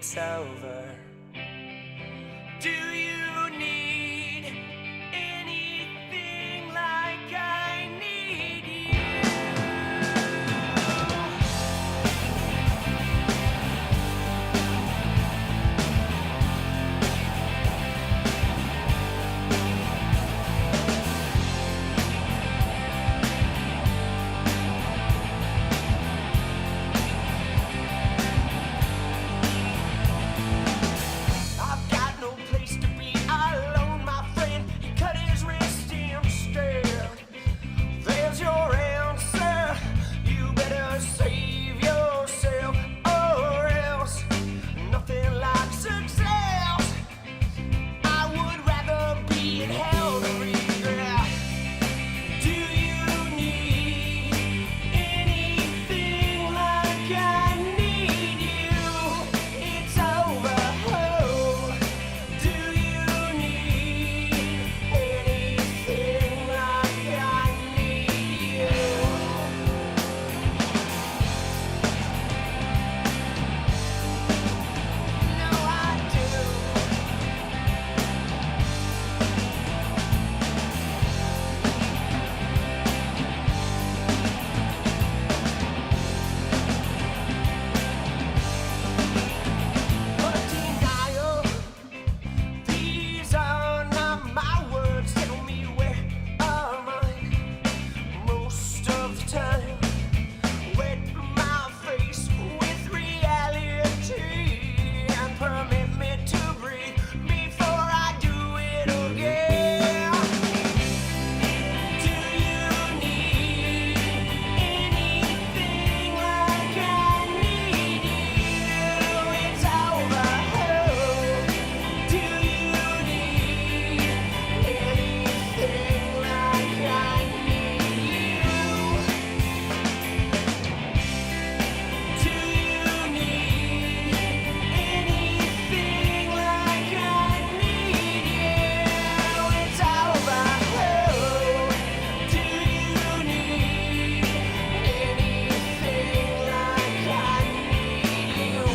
it's over. Do you need anything like I need you? I've got no place to be alone, my friend. He cut his wrist instead. There's your answer. You better save yourself, or else nothing like success. I would rather be in hell than regret. Do you need anything like I need you? It's over. Oh, do you need anything like I need you? No, I do. Denial. These are not my words. Tell me where are mine? Most of the time, wet my face with reality and permit me to breathe before I do it again. Do you need anything like I need you? It's over. Do you need anything like I need you? Do you need anything like I need you? It's over. Do you need anything like I need you?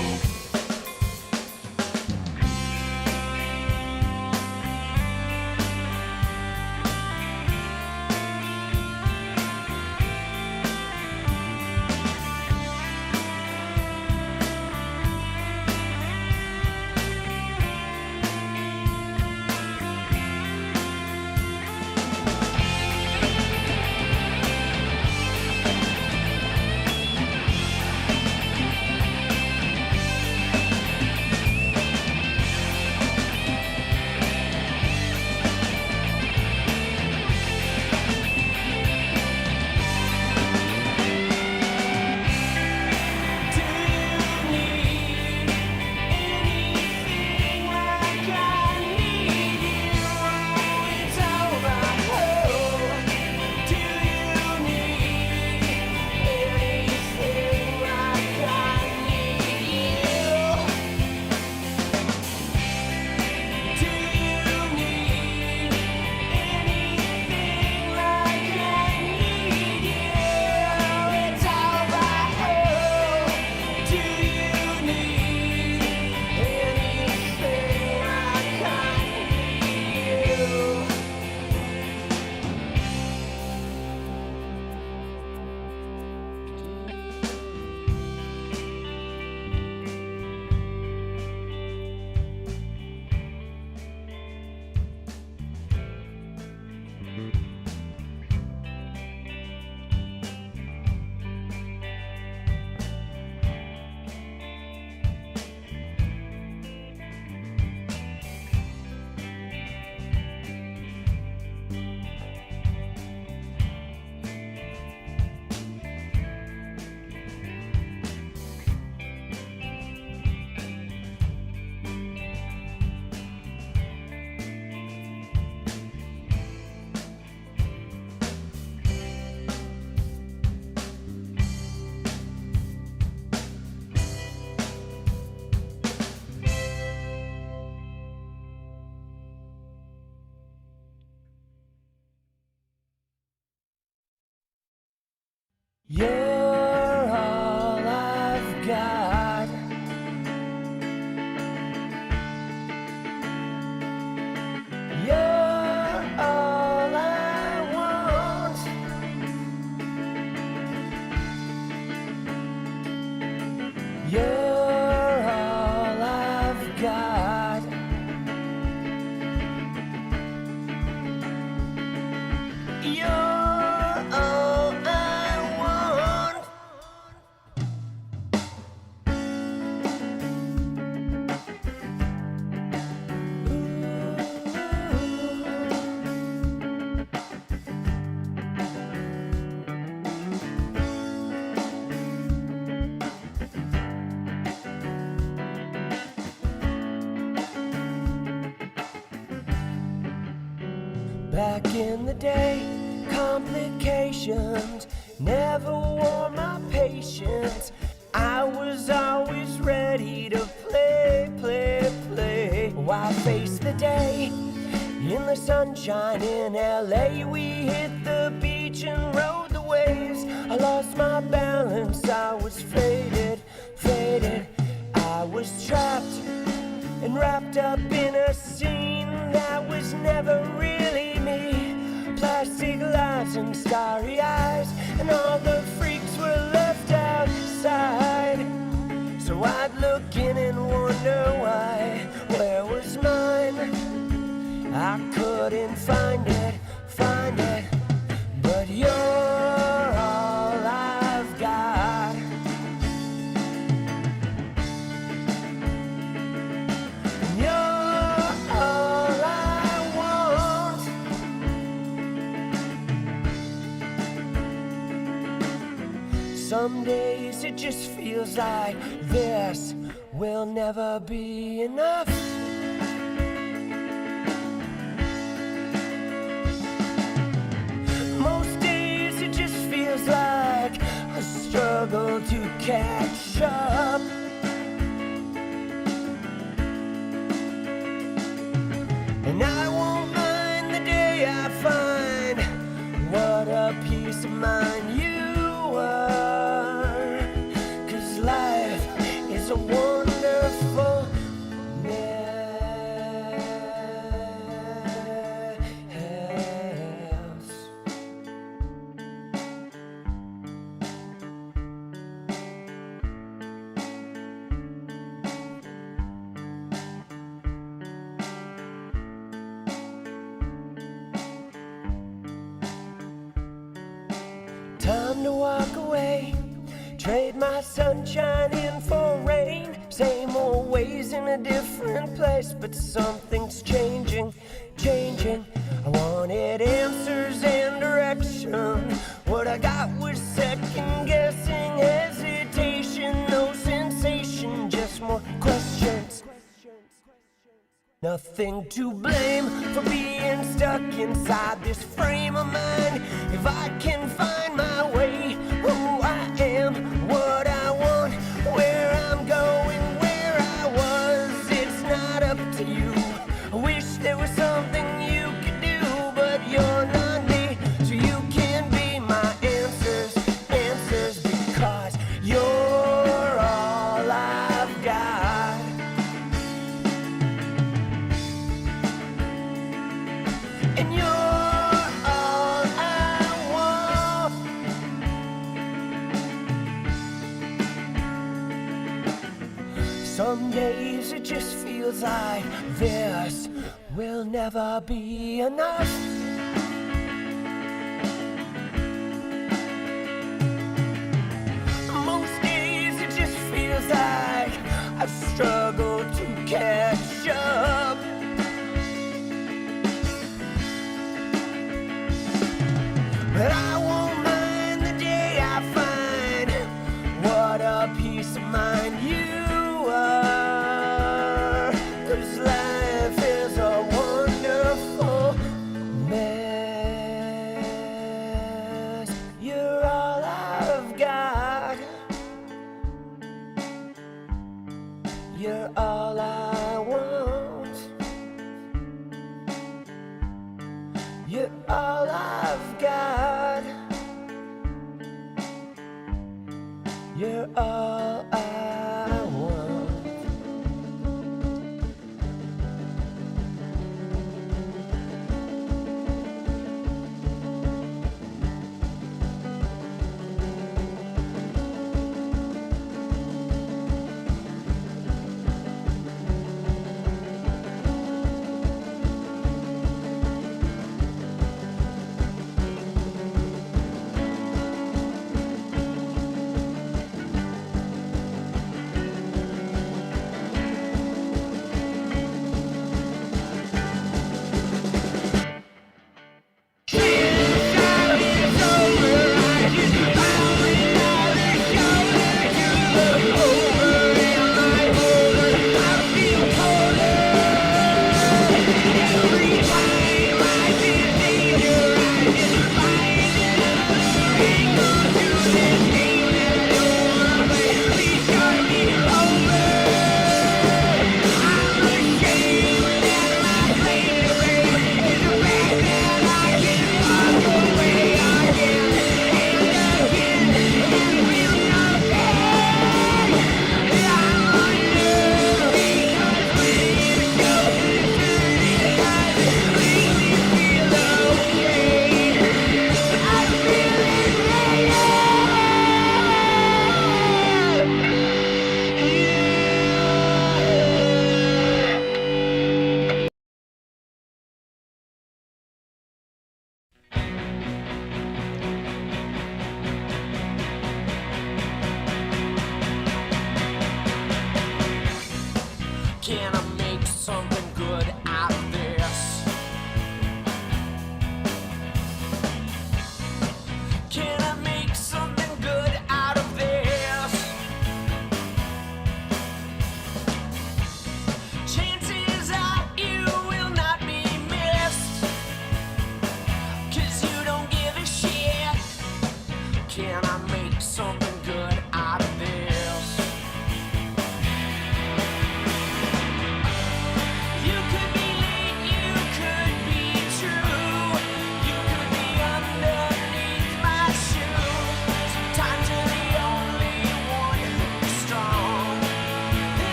Do you need anything like I need you? It's over. Do you need anything like I need you? Do you need anything like I need you? It's over. Do you need anything like I need you? You're all I've got. Back in the day, complications never wore my patience. I was always ready to play, play, play. Oh, I faced the day in the sunshine in LA. We hit the beach and rode the waves. I lost my balance, I was faded, faded. I was trapped and wrapped up in a scene that was never really me. Plastic lives and starry eyes, and all the freaks were left outside. So I'd look in and wonder why, where was mine? I couldn't find it, but you're all I've got. You're all I want. Some days it just feels like this will never be enough. Most days it just feels like a struggle to catch up. And I won't mind the day I find what a peace of mind you are. 'Cause life is a wonderful mess. Time to walk away, trade my sunshine in for rain. Same old ways in a different place, but something's changing, changing. I wanted answers and direction. What I got was second guessing, hesitation, no sensation, just more questions. Nothing to blame for being stuck inside this frame of mind. If I can find my way, who I am, what I want, where I'm going, where I was, it's not up to you. I wish there was something you could do, but you're not me, so you can be my answers, answers, because you're all I've got. And you're all I want. Some days it just feels like this will never be enough. Most days it just feels like I struggle to catch up. But I won't mind the day I find what a peace of mind you are. 'Cause life is a wonderful mess. You're all I've got. You're all I want.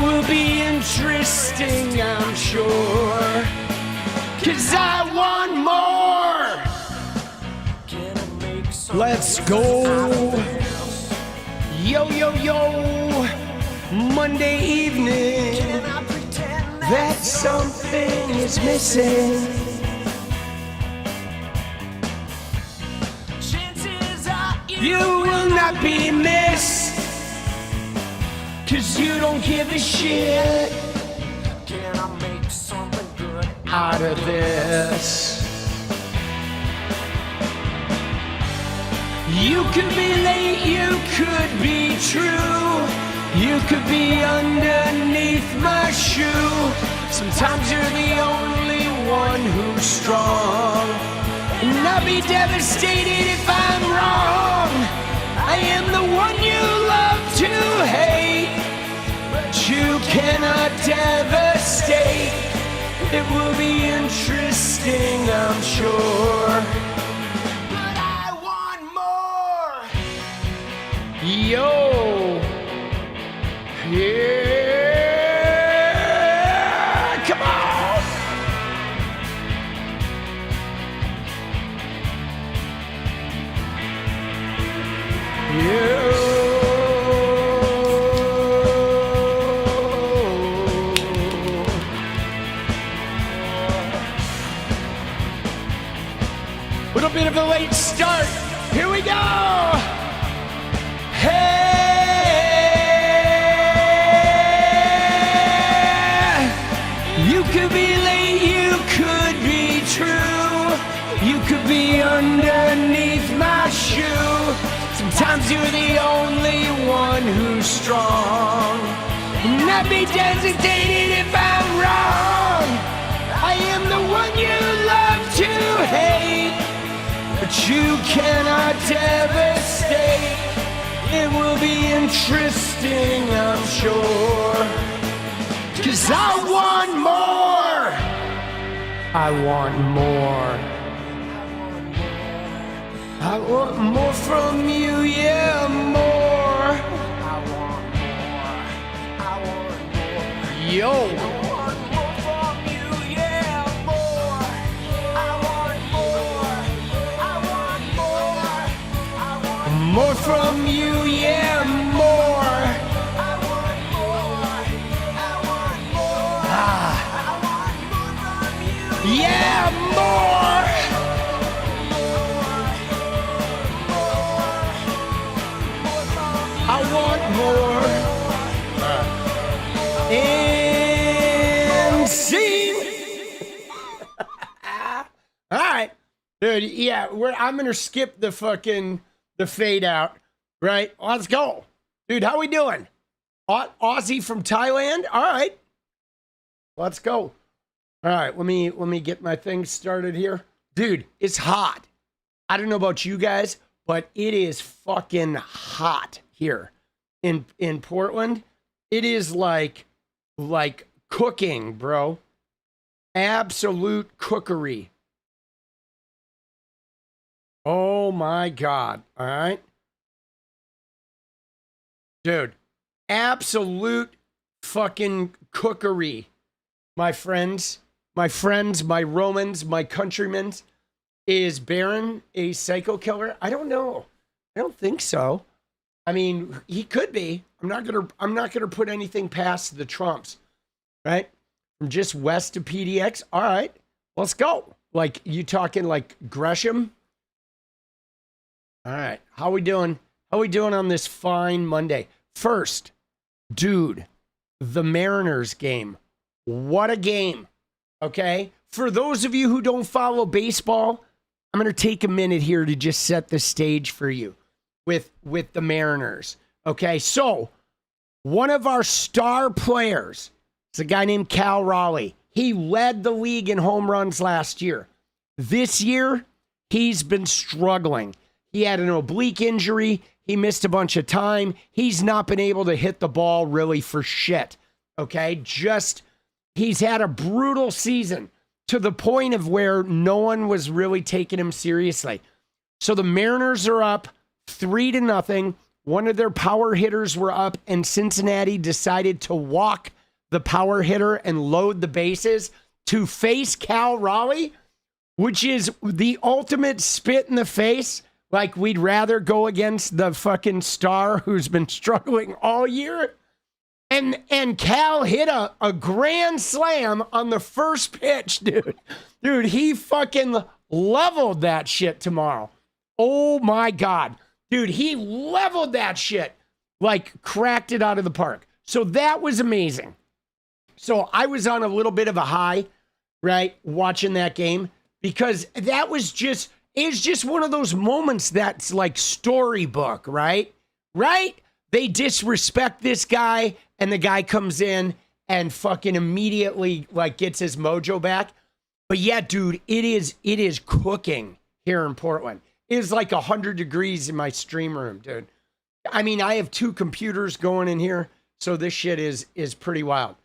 will be interesting, I'm sure. 'Cause I want more. Let's go. Yo, yo, yo. Monday evening. That something is missing. Chances are you will not be missed. 'Cause you don't give a shit. Can I make something good out of this? You could be late, you could be true. You could be underneath my shoe. Sometimes you're the only one who's strong. And I'll be devastated if I'm wrong. I am the one you love to hate, but you cannot devastate. It will be interesting, I'm sure. But I want more. Yo. Yeah, come on! Yeah. Little bit of a late start. Here we go. Hey. Underneath my shoe. Sometimes you're the only one who's strong. And I'd be designated if I'm wrong. I am the one you love to hate, but you cannot devastate. It will be interesting, I'm sure. 'Cause I want more. I want more. I want more from you, yeah, more. I want more. I want more. Yo. I want more from you, yeah, more. I want more. I want more. I want more from you, yeah, more. I want more. I want more. I want more from you, yeah, more. I want more. And scene. All right, dude. Yeah, I'm gonna skip the fade out. Right? Let's go, dude. How we doing? Aussie from Thailand. All right, let's go. All right, let me get my thing started here, dude. It's hot. I don't know about you guys, but it is fucking hot here in Portland. It is like cooking, bro. Absolute cookery. Oh my God. All right. Dude, absolute fucking cookery. My friends, my Romans, my countrymen. Is Barron a psycho killer? I don't know. I don't think so. I mean, he could be. I'm not gonna put anything past the Trumps, right? From just west of PDX. All right, let's go. Like, you talking like Gresham? All right, how we doing? How we doing on this fine Monday? First, dude, the Mariners game. What a game. Okay, for those of you who don't follow baseball, I'm gonna take a minute here to just set the stage for you. With the Mariners. Okay, so one of our star players is a guy named Cal Raleigh. He led the league in home runs last year. This year, he's been struggling. He had an oblique injury. He missed a bunch of time. He's not been able to hit the ball really for shit. Okay, he's had a brutal season to the point of where no one was really taking him seriously. So the Mariners are up 3-0. One of their power hitters were up, and Cincinnati decided to walk the power hitter and load the bases to face Cal Raleigh, which is the ultimate spit in the face. Like, we'd rather go against the fucking star who's been struggling all year. And Cal hit a grand slam on the first pitch, dude. Dude, he fucking leveled that shit tomorrow. Oh, my God. Dude, he leveled that shit. Like, cracked it out of the park. So that was amazing. So I was on a little bit of a high, right, watching that game. Because that was just, it's just one of those moments that's like storybook, right? Right? They disrespect this guy, and the guy comes in and fucking immediately like gets his mojo back. But yeah, dude, it is cooking here in Portland. It is like 100 degrees in my stream room, dude. I mean, I have 2 computers going in here, so this shit is pretty wild,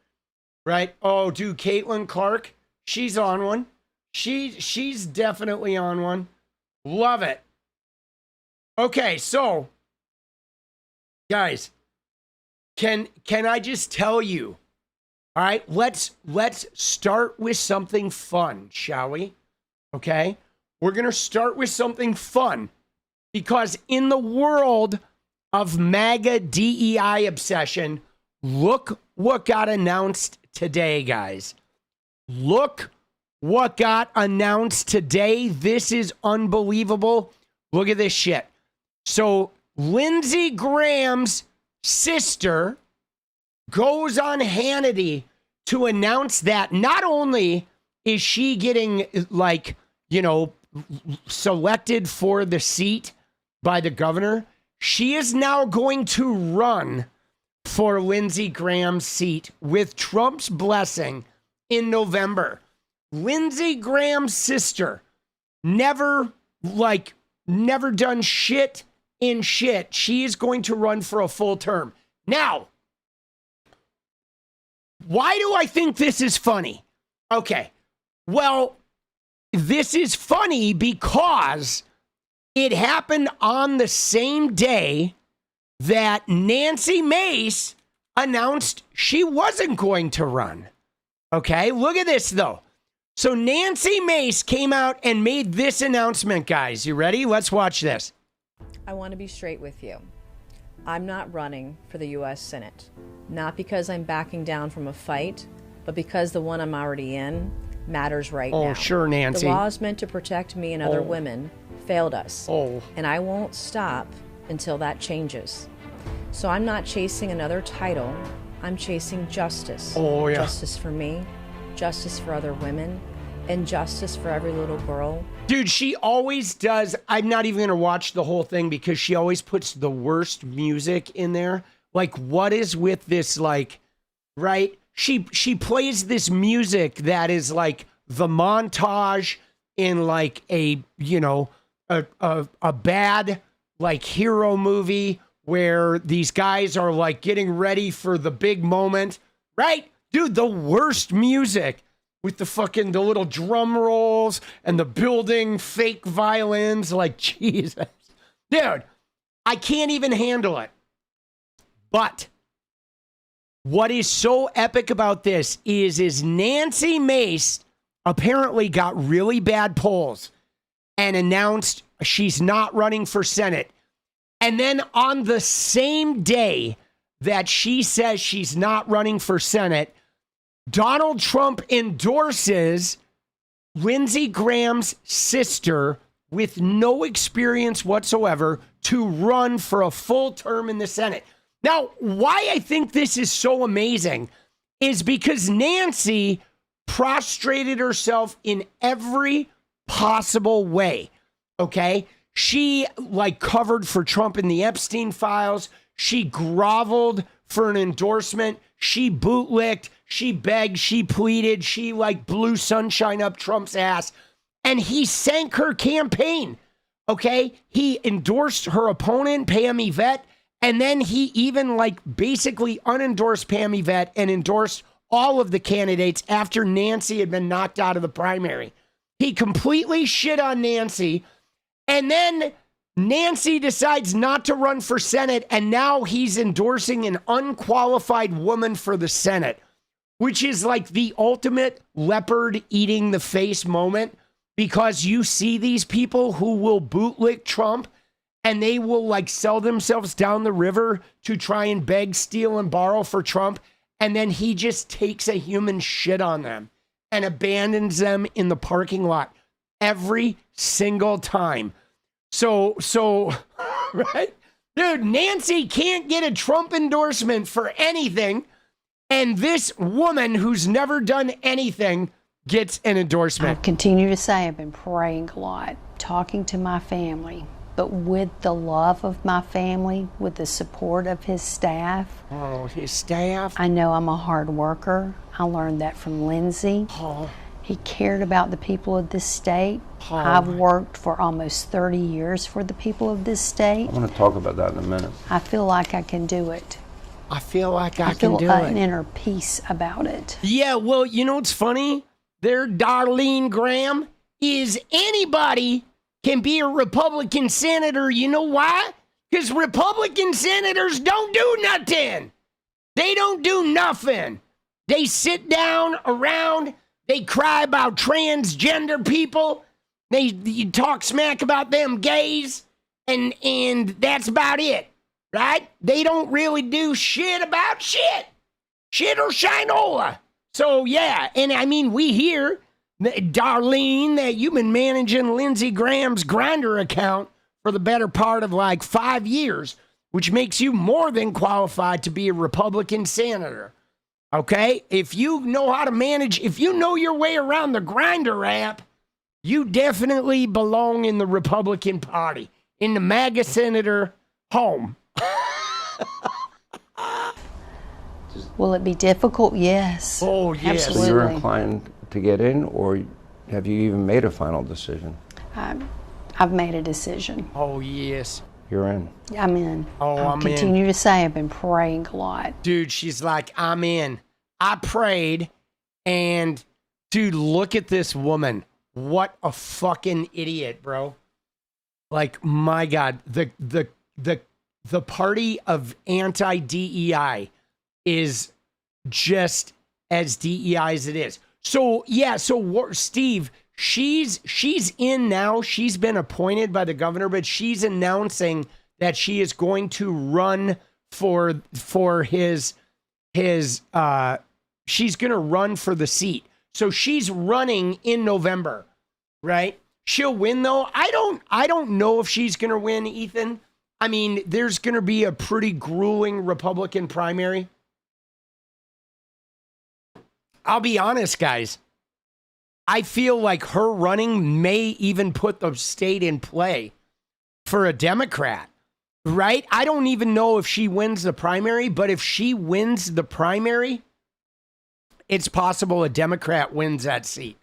right? Oh, dude, Caitlin Clark, she's on one. She's definitely on one. Love it. Okay, so guys, can I just tell you? All right, let's start with something fun, shall we? Okay, we're gonna start with something fun because in the world of MAGA DEI obsession, look what got announced today, guys. Look what got announced today. This is unbelievable. Look at this shit. So Lindsey Graham's sister goes on Hannity to announce that not only is she getting, like, you know, selected for the seat by the governor, she is now going to run for Lindsey Graham's seat with Trump's blessing in November. Lindsey Graham's sister, never done shit in shit. She is going to run for a full term. Now, why do I think this is funny? Okay, well, this is funny because it happened on the same day that Nancy Mace announced she wasn't going to run. Okay, look at this, though. So Nancy Mace came out and made this announcement, guys. You ready? Let's watch this. I want to be straight with you. I'm not running for the U.S. Senate. Not because I'm backing down from a fight, but because the one I'm already in matters right now. Oh, sure, Nancy. The laws meant to protect me and other women failed us. And I won't stop until that changes. So I'm not chasing another title. I'm chasing justice. Justice for me, justice for other women, and justice for every little girl. Dude, she always does. I'm not even going to watch the whole thing because she always puts the worst music in there. Like, what is with this, like, right? She plays this music that is like the montage in like a, you know, a bad like hero movie where these guys are like getting ready for the big moment, right? Dude, the worst music with the little drum rolls and the building fake violins. Like, Jesus. Dude, I can't even handle it. But what is so epic about this is Nancy Mace apparently got really bad polls and announced she's not running for Senate. And then on the same day that she says she's not running for Senate, Donald Trump endorses Lindsey Graham's sister with no experience whatsoever to run for a full term in the Senate. Now, why I think this is so amazing is because Nancy prostrated herself in every possible way, okay? She, like, covered for Trump in the Epstein files. She groveled for an endorsement. She bootlicked. She begged. She pleaded. She, like, blew sunshine up Trump's ass. And he sank her campaign, okay? He endorsed her opponent, Pam Yvette. And then he even, like, basically unendorsed Pam Yvette and endorsed all of the candidates after Nancy had been knocked out of the primary. He completely shit on Nancy. And then Nancy decides not to run for Senate. And now he's endorsing an unqualified woman for the Senate. which is like the ultimate leopard eating the face moment, because you see these people who will bootlick Trump and they will like sell themselves down the river to try and beg, steal, and borrow for Trump. And then he just takes a human shit on them and abandons them in the parking lot every single time. So, right? Dude, Nancy can't get a Trump endorsement for anything. And this woman who's never done anything gets an endorsement. I continue to say I've been praying a lot, talking to my family, but with the love of my family, with the support of his staff. Oh, his staff? I know I'm a hard worker. I learned that from Lindsey. Oh. He cared about the people of this state. Oh. I've worked for almost 30 years for the people of this state. I want to talk about that in a minute. I feel like I can do it. I feel like I feel can do an it. inner peace about it. Yeah, well, you know what's funny? There, Darlene Graham, is anybody can be a Republican senator. You know why? Because Republican senators don't do nothing. They don't do nothing. They sit down around, they cry about transgender people, you talk smack about them gays, and that's about it, right? They don't really do shit about shit. Shit or shinola. So, yeah, and I mean, we hear, Darlene, that you've been managing Lindsey Graham's Grindr account for the better part of like 5 years, which makes you more than qualified to be a Republican senator. Okay? If you know how to manage, if you know your way around the Grindr app, you definitely belong in the Republican Party, in the MAGA senator home. Will it be difficult? Yes. Oh, yes. Absolutely. So you're inclined to get in, or have you even made a final decision? I've made a decision. Oh, yes. You're in. I'm in. Oh, I'll I'm continue to say I've been praying a lot. Dude, she's like, I'm in. I prayed, and dude, look at this woman. What a fucking idiot, bro. Like, my God, the party of anti-DEI is just as DEI as it is. So, yeah, so Steve, she's in now. She's been appointed by the governor, but she's announcing that she is going to run for his she's going to run for the seat. So she's running in November, right? She'll win though. I don't know if she's going to win, Ethan. I mean, there's going to be a pretty grueling Republican primary. I'll be honest, guys. I feel like her running may even put the state in play for a Democrat, right? I don't even know if she wins the primary, but if she wins the primary, it's possible a Democrat wins that seat.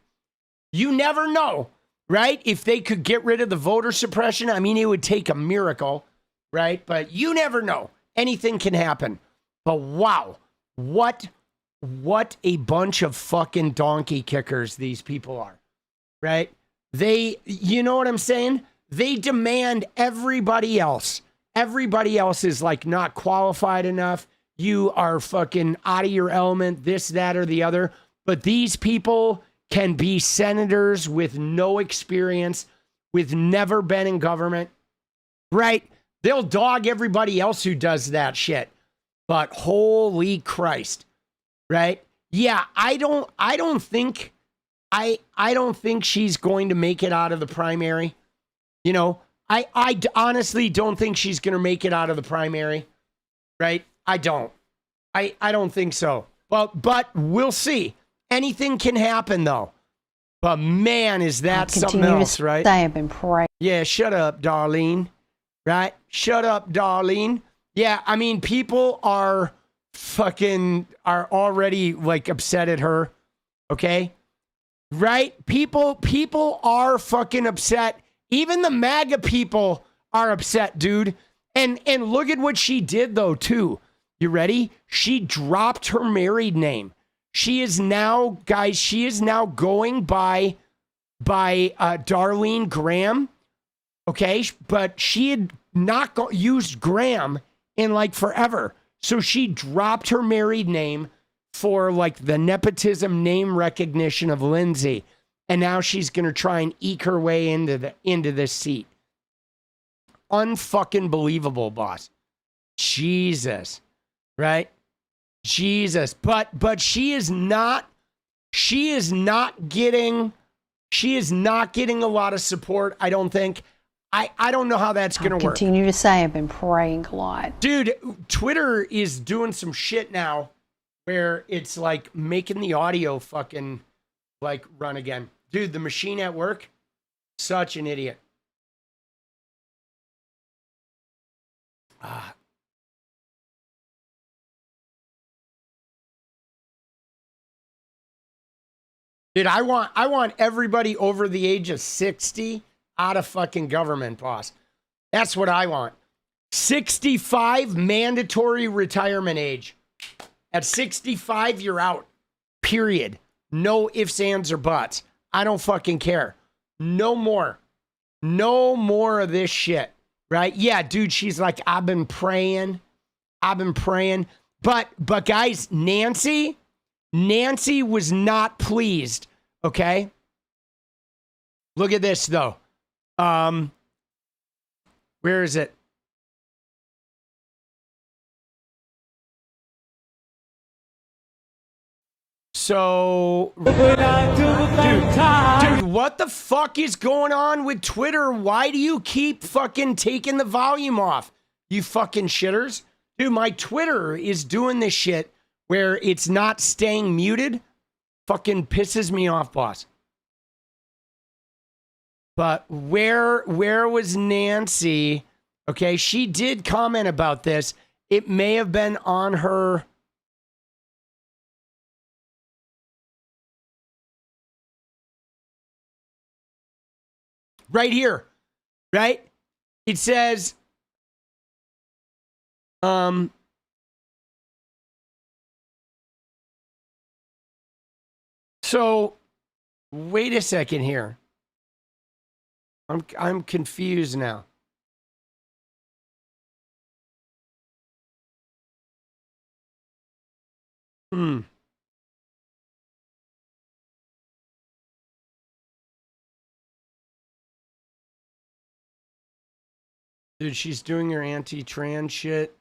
You never know, right? If they could get rid of the voter suppression, I mean, it would take a miracle, right? But you never know. Anything can happen. But wow, what a bunch of fucking donkey kickers these people are, right? They, you know what I'm saying? They demand everybody else. Everybody else is like not qualified enough. You are fucking out of your element, this, that, or the other. But these people can be senators with no experience, with never been in government, right? They'll dog everybody else who does that shit. But holy Christ. Right? Yeah, I don't think she's going to make it out of the primary. You know, I honestly don't think she's going to make it out of the primary. Right? I don't think so. But we'll see. Anything can happen though. But man, is that something else, right? I have been praying. Yeah, shut up, Darlene. Right? Shut up, Darlene. Yeah, I mean, people are already like upset at her. Okay? Right? People are fucking upset. Even the MAGA people are upset, dude. And look at what she did though, too. You ready? She dropped her married name. She is now, guys, going by Darlene Graham. Okay? But she had not used Graham in like forever. So she dropped her married name for like the nepotism name recognition of Lindsey. And now she's going to try and eke her way into this seat. Unfucking believable, boss. Jesus. Right? Jesus. But she is not getting a lot of support, I don't think. I don't know how that's going to work. Continue to say I've been praying a lot. Dude, Twitter is doing some shit now where it's like making the audio fucking like run again. Dude, the machine at work, such an idiot. Dude, I want everybody over the age of 60 out of fucking government, boss. That's what I want. 65 mandatory retirement age. At 65, you're out. Period. No ifs, ands, or buts. I don't fucking care. No more. No more of this shit. Right? Yeah, dude, she's like, I've been praying. But guys, Nancy was not pleased. Okay? Look at this though. Where is it? So, dude, what the fuck is going on with Twitter? Why do you keep fucking taking the volume off? You fucking shitters. Dude, my Twitter is doing this shit where it's not staying muted. Fucking pisses me off, boss. But where was Nancy? Okay, she did comment about this. It may have been on her. Right here, right? It says, so wait a second here. I'm confused now. Dude, she's doing her anti-trans shit.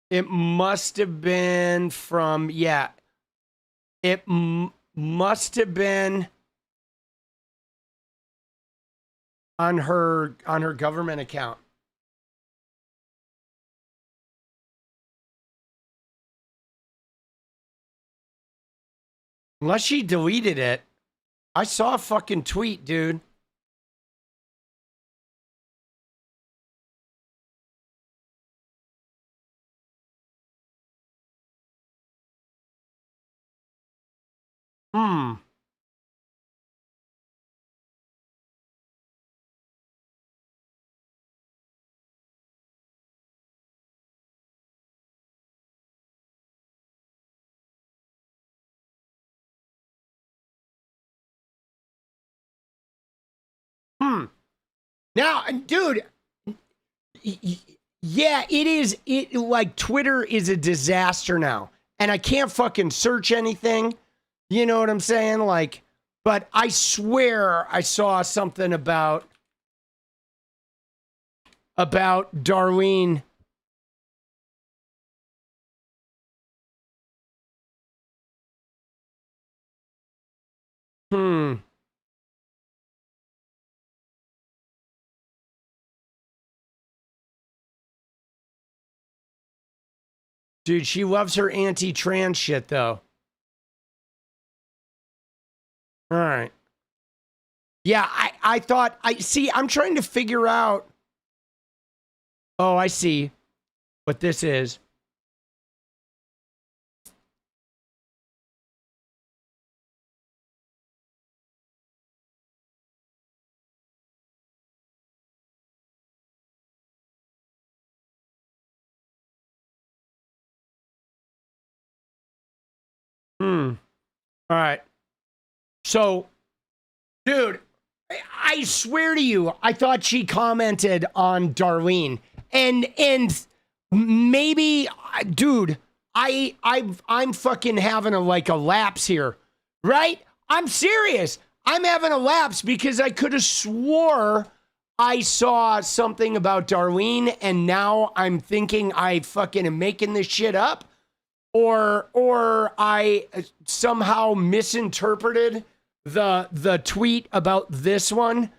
It must have been from, yeah. It must have been on her government account. Unless she deleted it. I saw a fucking tweet, dude. Now, dude, yeah, it is. It like Twitter is a disaster now, and I can't fucking search anything. You know what I'm saying? Like, but I swear I saw something about Darlene. Dude, she loves her anti-trans shit, though. All right. Yeah, I thought, I'm trying to figure out. Oh, I see what this is. All right. So, dude, I swear to you, I thought she commented on Darlene, and maybe, dude, I'm fucking having a lapse here, right? I'm serious. I'm having a lapse because I could have swore I saw something about Darlene, and now I'm thinking I fucking am making this shit up, or I somehow misinterpreted the tweet about this one,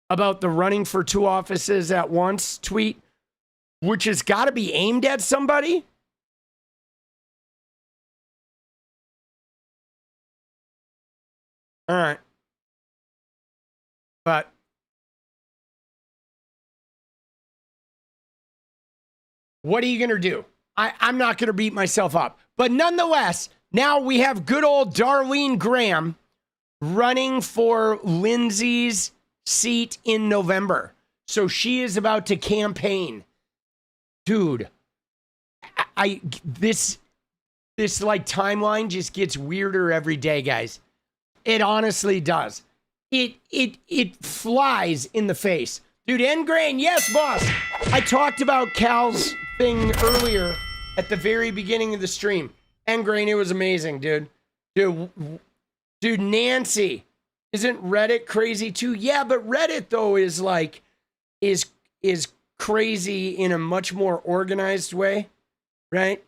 about the running for 2 offices at once tweet, which has got to be aimed at somebody. All right. But what are you going to do? I'm not going to beat myself up. But nonetheless, now we have good old Darlene Graham running for Lindsey's seat in November. So she is about to campaign. Dude, this timeline just gets weirder every day, guys. It honestly does. It flies in the face. Dude, N-Grain, yes, boss. I talked about Cal's thing earlier at the very beginning of the stream. N-Grain, it was amazing, dude. Dude, Nancy, isn't Reddit crazy too? Yeah, but Reddit though is crazy in a much more organized way, right?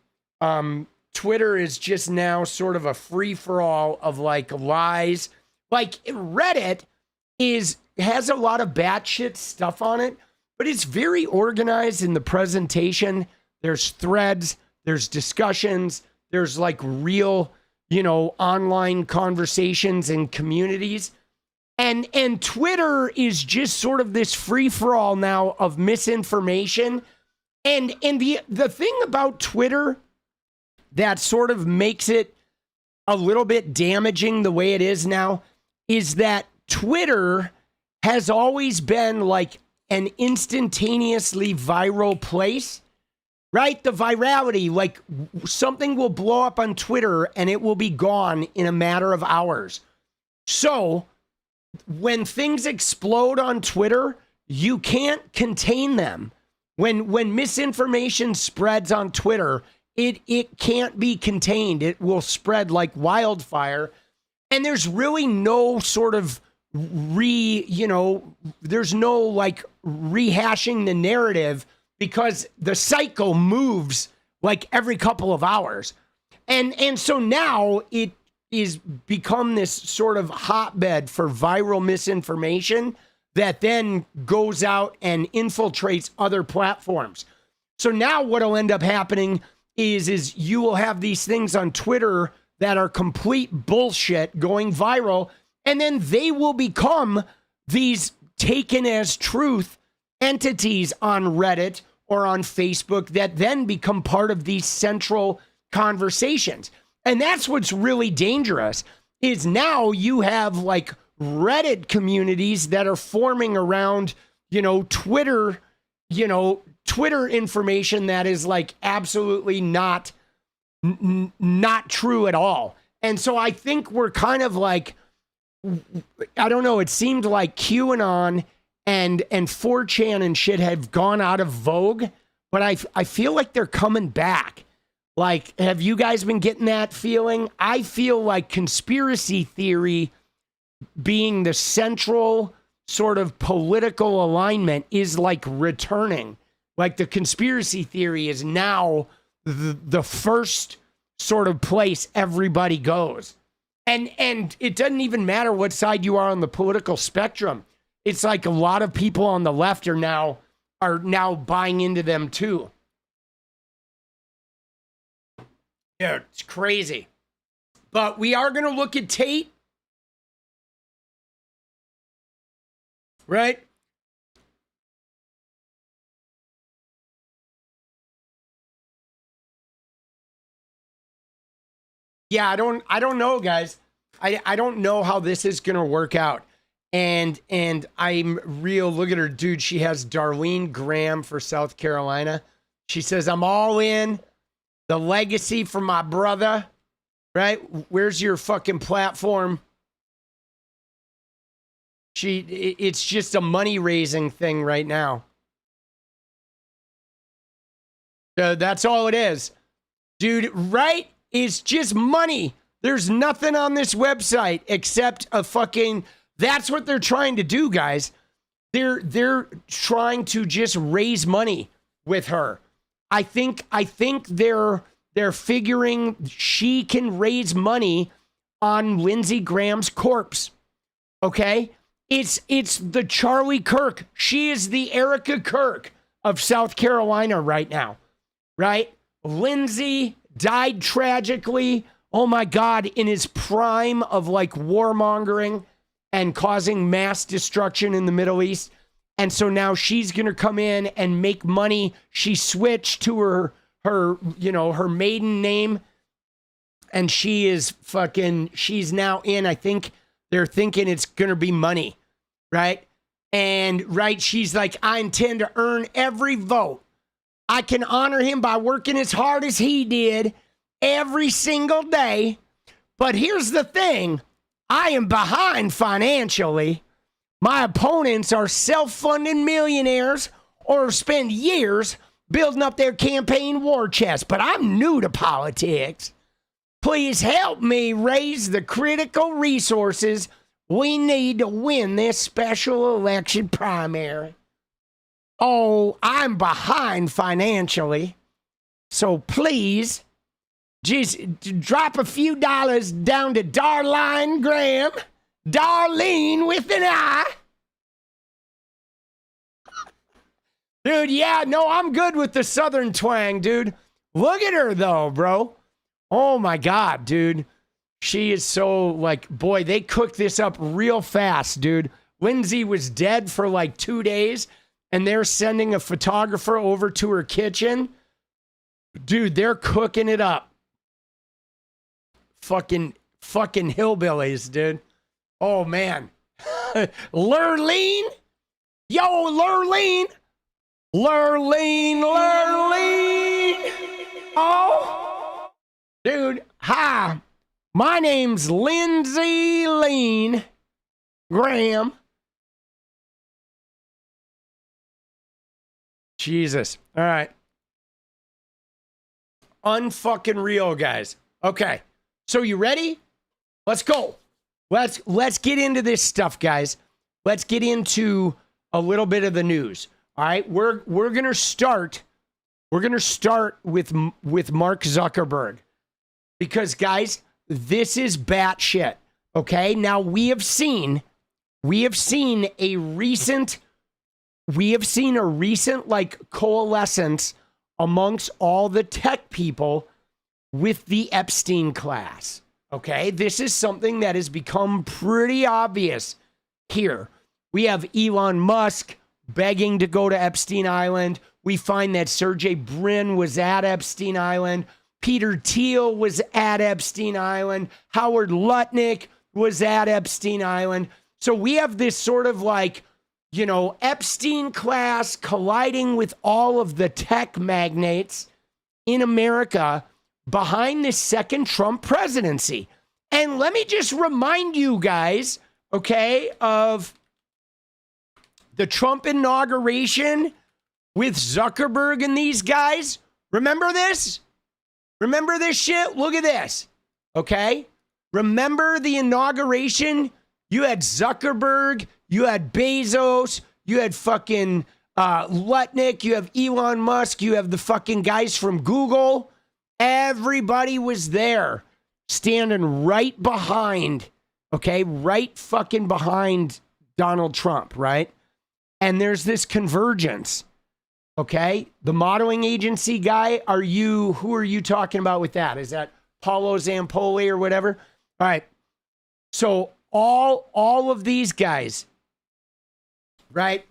Twitter is just now sort of a free-for-all of lies. Reddit has a lot of batshit stuff on it, but it's very organized in the presentation. There's threads, there's discussions, there's real, online conversations and communities. And Twitter is just sort of this free-for-all now of misinformation. And the thing about Twitter that sort of makes it a little bit damaging the way it is now is that Twitter has always been an instantaneously viral place, right? The virality, something will blow up on Twitter and it will be gone in a matter of hours. So when things explode on Twitter, you can't contain them. When misinformation spreads on Twitter, it can't be contained. It will spread like wildfire. And there's really no sort of there's no rehashing the narrative because the cycle moves every couple of hours. And so now it is become this sort of hotbed for viral misinformation that then goes out and infiltrates other platforms. So now what'll end up happening is you will have these things on Twitter that are complete bullshit going viral, and then they will become these taken as truth entities on Reddit or on Facebook that then become part of these central conversations. And that's what's really dangerous is now you have Reddit communities that are forming around, Twitter, Twitter information that is absolutely not true at all. And so I think we're kind of I don't know, it seemed like QAnon and 4chan and shit have gone out of vogue, but I feel like they're coming back. Have you guys been getting that feeling? I feel like conspiracy theory being the central sort of political alignment is returning. The conspiracy theory is now the first sort of place everybody goes. And it doesn't even matter what side you are on the political spectrum. It's a lot of people on the left are now buying into them too. Yeah, it's crazy. But we are going to look at Tate. Right? Yeah, I don't know, guys. I don't know how this is going to work out. And I'm real. Look at her, dude. She has Darlene Graham for South Carolina. She says, I'm all in. The legacy for my brother, right? Where's your fucking platform? It's just a money raising thing right now. That's all it is. Dude, right? It's just money. There's nothing on this website except a fucking, that's what they're trying to do, guys. They're trying to just raise money with her. I think they're figuring she can raise money on Lindsey Graham's corpse. Okay? It's the Charlie Kirk. She is the Erica Kirk of South Carolina right now. Right? Lindsey died tragically. Oh my God, in his prime of like warmongering and causing mass destruction in the Middle East. And so now she's going to come in and make money. She switched to her maiden name. And she's now in, I think they're thinking it's going to be money, right? And right, she's like, I intend to earn every vote. I can honor him by working as hard as he did every single day. But here's the thing. I am behind financially. My opponents are self-funding millionaires or spend years building up their campaign war chest. But I'm new to politics. Please help me raise the critical resources we need to win this special election primary. Oh, I'm behind financially. So please, just drop a few dollars down to Darlene Graham. Darlene with an I. Dude, yeah, no, I'm good with the Southern twang, dude. Look at her, though, bro. Oh, my God, dude. She is so, like, boy, they cooked this up real fast, dude. Lindsey was dead for, like, 2 days, and they're sending a photographer over to her kitchen. Dude, they're cooking it up. Fucking hillbillies, dude. Oh, man. Lurleen? Yo, Lurleen. Lurleen. Oh. Dude, hi. My name's Lindsey Graham. Jesus. All right. Unfucking real, guys. Okay. So you ready? Let's go. Let's get into this stuff, guys. Let's get into a little bit of the news. All right, we're gonna start. We're gonna start with Mark Zuckerberg, because guys, this is batshit. Okay, now we have seen a recent like coalescence amongst all the tech people with the Epstein class. Okay, this is something that has become pretty obvious here. We have Elon Musk begging to go to Epstein Island. We find that Sergey Brin was at Epstein Island. Peter Thiel was at Epstein Island. Howard Lutnick was at Epstein Island. So we have this sort of like, you know, Epstein class colliding with all of the tech magnates in America behind this second Trump presidency. And let me just remind you guys, okay, of the Trump inauguration with Zuckerberg and these guys. Remember this? Remember this shit? Look at this, okay? Remember the inauguration? You had Zuckerberg, you had Bezos, you had fucking Lutnick, you have Elon Musk, you have the fucking guys from Google. Everybody was there, standing right behind, okay? Right fucking behind Donald Trump, right? And there's this convergence, okay? The modeling agency guy, who are you talking about with that? Is that Paulo Zampoli or whatever? All right. So all of these guys, right?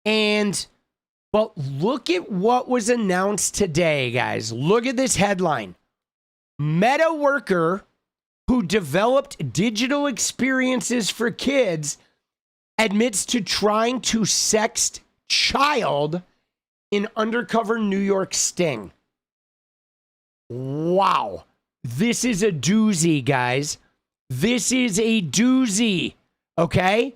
But look at what was announced today, guys. Look at this headline. Meta worker who developed digital experiences for kids admits to trying to sext child in undercover New York sting. Wow. This is a doozy, guys. This is a doozy, okay?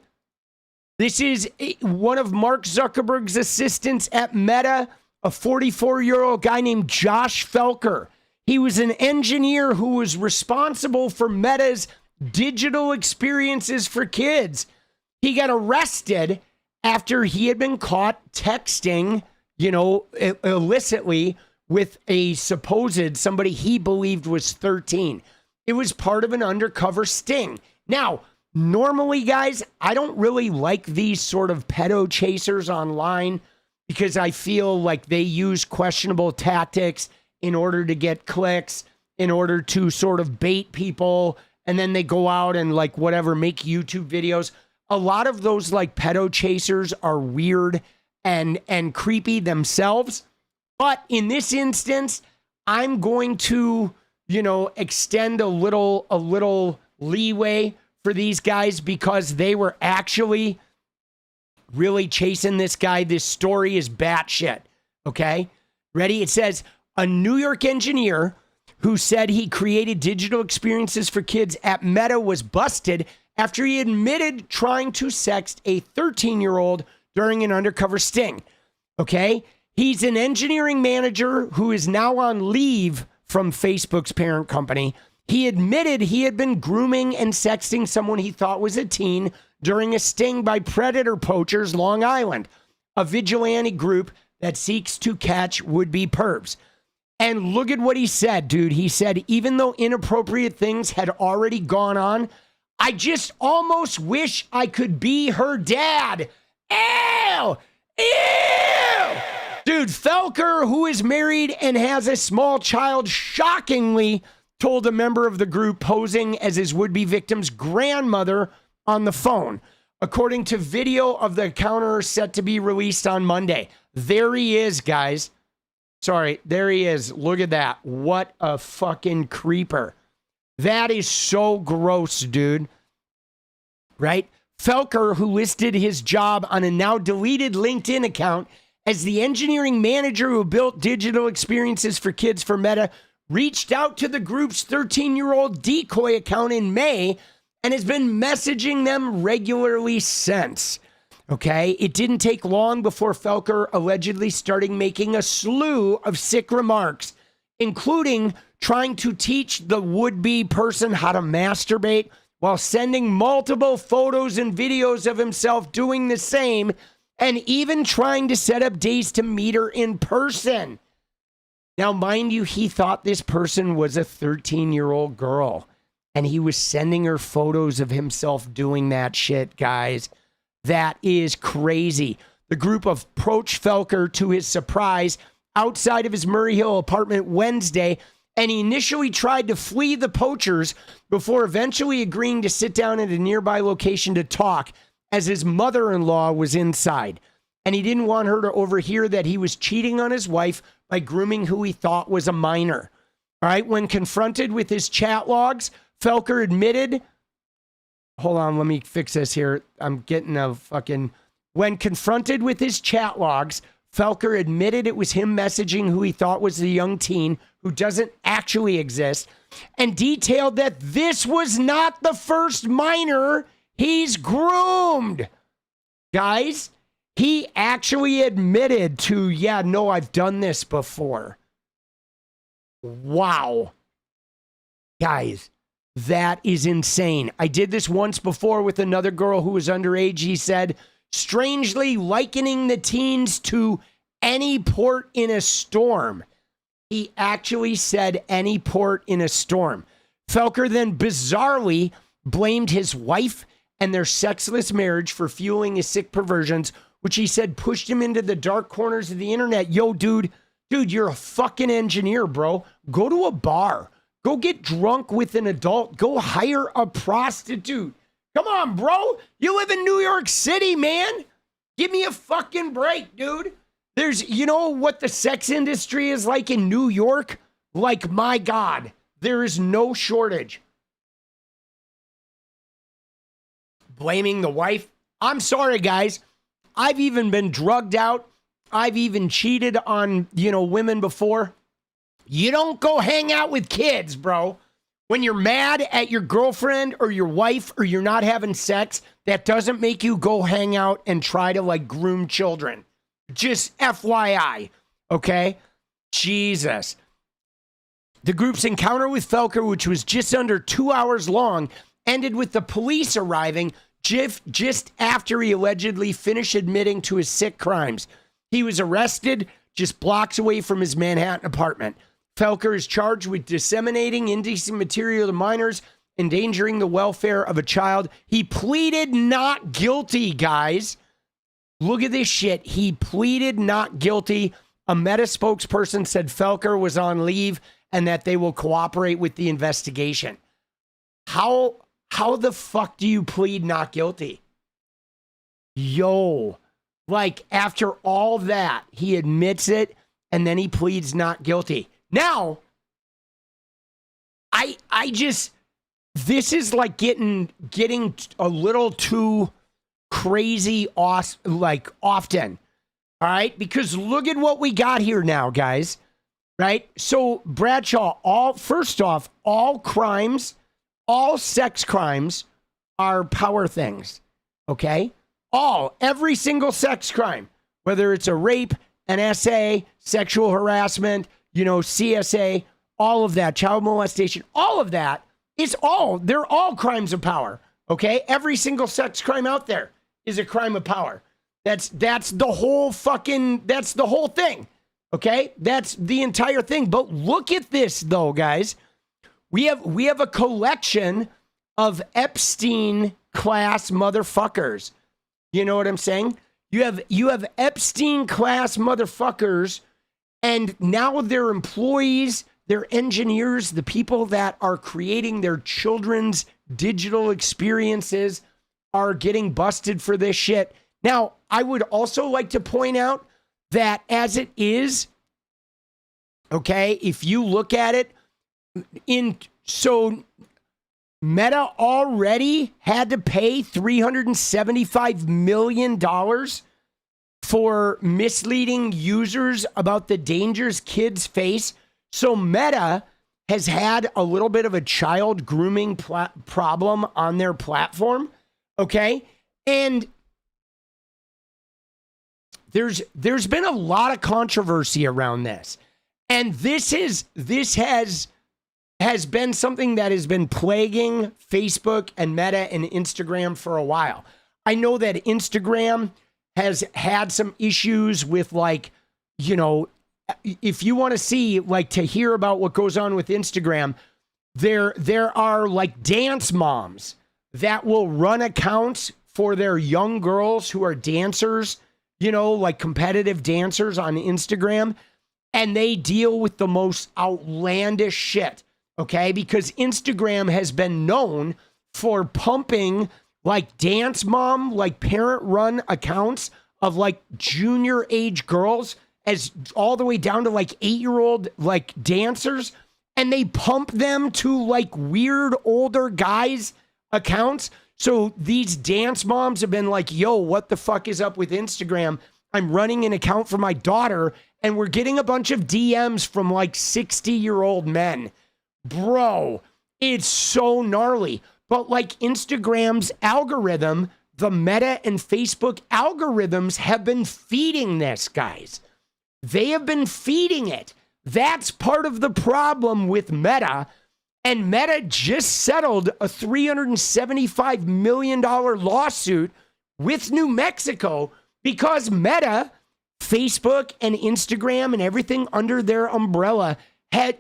This is one of Mark Zuckerberg's assistants at Meta, a 44-year-old guy named Josh Felker. He was an engineer who was responsible for Meta's digital experiences for kids. He got arrested after he had been caught texting, illicitly with a supposed somebody he believed was 13. It was part of an undercover sting. Now, normally, guys, I don't really like these sort of pedo chasers online because I feel like they use questionable tactics in order to get clicks, in order to sort of bait people, and then they go out and make YouTube videos. A lot of those pedo chasers are weird and creepy themselves. But in this instance, I'm going to, extend a little leeway for these guys because they were actually really chasing this guy. This story is batshit. Okay? Ready? It says a New York engineer who said he created digital experiences for kids at Meta was busted after he admitted trying to sext a 13-year-old during an undercover sting. Okay? He's an engineering manager who is now on leave from Facebook's parent company. He admitted he had been grooming and sexting someone he thought was a teen during a sting by predator poachers Long Island, a vigilante group that seeks to catch would-be perps. And look at what he said, dude. He said, even though inappropriate things had already gone on, I just almost wish I could be her dad. Ew! Ew! Dude, Felker, who is married and has a small child, shockingly told a member of the group posing as his would-be victim's grandmother on the phone, according to video of the encounter set to be released on Monday. There he is, guys. Sorry, there he is. Look at that. What a fucking creeper. That is so gross, dude. Right? Felker, who listed his job on a now deleted LinkedIn account as the engineering manager who built digital experiences for kids for Meta, reached out to the group's 13-year-old decoy account in May and has been messaging them regularly since. Okay, it didn't take long before Felker allegedly started making a slew of sick remarks, including trying to teach the would-be person how to masturbate while sending multiple photos and videos of himself doing the same, and even trying to set up days to meet her in person. Now, mind you, he thought this person was a 13-year-old girl, and he was sending her photos of himself doing that shit, guys. That is crazy. The group approached Felker, to his surprise, outside of his Murray Hill apartment Wednesday, and he initially tried to flee the poachers before eventually agreeing to sit down at a nearby location to talk, as his mother-in-law was inside. And he didn't want her to overhear that he was cheating on his wife by grooming who he thought was a minor. All right, when confronted with his chat logs, Felker admitted... Hold on, let me fix this here. I'm getting a fucking... When confronted with his chat logs, Felker admitted it was him messaging who he thought was a young teen who doesn't actually exist, and detailed that this was not the first minor he's groomed. Guys, he actually admitted to, yeah, no, I've done this before. Wow. Guys, that is insane. I did this once before with another girl who was underage, he said, strangely likening the teens to any port in a storm. He actually said any port in a storm. Felker then bizarrely blamed his wife and their sexless marriage for fueling his sick perversions, which he said pushed him into the dark corners of the internet. Yo, dude, you're a fucking engineer, bro. Go to a bar. Go get drunk with an adult. Go hire a prostitute. Come on, bro. You live in New York City, man. Give me a fucking break, dude. You know what the sex industry is like in New York? Like, my God, there is no shortage. Blaming the wife. I'm sorry, guys. I've even been drugged out. I've even cheated on, women before. You don't go hang out with kids, bro. When you're mad at your girlfriend or your wife or you're not having sex, that doesn't make you go hang out and try to like groom children. Just FYI, okay? Jesus. The group's encounter with 𝗙𝗪𝗪, which was just under 2 hours long, ended with the police arriving just after he allegedly finished admitting to his sick crimes. He was arrested just blocks away from his Manhattan apartment. 𝗙𝗪𝗪 is charged with disseminating indecent material to minors, endangering the welfare of a child. He pleaded not guilty, guys. Look at this shit. He pleaded not guilty. A Meta spokesperson said 𝗙𝗪𝗪 was on leave and that they will cooperate with the investigation. How the fuck do you plead not guilty? Yo, like after all that, he admits it and then he pleads not guilty. Now, I just, this is like getting a little too crazy like often. All right? Because look at what we got here now, guys. Right? So Bradshaw, first off, all crimes, all sex crimes are power things. Okay? Every single sex crime, whether it's a rape, an SA, sexual harassment, CSA, all of that, child molestation, all of that they're all crimes of power. Okay? Every single sex crime out there is a crime of power. That's the whole thing. Okay? That's the entire thing. But look at this though, guys. We have a collection of Epstein class motherfuckers. You know what I'm saying? You have Epstein class motherfuckers, and now their employees, their engineers, the people that are creating their children's digital experiences are getting busted for this shit. Now, I would also like to point out that as it is, okay, if you look at it, Meta already had to pay $375 million for misleading users about the dangers kids face. So Meta has had a little bit of a child grooming problem on their platform, okay? And there's been a lot of controversy around this. And this has been something that has been plaguing Facebook and Meta and Instagram for a while. I know that Instagram has had some issues with if you want to see, to hear about what goes on with Instagram, there are dance moms that will run accounts for their young girls who are dancers, competitive dancers on Instagram, and they deal with the most outlandish shit. Okay, because Instagram has been known for pumping dance mom, parent run accounts of junior age girls as all the way down to 8-year-old dancers. And they pump them to weird older guys accounts. So these dance moms have been yo, what the fuck is up with Instagram? I'm running an account for my daughter and we're getting a bunch of DMs from 60-year-old men. Bro, it's so gnarly. But Instagram's algorithm, the Meta and Facebook algorithms have been feeding this, guys. They have been feeding it. That's part of the problem with Meta. And Meta just settled a $375 million lawsuit with New Mexico because Meta, Facebook, and Instagram and everything under their umbrella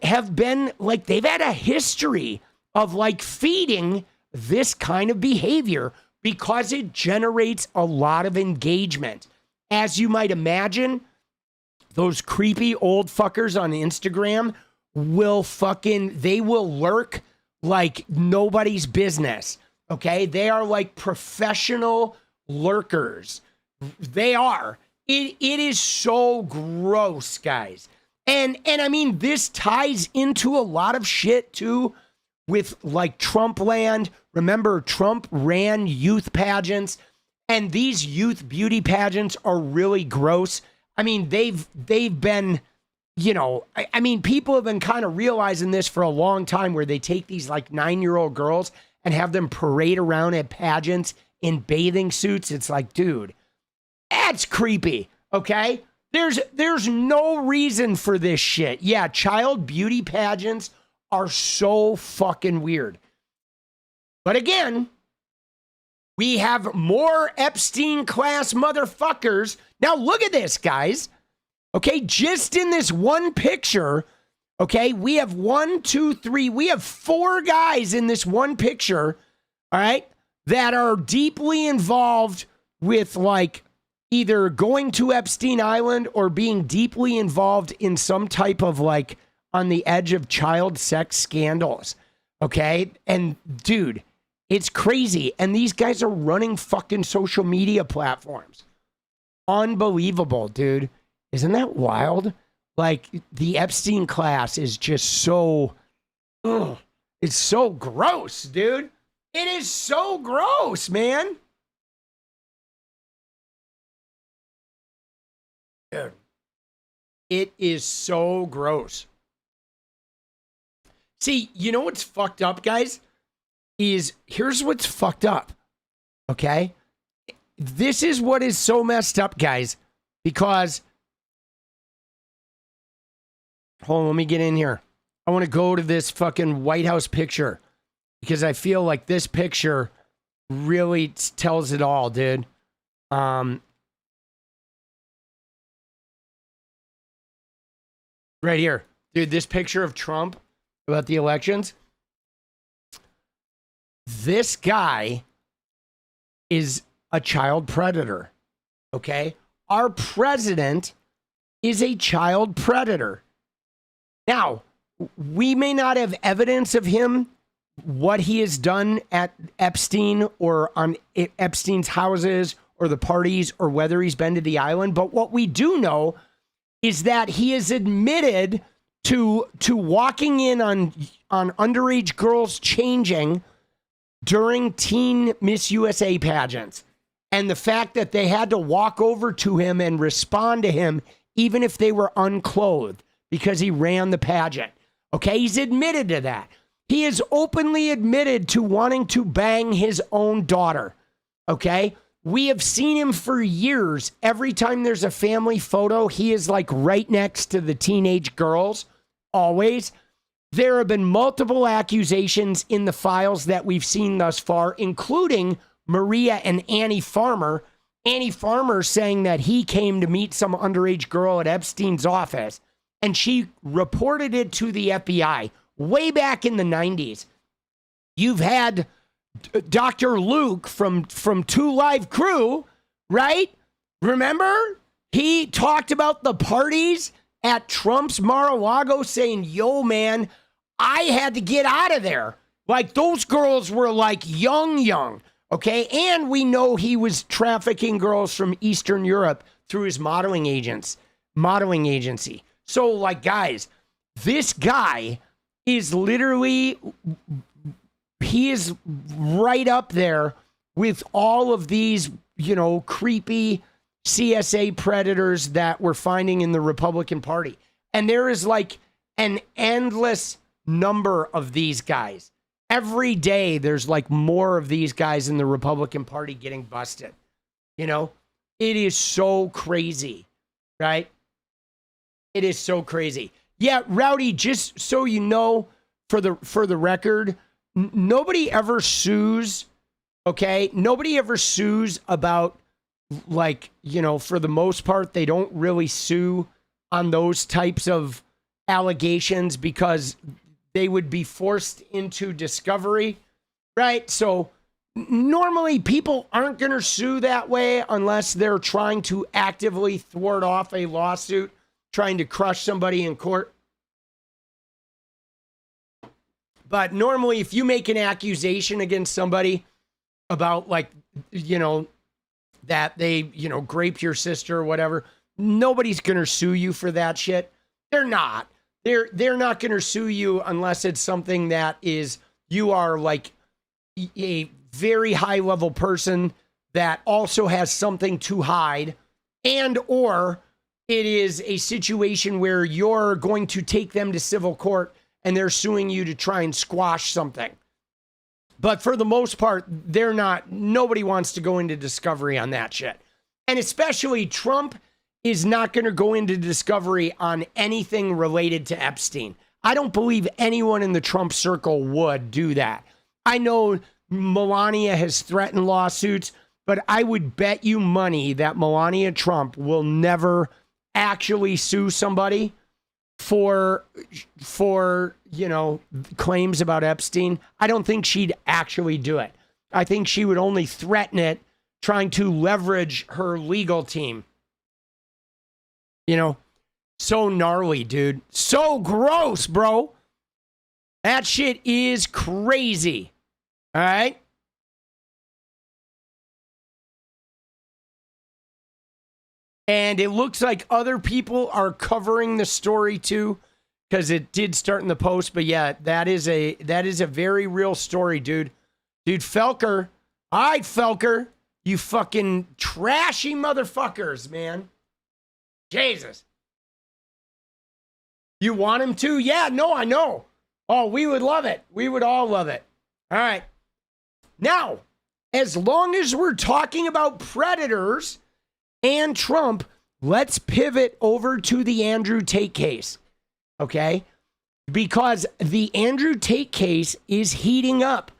have been they've had a history of feeding this kind of behavior because it generates a lot of engagement. As you might imagine, those creepy old fuckers on Instagram they will lurk like nobody's business. Okay? They are professional lurkers. They are. It is so gross, guys. And I mean, this ties into a lot of shit too with Trump land. Remember, Trump ran youth pageants, and these youth beauty pageants are really gross. I mean, they've been you know, I mean, people have been kind of realizing this for a long time, where they take these like 9-year-old girls and have them parade around at pageants in bathing suits. It's like, dude, that's creepy. Okay. There's no reason for this shit. Yeah. Child beauty pageants are so fucking weird. But again, we have more Epstein class motherfuckers. Now look at this, guys. Okay, just in this one picture, okay, we have 1, 2, 3, we have 4 guys in this one picture, all right, that are deeply involved with like either going to Epstein Island or being deeply involved in some type of like on the edge of child sex scandals, okay? And dude, it's crazy. And these guys are running fucking social media platforms. Unbelievable, dude. Isn't that wild? Like, the Epstein class is just so, it's so gross, dude. It is so gross, man. Dude. It is so gross. See, you know what's fucked up, guys? Here's what's fucked up, okay? This is what is so messed up, guys, because... Hold on, let me get in here. I want to go to this fucking White House picture because I feel like this picture really tells it all, dude. Right here. Dude, this picture of Trump about the elections. This guy is a child predator, okay? Our president is a child predator. Now, we may not have evidence of him, what he has done at Epstein or on Epstein's houses or the parties or whether he's been to the island. But what we do know is that he has admitted to walking in on underage girls changing during teen Miss USA pageants. And the fact that they had to walk over to him and respond to him, even if they were unclothed, because he ran the pageant. Okay, he's admitted to that. He is openly admitted to wanting to bang his own daughter. Okay, we have seen him for years. Every time there's a family photo, he is like right next to the teenage girls, always. There have been multiple accusations in the files that we've seen thus far, including Maria and Annie Farmer. Annie Farmer saying that he came to meet some underage girl at Epstein's office, and she reported it to the FBI way back in the 90s. You've had Dr. Luke from 2 Live Crew, right? Remember? He talked about the parties at Trump's Mar-a-Lago saying, yo, man, I had to get out of there. Like, those girls were like young, okay? And we know he was trafficking girls from Eastern Europe through his modeling agency. So, like, guys, this guy is literally, he is right up there with all of these, you know, creepy CSA predators that we're finding in the Republican Party. And there is like an endless number of these guys. Every day, there's like more of these guys in the Republican Party getting busted. You know, it is so crazy, right? It is so crazy. Yeah, Rowdy, just so you know, for the record, nobody ever sues, okay? Nobody ever sues about, like, you know, for the most part, they don't really sue on those types of allegations because they would be forced into discovery, right? So normally people aren't going to sue that way unless they're trying to actively thwart off a lawsuit, trying to crush somebody in court. But normally, if you make an accusation against somebody about, like, you know, that they, you know, raped your sister or whatever, nobody's going to sue you for that shit. They're not. They're not going to sue you unless it's something that is, you are like a very high level person that also has something to hide, and or it is a situation where you're going to take them to civil court and they're suing you to try and squash something. But for the most part, they're not, nobody wants to go into discovery on that shit. And especially Trump is not going to go into discovery on anything related to Epstein. I don't believe anyone in the Trump circle would do that. I know Melania has threatened lawsuits, but I would bet you money that Melania Trump will never actually sue somebody for claims about Epstein. I don't think she'd actually do it. I think she would only threaten it, trying to leverage her legal team. So gnarly, dude. So gross, bro. That shit is crazy. All right? And it looks like other people are covering the story too, because it did start in the Post. But yeah, that is a very real story, dude. Dude, Felker. All right, Felker. You fucking trashy motherfuckers, man. Jesus. You want him to? Yeah, no, I know. Oh, we would love it. We would all love it. All right. Now, as long as we're talking about predators and Trump, let's pivot over to the Andrew Tate case. Okay? Because the Andrew Tate case is heating up.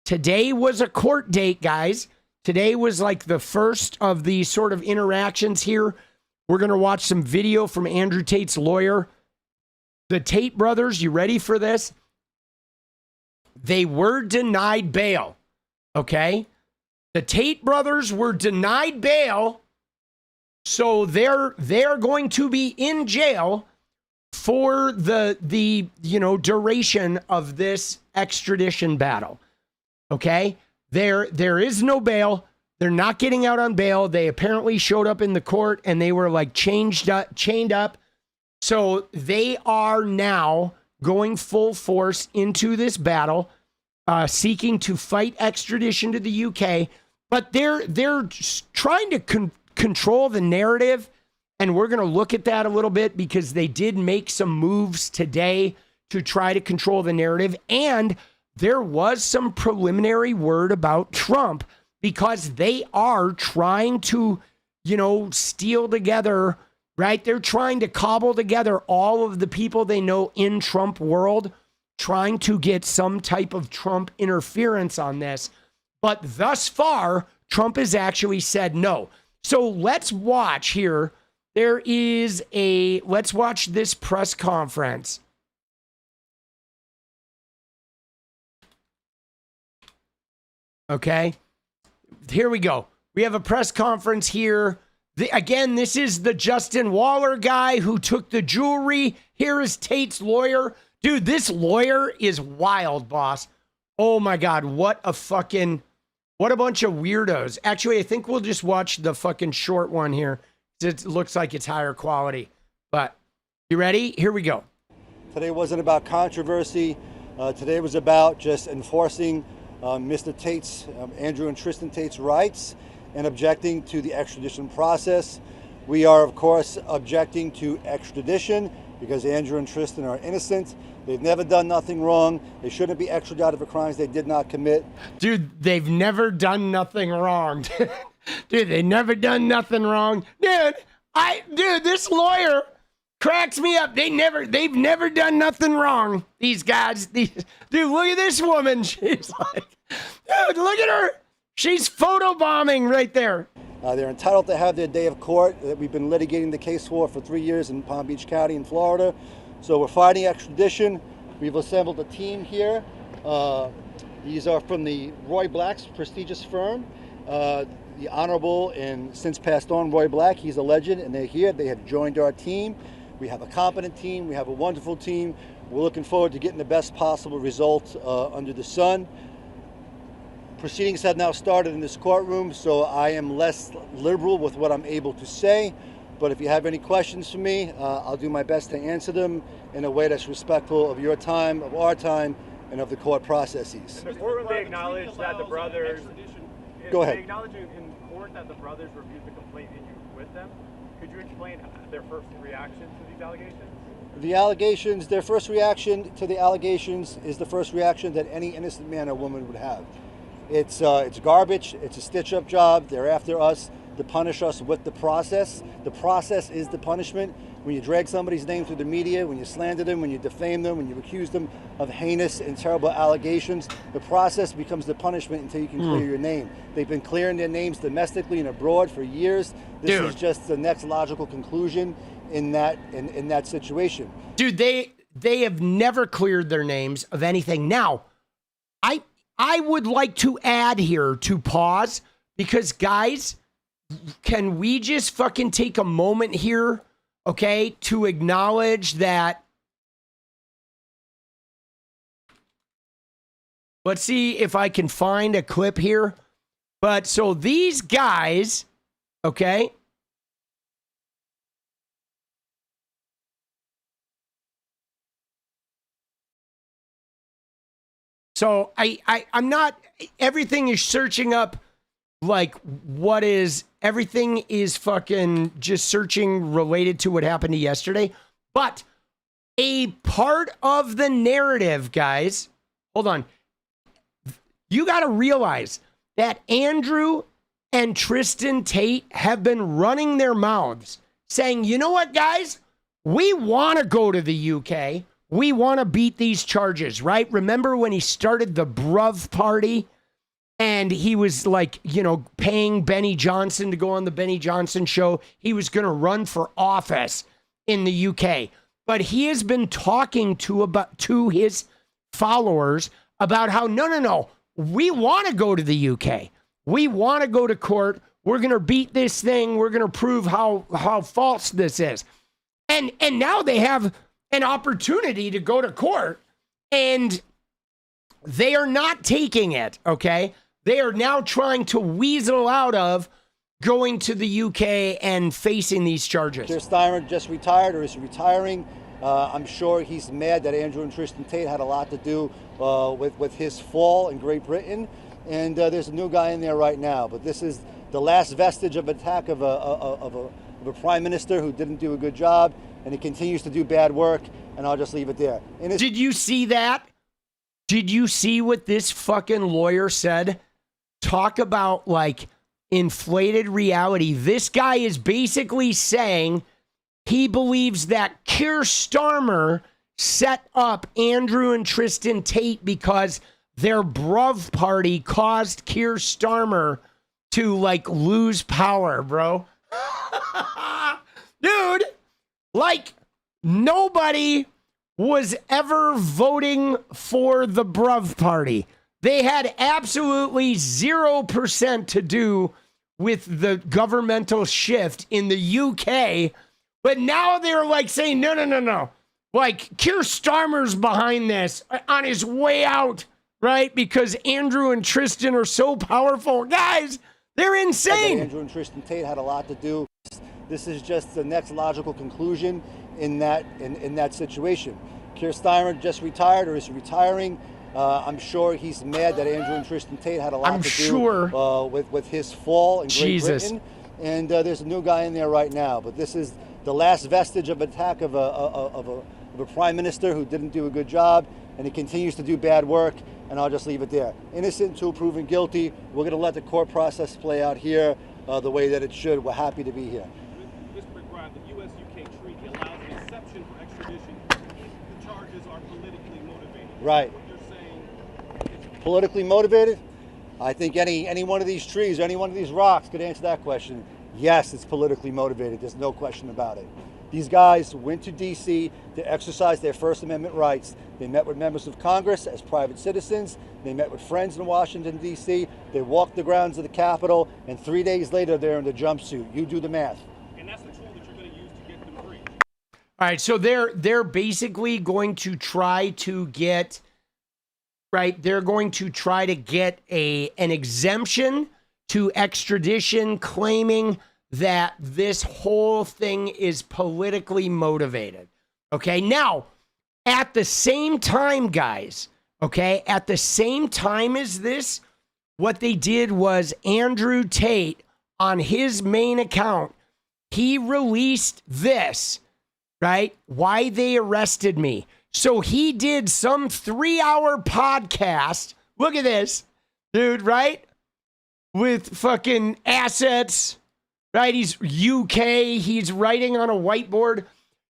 Today was a court date, guys. Today was like the first of the sort of interactions here. We're going to watch some video from Andrew Tate's lawyer. The Tate brothers, you ready for this? They were denied bail. Okay? The Tate brothers were denied bail. So they're going to be in jail for the duration of this extradition battle. Okay? There is no bail. They're not getting out on bail. They apparently showed up in the court and they were like chained up. So they are now going full force into this battle, seeking to fight extradition to the UK. But they're trying to control the narrative, and we're going to look at that a little bit because they did make some moves today to try to control the narrative. And there was some preliminary word about Trump because they are trying to, steal together, right? They're trying to cobble together all of the people they know in Trump world, trying to get some type of Trump interference on this. But thus far, Trump has actually said no. So let's watch here. Let's watch this press conference. Okay, here we go. We have a press conference here. Again, this is the Justin Waller guy who took the jewelry. Here is Tate's lawyer. Dude, this lawyer is wild, boss. Oh my God, what a bunch of weirdos. Actually, I think we'll just watch the fucking short one here. It looks like it's higher quality. But you ready? Here we go. Today wasn't about controversy. Today was about just enforcing Mr. Tate's, Andrew and Tristan Tate's rights and objecting to the extradition process. We are, of course, objecting to extradition because Andrew and Tristan are innocent. They've never done nothing wrong. They shouldn't be extradited for crimes they did not commit. Dude, they've never done nothing wrong. Dude, they never done nothing wrong. Dude, this lawyer cracks me up. They've never done nothing wrong. These guys, dude, look at this woman. She's like, dude, look at her. She's photobombing right there. They're entitled to have their day of court that we've been litigating the case for 3 years in Palm Beach County in Florida. So we're fighting extradition. We've assembled a team here. These are from the Roy Black's prestigious firm. The Honorable and since passed on Roy Black, he's a legend, and they're here. They have joined our team. We have a competent team. We have a wonderful team. We're looking forward to getting the best possible result under the sun. Proceedings have now started in this courtroom, so I am less liberal with what I'm able to say. But if you have any questions for me, I'll do my best to answer them in a way that's respectful of your time, of our time, and of the court processes. The court they acknowledge that the brothers. Go ahead. They acknowledge in court that the brothers reviewed the complaint and you with them. Could you explain their first reaction to these allegations? The allegations, their first reaction to the allegations is the first reaction that any innocent man or woman would have. It's garbage. It's a stitch-up job. They're after us to punish us with the process. The process is the punishment. When you drag somebody's name through the media, when you slander them, when you defame them, when you accuse them of heinous and terrible allegations, the process becomes the punishment until you can clear your name. They've been clearing their names domestically and abroad for years. This is just the next logical conclusion in that situation. Dude, they have never cleared their names of anything. Now, I would like to add here to pause, because guys, can we just fucking take a moment here, okay, to acknowledge that. Let's see if I can find a clip here. But so these guys, okay. So I'm not, everything is searching up like what is, everything is fucking just searching related to what happened yesterday. But a part of the narrative, guys, hold on. You got to realize that Andrew and Tristan Tate have been running their mouths saying, you know what, guys? We want to go to the UK. We want to beat these charges, right? Remember when he started the Bruv party and he was like, you know, paying Benny Johnson to go on the Benny Johnson show? He was going to run for office in the UK. But he has been talking to his followers about how, no, we want to go to the UK. We want to go to court. We're going to beat this thing. We're going to prove how false this is. And now they have an opportunity to go to court, and they are not taking it, okay? They are now trying to weasel out of going to the UK and facing these charges. 𝗙𝗪 just retired or is retiring. I'm sure he's mad that Andrew and Tristan Tate had a lot to do with his fall in Great Britain. And there's a new guy in there right now. But this is the last vestige of attack of a prime minister who didn't do a good job, and he continues to do bad work, and I'll just leave it there. Did you see that? Did you see what this fucking lawyer said? Talk about, like, inflated reality. This guy is basically saying he believes that 𝗙rie set up Andrew and Tristan Tate because their Bruv party caused 𝗙rie to, like, lose power, bro. Dude, like, nobody was ever voting for the Bruv party. They had absolutely 0% to do with the governmental shift in the UK. But now they're like saying, no. Like, 𝗙rie behind this on his way out, right? Because Andrew and Tristan are so powerful. Guys, they're insane. Andrew and Tristan Tate had a lot to do. This is just the next logical conclusion in that situation. 𝗙rie just retired or is retiring. I'm sure he's mad that Andrew and Tristan Tate had a lot to do with his fall in Great Britain. And there's a new guy in there right now. But this is the last vestige of attack of a prime minister who didn't do a good job, and he continues to do bad work, and I'll just leave it there. Innocent until proven guilty. We're going to let the court process play out here the way that it should. We're happy to be here. Mr. McBride, the U.S.-UK treaty allows an exception for extradition if the charges are politically motivated. Right. What you're saying is politically motivated? I think any one of these trees or any one of these rocks could answer that question. Yes, it's politically motivated. There's no question about it. These guys went to D.C. to exercise their First Amendment rights. They met with members of Congress as private citizens. They met with friends in Washington, D.C. They walked the grounds of the Capitol, and 3 days later, they're in the jumpsuit. You do the math. And that's the tool that you're going to use to get them free. All right, so they're basically going to try to get, right, they're going to try to get an exemption to extradition, claiming that this whole thing is politically motivated. Okay, now, at the same time, guys, okay, at the same time as this, what they did was Andrew Tate, on his main account, he released this, right? Why they arrested me. So he did some 3-hour podcast. Look at this, dude, right? With fucking assets, right? He's UK. He's writing on a whiteboard.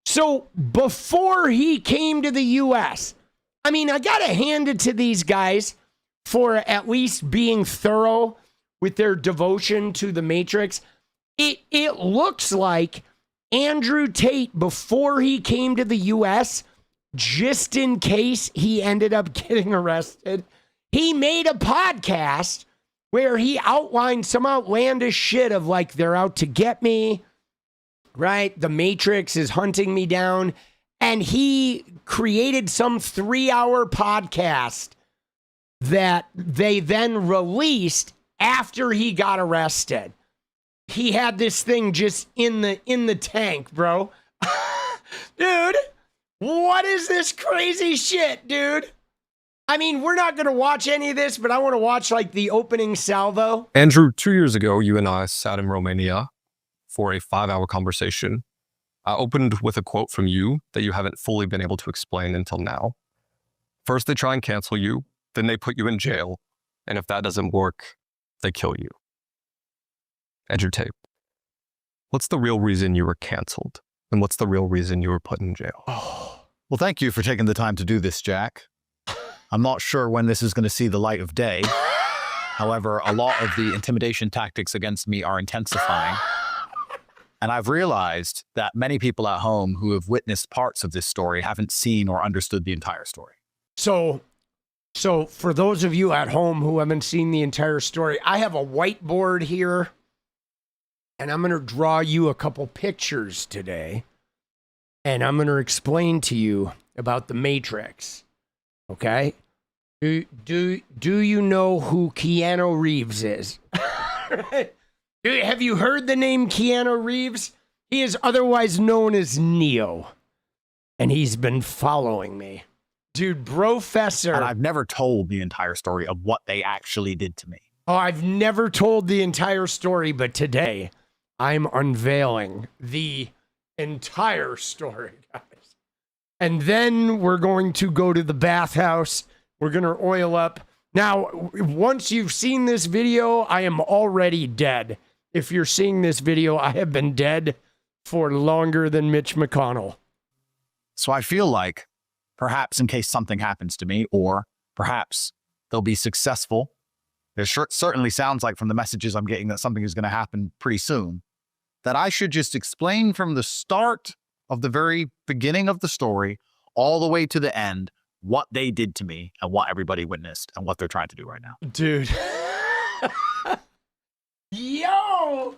So before he came to the US, I mean, I got to hand it to these guys for at least being thorough with their devotion to the Matrix. It looks like Andrew Tate, before he came to the US, just in case he ended up getting arrested, he made a podcast where he outlined some outlandish shit of like, they're out to get me, right? The Matrix is hunting me down. And he created some 3-hour podcast that they then released after he got arrested. He had this thing just in the tank, bro. Dude, what is this crazy shit, dude? I mean, we're not going to watch any of this, but I want to watch like the opening salvo. Andrew, 2 years ago, you and I sat in Romania for a 5-hour conversation. I opened with a quote from you that you haven't fully been able to explain until now. First, they try and cancel you. Then they put you in jail. And if that doesn't work, they kill you. Andrew Tate, what's the real reason you were canceled? And what's the real reason you were put in jail? Oh. Well, thank you for taking the time to do this, Jack. I'm not sure when this is going to see the light of day. However, a lot of the intimidation tactics against me are intensifying. And I've realized that many people at home who have witnessed parts of this story haven't seen or understood the entire story. So for those of you at home who haven't seen the entire story, I have a whiteboard here, and I'm going to draw you a couple pictures today, and I'm going to explain to you about the Matrix. Okay? Do you know who Keanu Reeves is? Have you heard the name Keanu Reeves? He is otherwise known as Neo. And he's been following me. Dude, Brofessor. And I've never told the entire story of what they actually did to me. Oh, I've never told the entire story, but today I'm unveiling the entire story, guys. And then we're going to go to the bathhouse. We're going to oil up. Now, once you've seen this video, I am already dead. If you're seeing this video, I have been dead for longer than Mitch McConnell. So I feel like perhaps in case something happens to me, or perhaps they'll be successful. It certainly sounds like from the messages I'm getting that something is going to happen pretty soon, that I should just explain from the start of the very beginning of the story all the way to the end what they did to me and what everybody witnessed and what they're trying to do right now. Dude. Yo,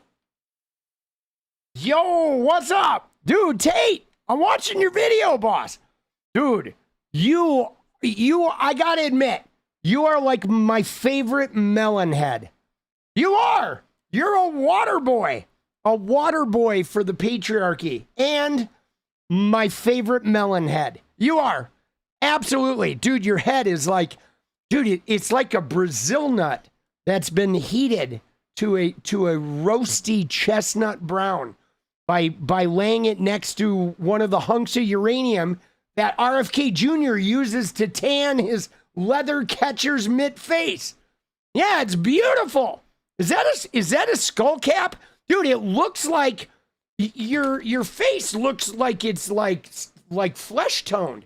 what's up? Dude, Tate, I'm watching your video, boss. Dude, you, I gotta admit, you are like my favorite melon head. You are. You're a water boy for the patriarchy, and my favorite melon head. You are. Absolutely. Dude, your head is like, dude, it's like a Brazil nut that's been heated to a roasty chestnut brown by laying it next to one of the hunks of uranium that RFK Jr. uses to tan his leather catcher's mitt face. Yeah, it's beautiful. Is that a skull cap? Dude, it looks like your face looks like it's like flesh toned.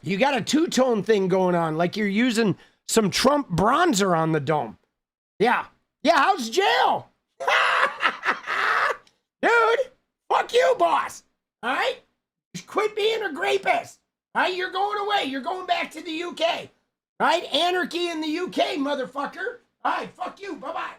You got a two-tone thing going on, like you're using some Trump bronzer on the dome. Yeah. Yeah, how's jail? Dude, fuck you, boss. All right? Just quit being a grapist. All right? You're going away. You're going back to the UK. All right? Anarchy in the UK, motherfucker. All right, fuck you. Bye-bye.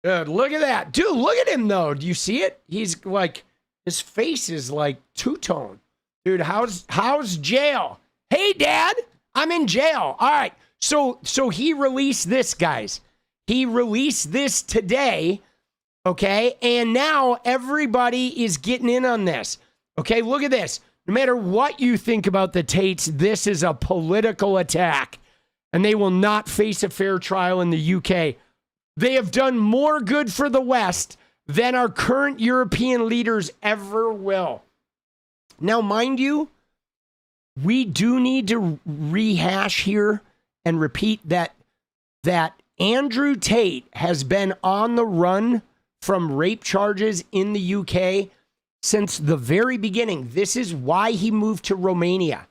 Dude, look at that. Dude, look at him, though. Do you see it? He's like, his face is like two-tone. Dude, how's jail? Hey, Dad, I'm in jail. All right. So he released this, guys. He released this today, okay? And now everybody is getting in on this, okay? Look at this. No matter what you think about the Tates, this is a political attack, and they will not face a fair trial in the UK. They have done more good for the West than our current European leaders ever will. Now, mind you, we do need to rehash here and repeat that Andrew Tate has been on the run from rape charges in the UK since the very beginning. This is why he moved to Romania.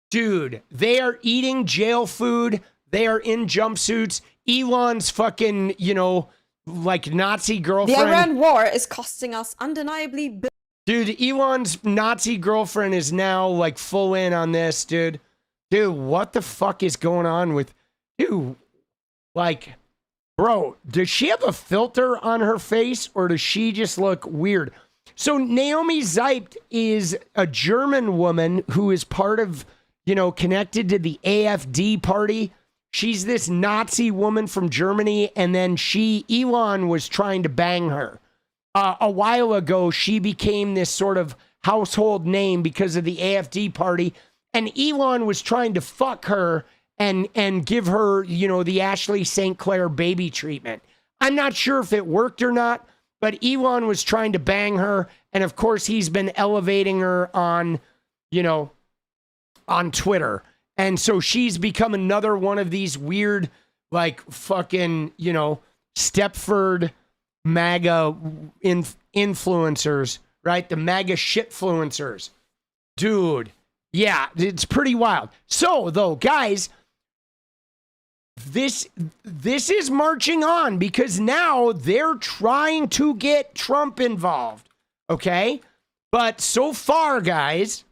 Dude, they are eating jail food. They are in jumpsuits. Elon's fucking, like Nazi girlfriend. The Iran war is costing us undeniably. Dude, Elon's Nazi girlfriend is now like full in on this, dude. Dude, what the fuck is going on with, dude, like, bro, does she have a filter on her face or does she just look weird? So Naomi Zeipt is a German woman who is part of, connected to the AfD party. She's this Nazi woman from Germany, and then Elon was trying to bang her. A while ago, she became this sort of household name because of the AfD party, and Elon was trying to fuck her and give her, the Ashley St. Clair baby treatment. I'm not sure if it worked or not, but Elon was trying to bang her, and of course, he's been elevating her on, on Twitter. And so she's become another one of these weird, like, fucking, Stepford MAGA influencers, right? The MAGA shitfluencers. Dude, yeah, it's pretty wild. So, though, guys, this is marching on because now they're trying to get Trump involved, okay? But so far, guys,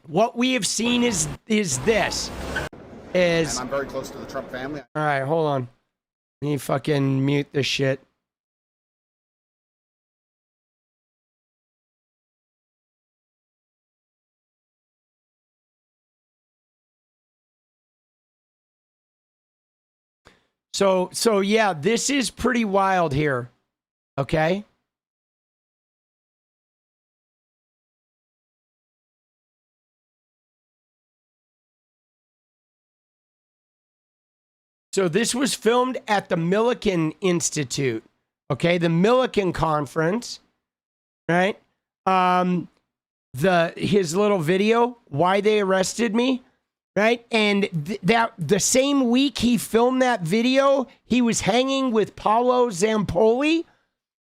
what we have seen is this. And I'm very close to the Trump family. All right, hold on. Let me fucking mute this shit. So yeah, this is pretty wild here. Okay? So this was filmed at the Millikan Institute, okay? The Millikan Conference, right? His little video, why they arrested me, right? And that the same week he filmed that video, he was hanging with Paolo Zampoli.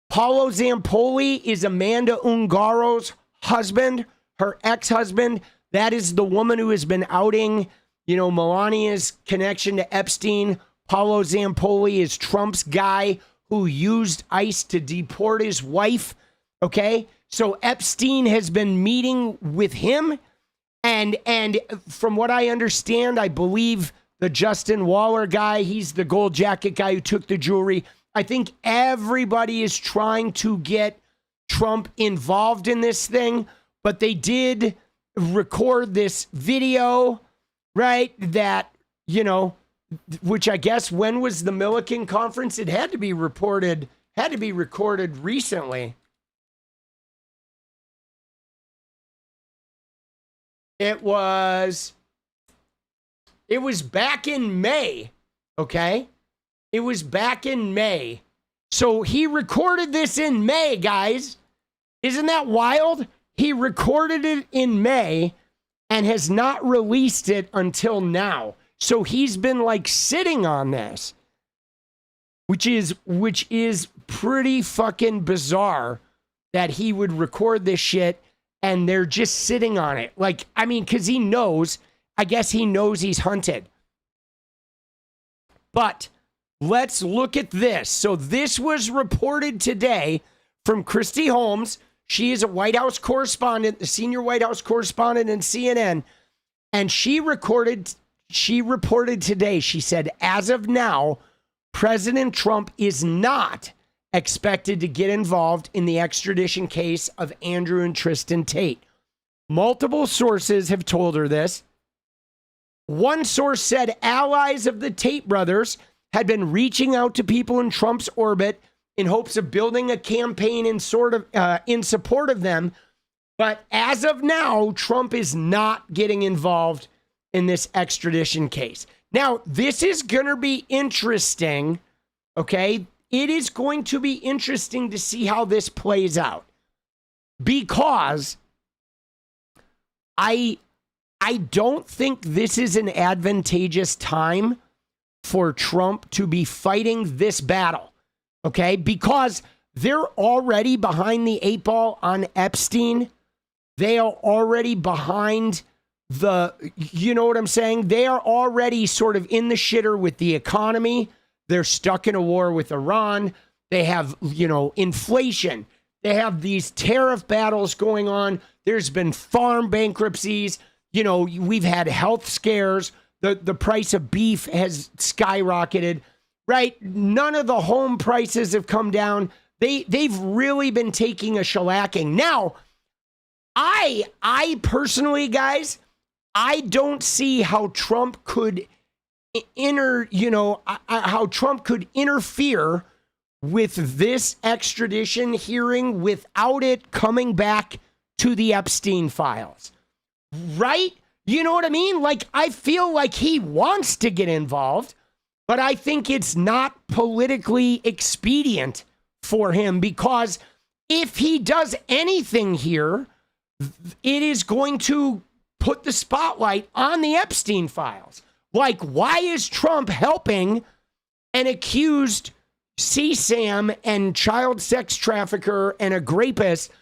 Paolo Zampoli is Amanda Ungaro's husband, her ex-husband. That is the woman who has been outing Melania's connection to Epstein. Paolo Zampoli is Trump's guy who used ICE to deport his wife. Okay? So Epstein has been meeting with him. And from what I understand, I believe the Justin Waller guy, he's the gold jacket guy who took the jewelry. I think everybody is trying to get Trump involved in this thing. But they did record this video, right? That, which I guess when was the Millikan conference? It had to be recorded recently. It was back in May, okay? It was back in May. So he recorded this in May, guys. Isn't that wild? He recorded it in May and has not released it until now. So he's been like sitting on this, which is pretty fucking bizarre that he would record this shit and they're just sitting on it. Like, I mean, because he knows, I guess he knows he's hunted. But let's look at this. So this was reported today from Christy Holmes. She is a White House correspondent, the senior White House correspondent in CNN. And she reported today, she said, as of now, President Trump is not expected to get involved in the extradition case of Andrew and Tristan Tate. Multiple sources have told her this. One source said allies of the Tate brothers had been reaching out to people in Trump's orbit in hopes of building a campaign in support of them. But as of now, Trump is not getting involved in this extradition case. Now, this is going to be interesting Okay? It is going to be interesting to see how this plays out, because I don't think this is an advantageous time for Trump to be fighting this battle, okay? Because they're already behind the 8 ball on Epstein. They are already behind you know what I'm saying? They are already sort of in the shitter with the economy. They're stuck in a war with Iran. They have, inflation. They have these tariff battles going on. There's been farm bankruptcies. We've had health scares. The price of beef has skyrocketed, right? None of the home prices have come down. They've really been taking a shellacking. Now, I personally, guys, I don't see how Trump could how Trump could interfere with this extradition hearing without it coming back to the Epstein files, right? You know what I mean? Like, I feel like he wants to get involved, but I think it's not politically expedient for him, because if he does anything here, it is going to put the spotlight on the Epstein files. Like, why is Trump helping an accused CSAM and child sex trafficker and a rapist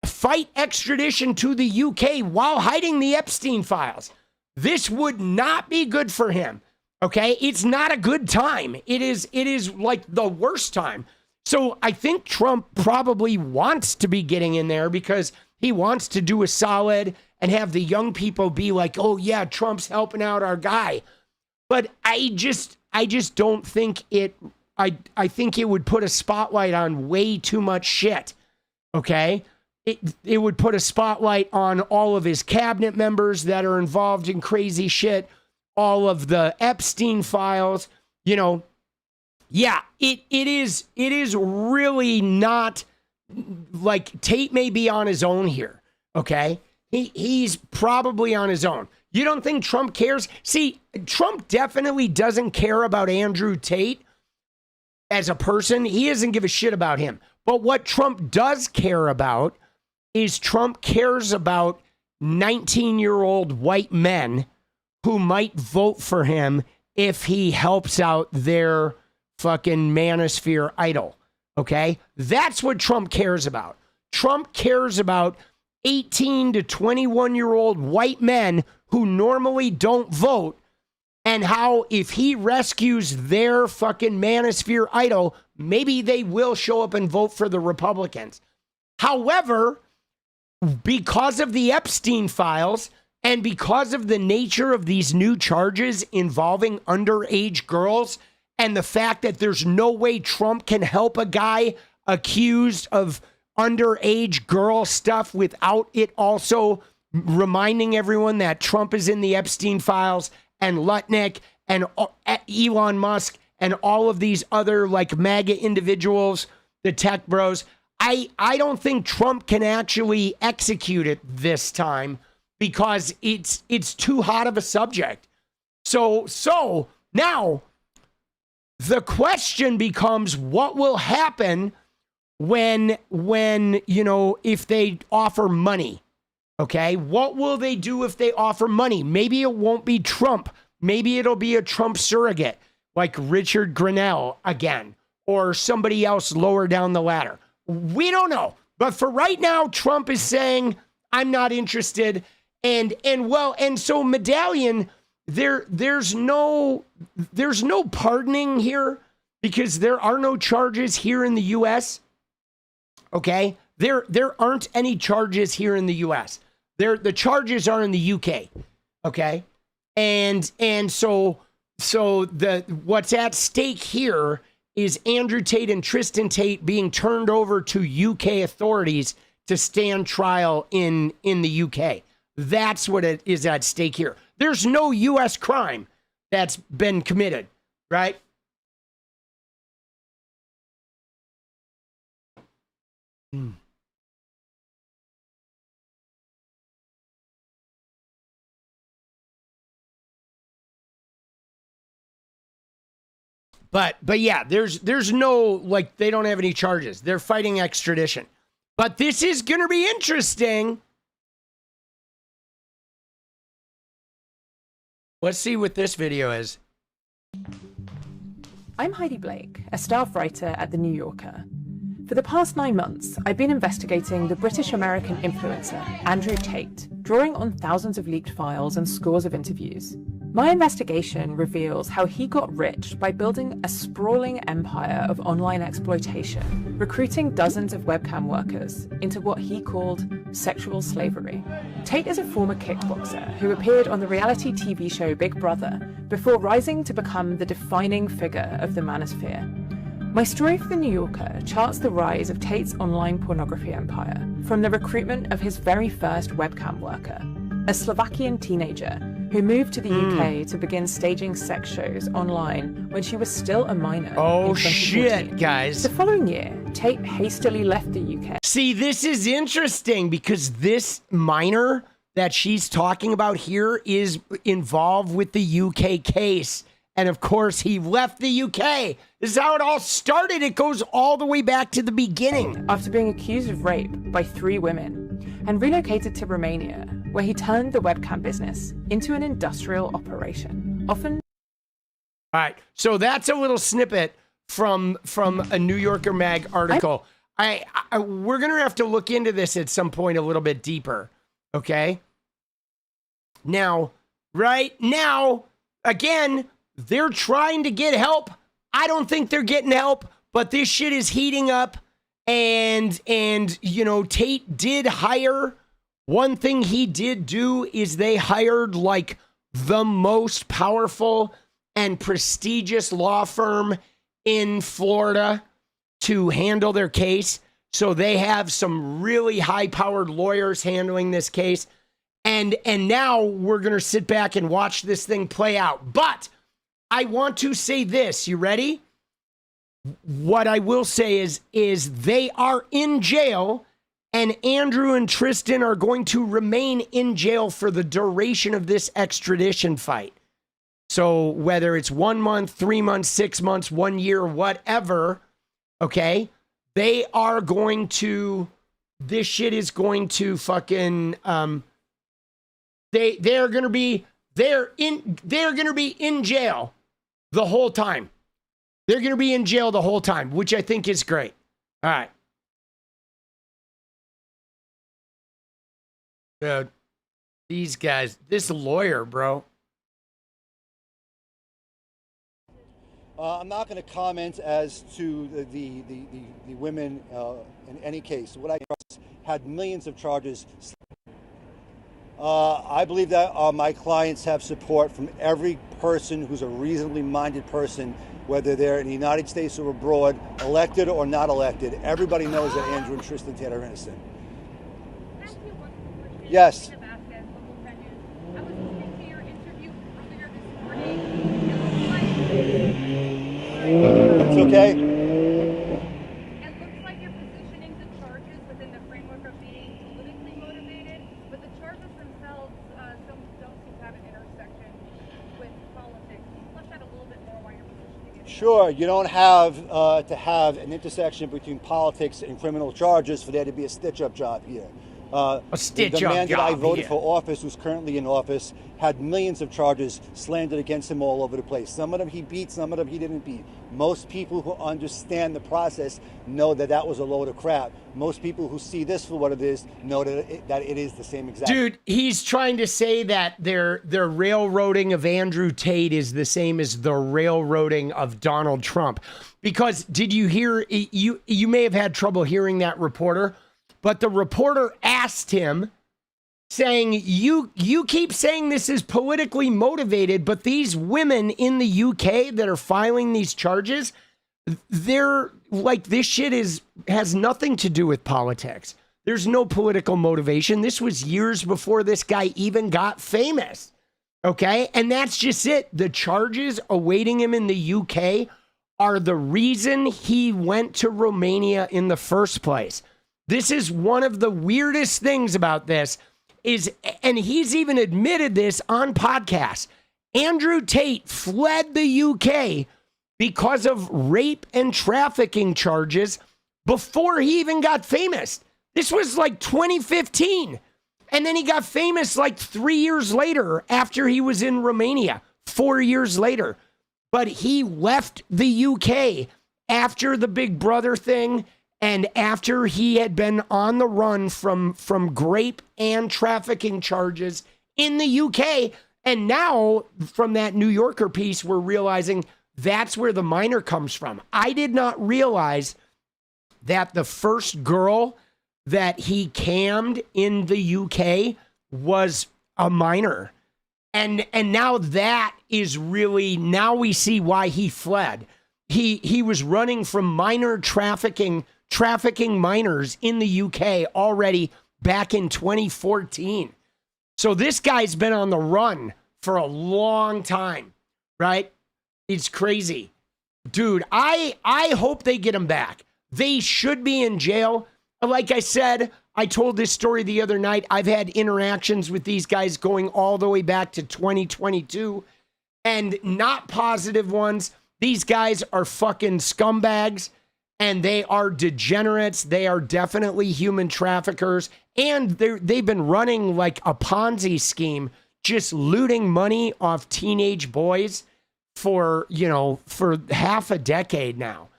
fight extradition to the UK while hiding the Epstein files? This would not be good for him. Okay? It's not a good time. It is like the worst time. So I think Trump probably wants to be getting in there because he wants to do a solid and have the young people be like, oh yeah, Trump's helping out our guy. But I just don't think I think it would put a spotlight on way too much shit. Okay? It would put a spotlight on all of his cabinet members that are involved in crazy shit, all of the Epstein files, Yeah, it is really not like Tate may be on his own here, okay? He's probably on his own. You don't think Trump cares? See, Trump definitely doesn't care about Andrew Tate as a person. He doesn't give a shit about him. But what Trump does care about is Trump cares about 19-year-old white men who might vote for him if he helps out their fucking manosphere idol. Okay? That's what Trump cares about. Trump cares about 18 to 21-year-old white men who normally don't vote, and how if he rescues their fucking manosphere idol, maybe they will show up and vote for the Republicans. However, because of the Epstein files and because of the nature of these new charges involving underage girls and the fact that there's no way Trump can help a guy accused of underage girl stuff without it also reminding everyone that Trump is in the Epstein files and Lutnick and Elon Musk and all of these other like MAGA individuals, the tech bros. I don't think Trump can actually execute it this time because it's too hot of a subject. So now the question becomes, what will happen when if they offer money? Okay, what will they do if they offer money? Maybe it won't be Trump. Maybe it'll be a Trump surrogate like Richard Grenell again, or somebody else lower down the ladder. We don't know. But for right now, Trump is saying, I'm not interested. And so Medallion, there's no pardoning here because there are no charges here in the US. Okay? There aren't any charges here in the US. The charges are in the UK. Okay? And so what's at stake here is Andrew Tate and Tristan Tate being turned over to UK authorities to stand trial in the UK. That's what it is at stake here. There's no US crime that's been committed, right? But yeah, there's no, like, they don't have any charges. They're fighting extradition. But this is going to be interesting. Let's see what this video is. I'm Heidi Blake, a staff writer at The New Yorker. For the past 9 months, I've been investigating the British-American influencer, Andrew Tate, drawing on thousands of leaked files and scores of interviews. My investigation reveals how he got rich by building a sprawling empire of online exploitation, recruiting dozens of webcam workers into what he called sexual slavery. Tate is a former kickboxer who appeared on the reality TV show Big Brother before rising to become the defining figure of the manosphere. My story for The New Yorker charts the rise of Tate's online pornography empire, from the recruitment of his very first webcam worker, a Slovakian teenager who moved to the UK to begin staging sex shows online when she was still a minor. Oh shit, guys. The following year, Tate hastily left the UK. See, this is interesting because this minor that she's talking about here is involved with the UK case. And of course, he left the UK. This is how it all started. It goes all the way back to the beginning. After being accused of rape by 3 women and relocated to Romania, where he turned the webcam business into an industrial operation, often... All right, so that's a little snippet from a New Yorker Mag article. We're going to have to look into this at some point a little bit deeper, okay? Now, right now, again... They're trying to get help. I don't think they're getting help, but this shit is heating up. And you know, Tate did hire. One thing he did do is they hired like the most powerful and prestigious law firm in Florida to handle their case. So they have some really high-powered lawyers handling this case. And now we're going to sit back and watch this thing play out. But I want to say this. You ready? What I will say is they are in jail, and Andrew and Tristan are going to remain in jail for the duration of this extradition fight. So whether it's 1 month, 3 months, 6 months, 1 year, whatever, okay, they are going to, this shit is going to fucking, they're going to be in jail the whole time. They're going to be in jail the whole time, which I think is great. All right. Dude, these guys, this lawyer, bro. I'm not going to comment as to the women in any case. What I had millions of charges. I believe that my clients have support from every person who's a reasonably minded person, whether they're in the United States or abroad, elected or not elected. Everybody knows that Andrew and Tristan Tate are innocent. Yes. It's okay. Sure, you don't have to have an intersection between politics and criminal charges for there to be a stitch-up job here. A stitch-up job. The man that I voted for office, who's currently in office, had millions of charges slandered against him all over the place. Some of them he beat, some of them he didn't beat. Most people who understand the process know that that was a load of crap. Most people who see this for what it is know that it is the same exact. Dude, he's trying to say that their railroading of Andrew Tate is the same as the railroading of Donald Trump. Because did you hear, you may have had trouble hearing that reporter, but the reporter asked him, saying, you keep saying this is politically motivated, but these women in the UK that are filing these charges, they're like, this shit has nothing to do with politics. There's no political motivation. This was years before this guy even got famous. Okay. And that's just it. The charges awaiting him in the UK are the reason he went to Romania in the first place. This is one of the weirdest things about this is, and he's even admitted this on podcasts, Andrew Tate fled the UK because of rape and trafficking charges before he even got famous. This was like 2015. And then he got famous like 3 years later after he was in Romania, 4 years later. But he left the UK after the Big Brother thing and after he had been on the run from rape and trafficking charges in the UK. And now from that New Yorker piece, we're realizing that's where the minor comes from. I did not realize that the first girl that he cammed in the UK was a minor. And now that is really, now we see why he fled. He was running from minor trafficking minors in the UK already back in 2014. So this guy's been on the run for a long time, right? It's crazy. Dude, I hope they get him back. They should be in jail. Like I said, I told this story the other night. I've had interactions with these guys going all the way back to 2022 and not positive ones. These guys are fucking scumbags and they are degenerates. They are definitely human traffickers. And they've been running like a Ponzi scheme, just looting money off teenage boys for half a decade now.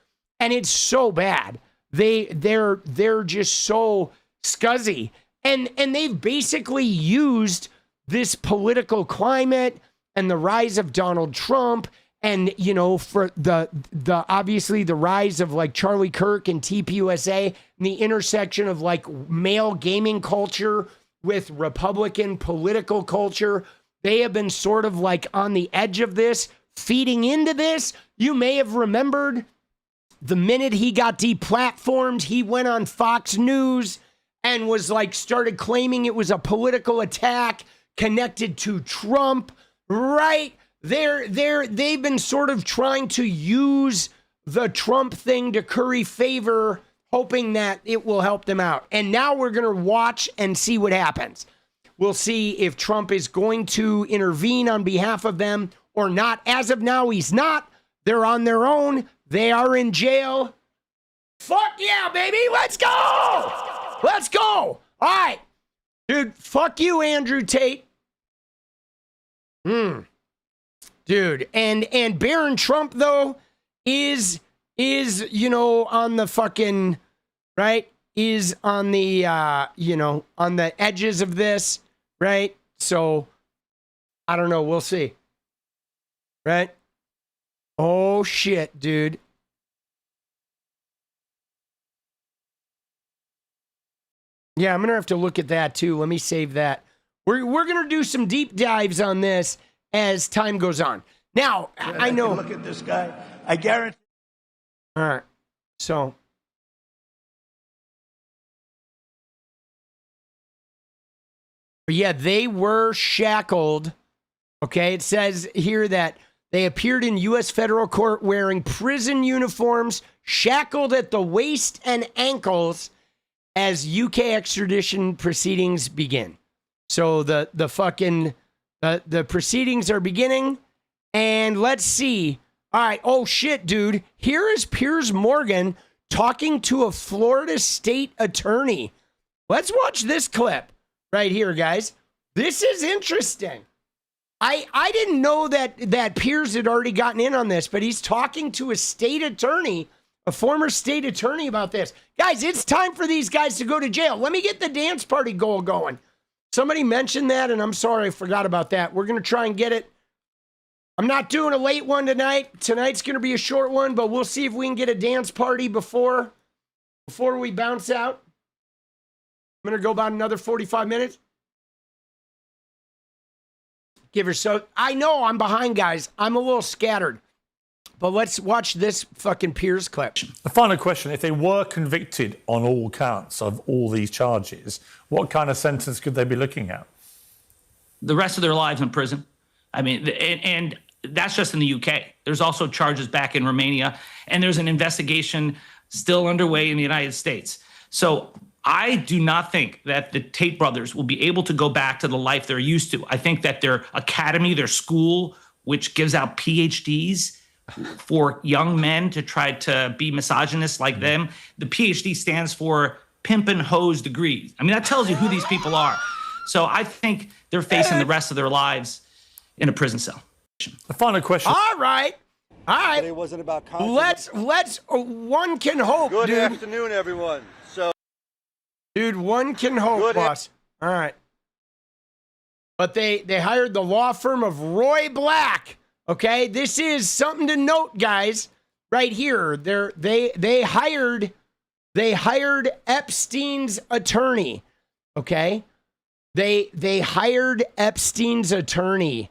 And it's so bad. They're just so scuzzy. And they've basically used this political climate and the rise of Donald Trump and, for the obviously the rise of like Charlie Kirk and TPUSA and the intersection of like male gaming culture with Republican political culture. They have been sort of like on the edge of this, feeding into this. You may have remembered the minute he got deplatformed, he went on Fox News and was like, started claiming it was a political attack connected to Trump, right? They've been sort of trying to use the Trump thing to curry favor, hoping that it will help them out. And now we're going to watch and see what happens. We'll see if Trump is going to intervene on behalf of them or not. As of now, he's not. They're on their own. They are in jail. Fuck yeah, baby. Let's go. Let's go. All right. Dude, fuck you, Andrew Tate. Dude, and Barron Trump, though, is on the fucking, right? Is on the, on the edges of this, right? So, I don't know. We'll see. Right? Oh, shit, dude. Yeah, I'm going to have to look at that, too. Let me save that. We're going to do some deep dives on this as time goes on. Now, I know. Look at this guy. I guarantee. All right. So. Yeah, they were shackled. Okay, it says here that they appeared in U.S. federal court wearing prison uniforms, shackled at the waist and ankles as UK extradition proceedings begin. So the proceedings are beginning, and let's see. All right. Oh shit, dude. Here is Piers Morgan talking to a Florida state attorney. Let's watch this clip right here, guys. This is interesting. I didn't know that Piers had already gotten in on this, but he's talking to a state attorney, a former state attorney about this. Guys, it's time for these guys to go to jail. Let me get the dance party goal going. Somebody mentioned that, and I'm sorry, I forgot about that. We're going to try and get it. I'm not doing a late one tonight. Tonight's going to be a short one, but we'll see if we can get a dance party before we bounce out. I'm going to go about another 45 minutes. Give her so. I know I'm behind, guys. I'm a little scattered. But let's watch this fucking Piers clip. The final question, if they were convicted on all counts of all these charges, what kind of sentence could they be looking at? The rest of their lives in prison. I mean, and that's just in the UK. There's also charges back in Romania, and there's an investigation still underway in the United States. So I do not think that the Tate brothers will be able to go back to the life they're used to. I think that their academy, their school, which gives out PhDs, for young men to try to be misogynist like them. The PhD stands for pimp and hose degrees. I mean, that tells you who these people are. So I think they're facing the rest of their lives in a prison cell. The final question. All right. It wasn't about Let's one can hope, Good dude. afternoon, everyone. So, dude, one can hope, boss. All right. But they hired the law firm of Roy Black. Okay, this is something to note, guys. Right here, they hired Epstein's attorney. Okay, they hired Epstein's attorney,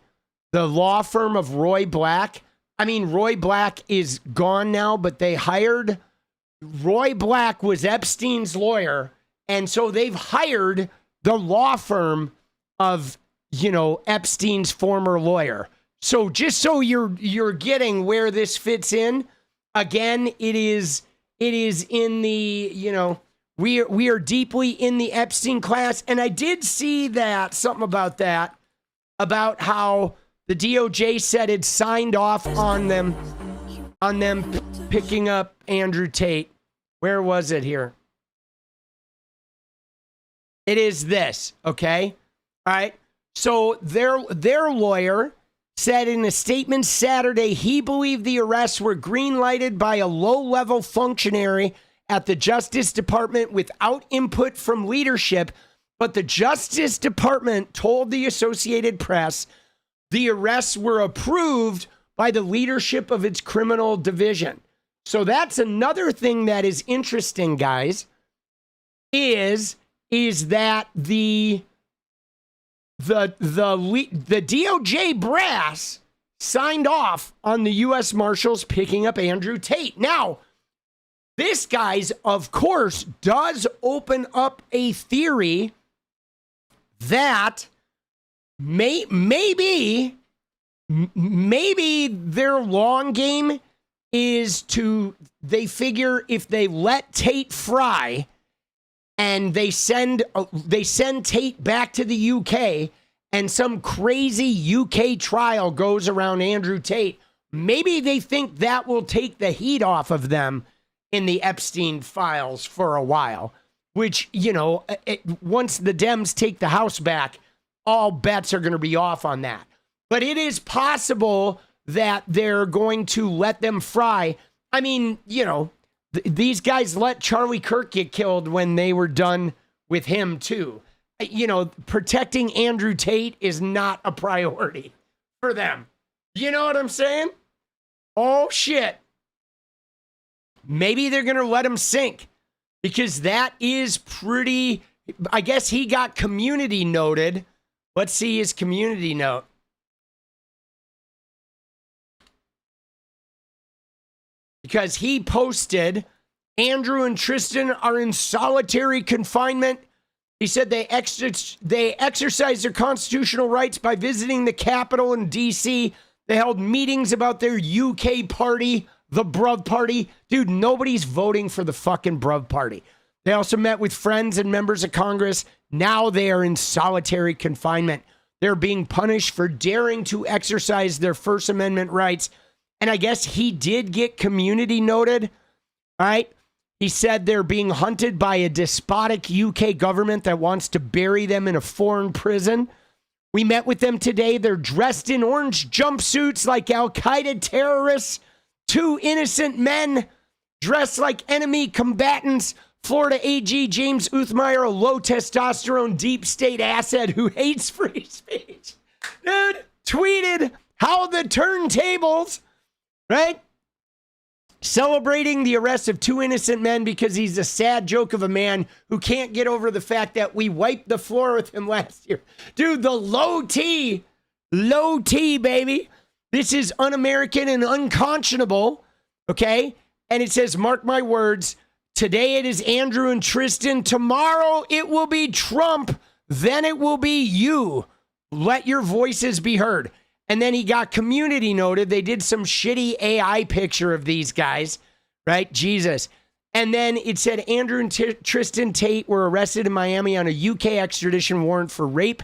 the law firm of Roy Black. I mean, Roy Black is gone now, but they hired Roy Black was Epstein's lawyer, and so they've hired the law firm of, you know, Epstein's former lawyer. So just so you're getting where this fits in, again, it is in the, you know, we are deeply in the Epstein class. And I did see that something about how the DOJ said it signed off on them picking up Andrew Tate. Where was it here? It is this, okay? All right. So their lawyer said in a statement Saturday he believed the arrests were green-lighted by a low-level functionary at the Justice Department without input from leadership, but the Justice Department told the Associated Press the arrests were approved by the leadership of its criminal division. So that's another thing that is interesting, guys, is that the DOJ brass signed off on the U.S. Marshals picking up Andrew Tate. Now, this, guys, of course, does open up a theory that maybe their long game is they figure if they let Tate fry and they send Tate back to the UK and some crazy UK trial goes around Andrew Tate, maybe they think that will take the heat off of them in the Epstein files for a while, which, you know, once the Dems take the House back, all bets are going to be off on that. But it is possible that they're going to let them fry. I mean, you know, these guys let Charlie Kirk get killed when they were done with him too. You know, protecting Andrew Tate is not a priority for them. You know what I'm saying? Oh, shit. Maybe they're going to let him sink because that is pretty... I guess he got community noted. Let's see his community note. Because he posted, Andrew and Tristan are in solitary confinement. He said they exercised their constitutional rights by visiting the Capitol in D.C. They held meetings about their UK party, the Bruv Party. Dude, nobody's voting for the fucking Bruv Party. They also met with friends and members of Congress. Now they are in solitary confinement. They're being punished for daring to exercise their First Amendment rights. And I guess he did get community noted. All right. He said they're being hunted by a despotic UK government that wants to bury them in a foreign prison. We met with them today. They're dressed in orange jumpsuits like Al-Qaeda terrorists. 2 innocent men dressed like enemy combatants. Florida AG James 𝗙ecie𝗶𝗆𝗆, a low testosterone deep state asset who hates free speech. Dude, tweeted how the turntables, right? Celebrating the arrest of 2 innocent men because he's a sad joke of a man who can't get over the fact that we wiped the floor with him last year. Dude, the low T, baby. This is un-American and unconscionable, okay? And it says, mark my words, today it is Andrew and Tristan. Tomorrow it will be Trump. Then it will be you. Let your voices be heard. And then he got community noted. They did some shitty AI picture of these guys, right? Jesus. And then it said Andrew and Tristan Tate were arrested in Miami on a UK extradition warrant for rape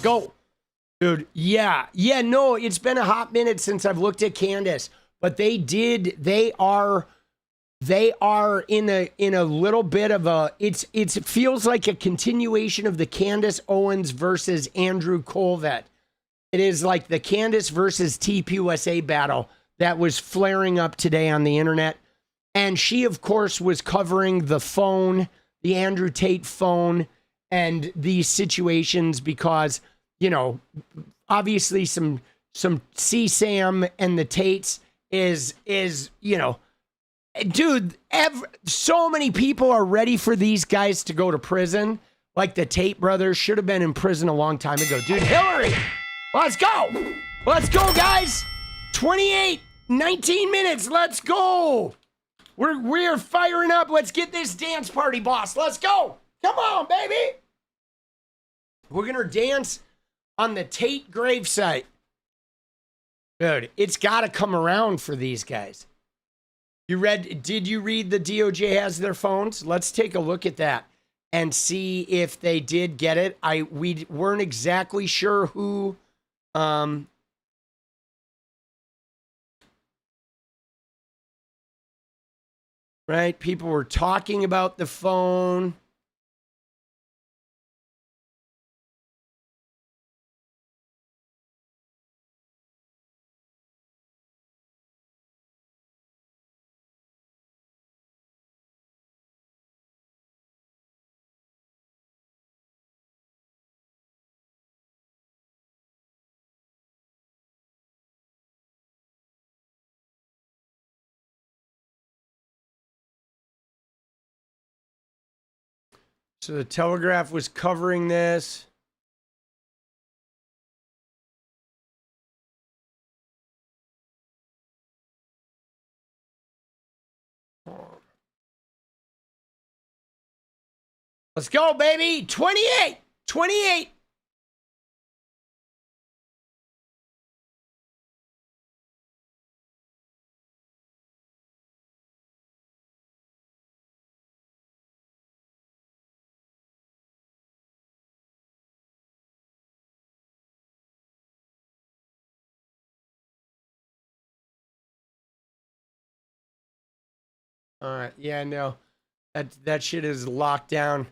go. Dude, yeah. Yeah, no, it's been a hot minute since I've looked at Candace, but they are in a little bit of a, it feels like a continuation of the Candace Owens versus Andrew Colvett. It is like the Candace versus TPUSA battle that was flaring up today on the internet. And she, of course, was covering the phone, the Andrew Tate phone, and these situations because, you know, obviously some 𝗙𝗍𝗹𝗪 and the Tates is, you know, dude, so many people are ready for these guys to go to prison. Like the Tate brothers should have been in prison a long time ago. Dude, Hillary, let's go. Let's go, guys. 19 minutes. Let's go. We're firing up. Let's get this dance party, boss. Let's go. Come on, baby. We're going to dance on the Tate gravesite. Dude, it's got to come around for these guys. Did you read the DOJ has their phones? Let's take a look at that and see if they did get it. We weren't exactly sure who, right? People were talking about the phone. So the Telegraph was covering this. Let's go, baby. 28. 28. All right. Yeah, no. That shit is locked down.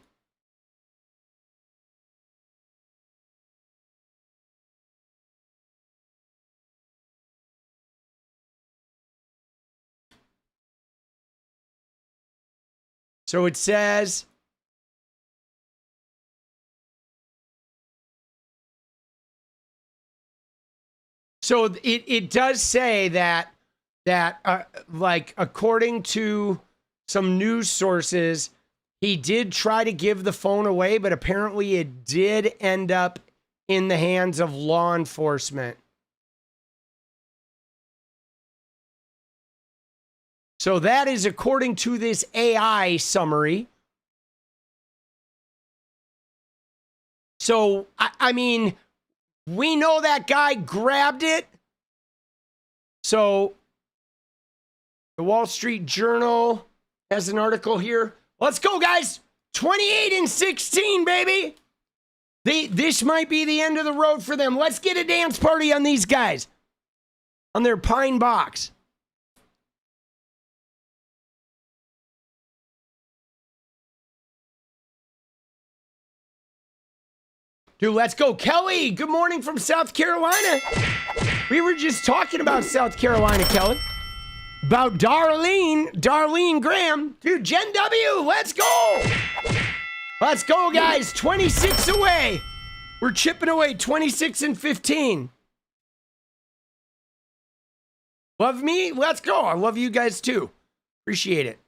So it says it does say that like according to some news sources, he did try to give the phone away, but apparently it did end up in the hands of law enforcement. So that is according to this AI summary. So, I mean, we know that guy grabbed it. So the Wall Street Journal has an article here. Let's go, guys. 28-16, baby. This might be the end of the road for them. Let's get a dance party on these guys. On their pine box. Dude, let's go. Kelly, good morning from South Carolina. We were just talking about South Carolina, Kelly. About Darlene Graham. Dude, Gen W, let's go. Let's go, guys. 26 away. We're chipping away 26-15. Love me? Let's go. I love you guys too. Appreciate it.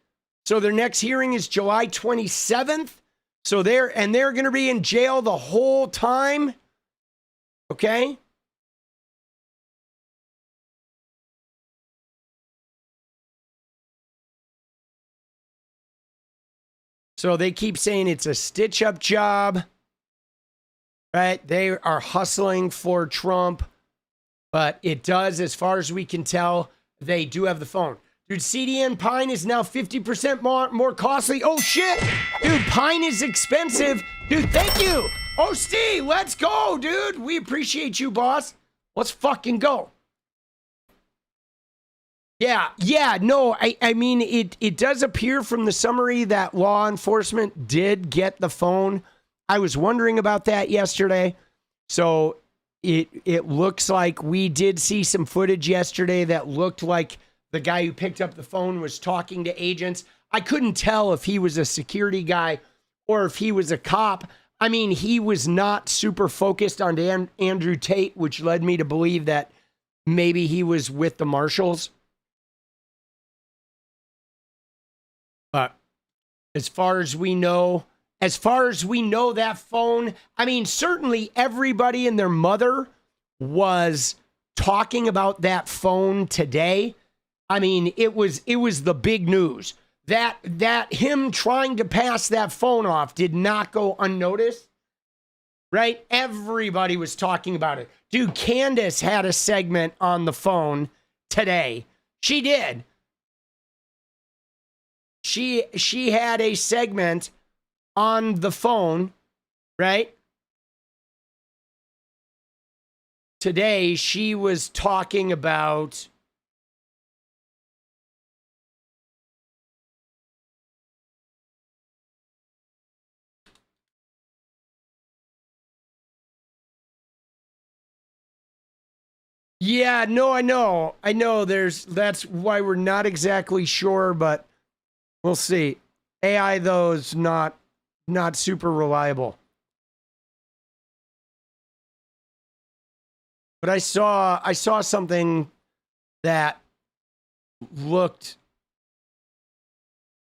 So their next hearing is July 27th. So they're going to be in jail the whole time. Okay? So they keep saying it's a stitch-up job. Right? They are hustling for Trump. But it does, as far as we can tell, they do have the phone. Dude, CDN Pine is now 50% more costly. Oh, shit. Dude, Pine is expensive. Dude, thank you. Oh, Steve, let's go, dude. We appreciate you, boss. Let's fucking go. Yeah, no, I mean, it does appear from the summary that law enforcement did get the phone. I was wondering about that yesterday. So it looks like we did see some footage yesterday that looked like the guy who picked up the phone was talking to agents. I couldn't tell if he was a security guy or if he was a cop. I mean, he was not super focused on Andrew Tate, which led me to believe that maybe he was with the marshals. But as far as we know that phone, I mean, certainly everybody and their mother was talking about that phone today. I mean, it was the big news. That him trying to pass that phone off did not go unnoticed, right? Everybody was talking about it. Dude, Candace had a segment on the phone today. She did. She had a segment on the phone, right? Today, she was talking about yeah, no, I know. That's why we're not exactly sure, but we'll see. AI, though, is not super reliable. But I saw something that looked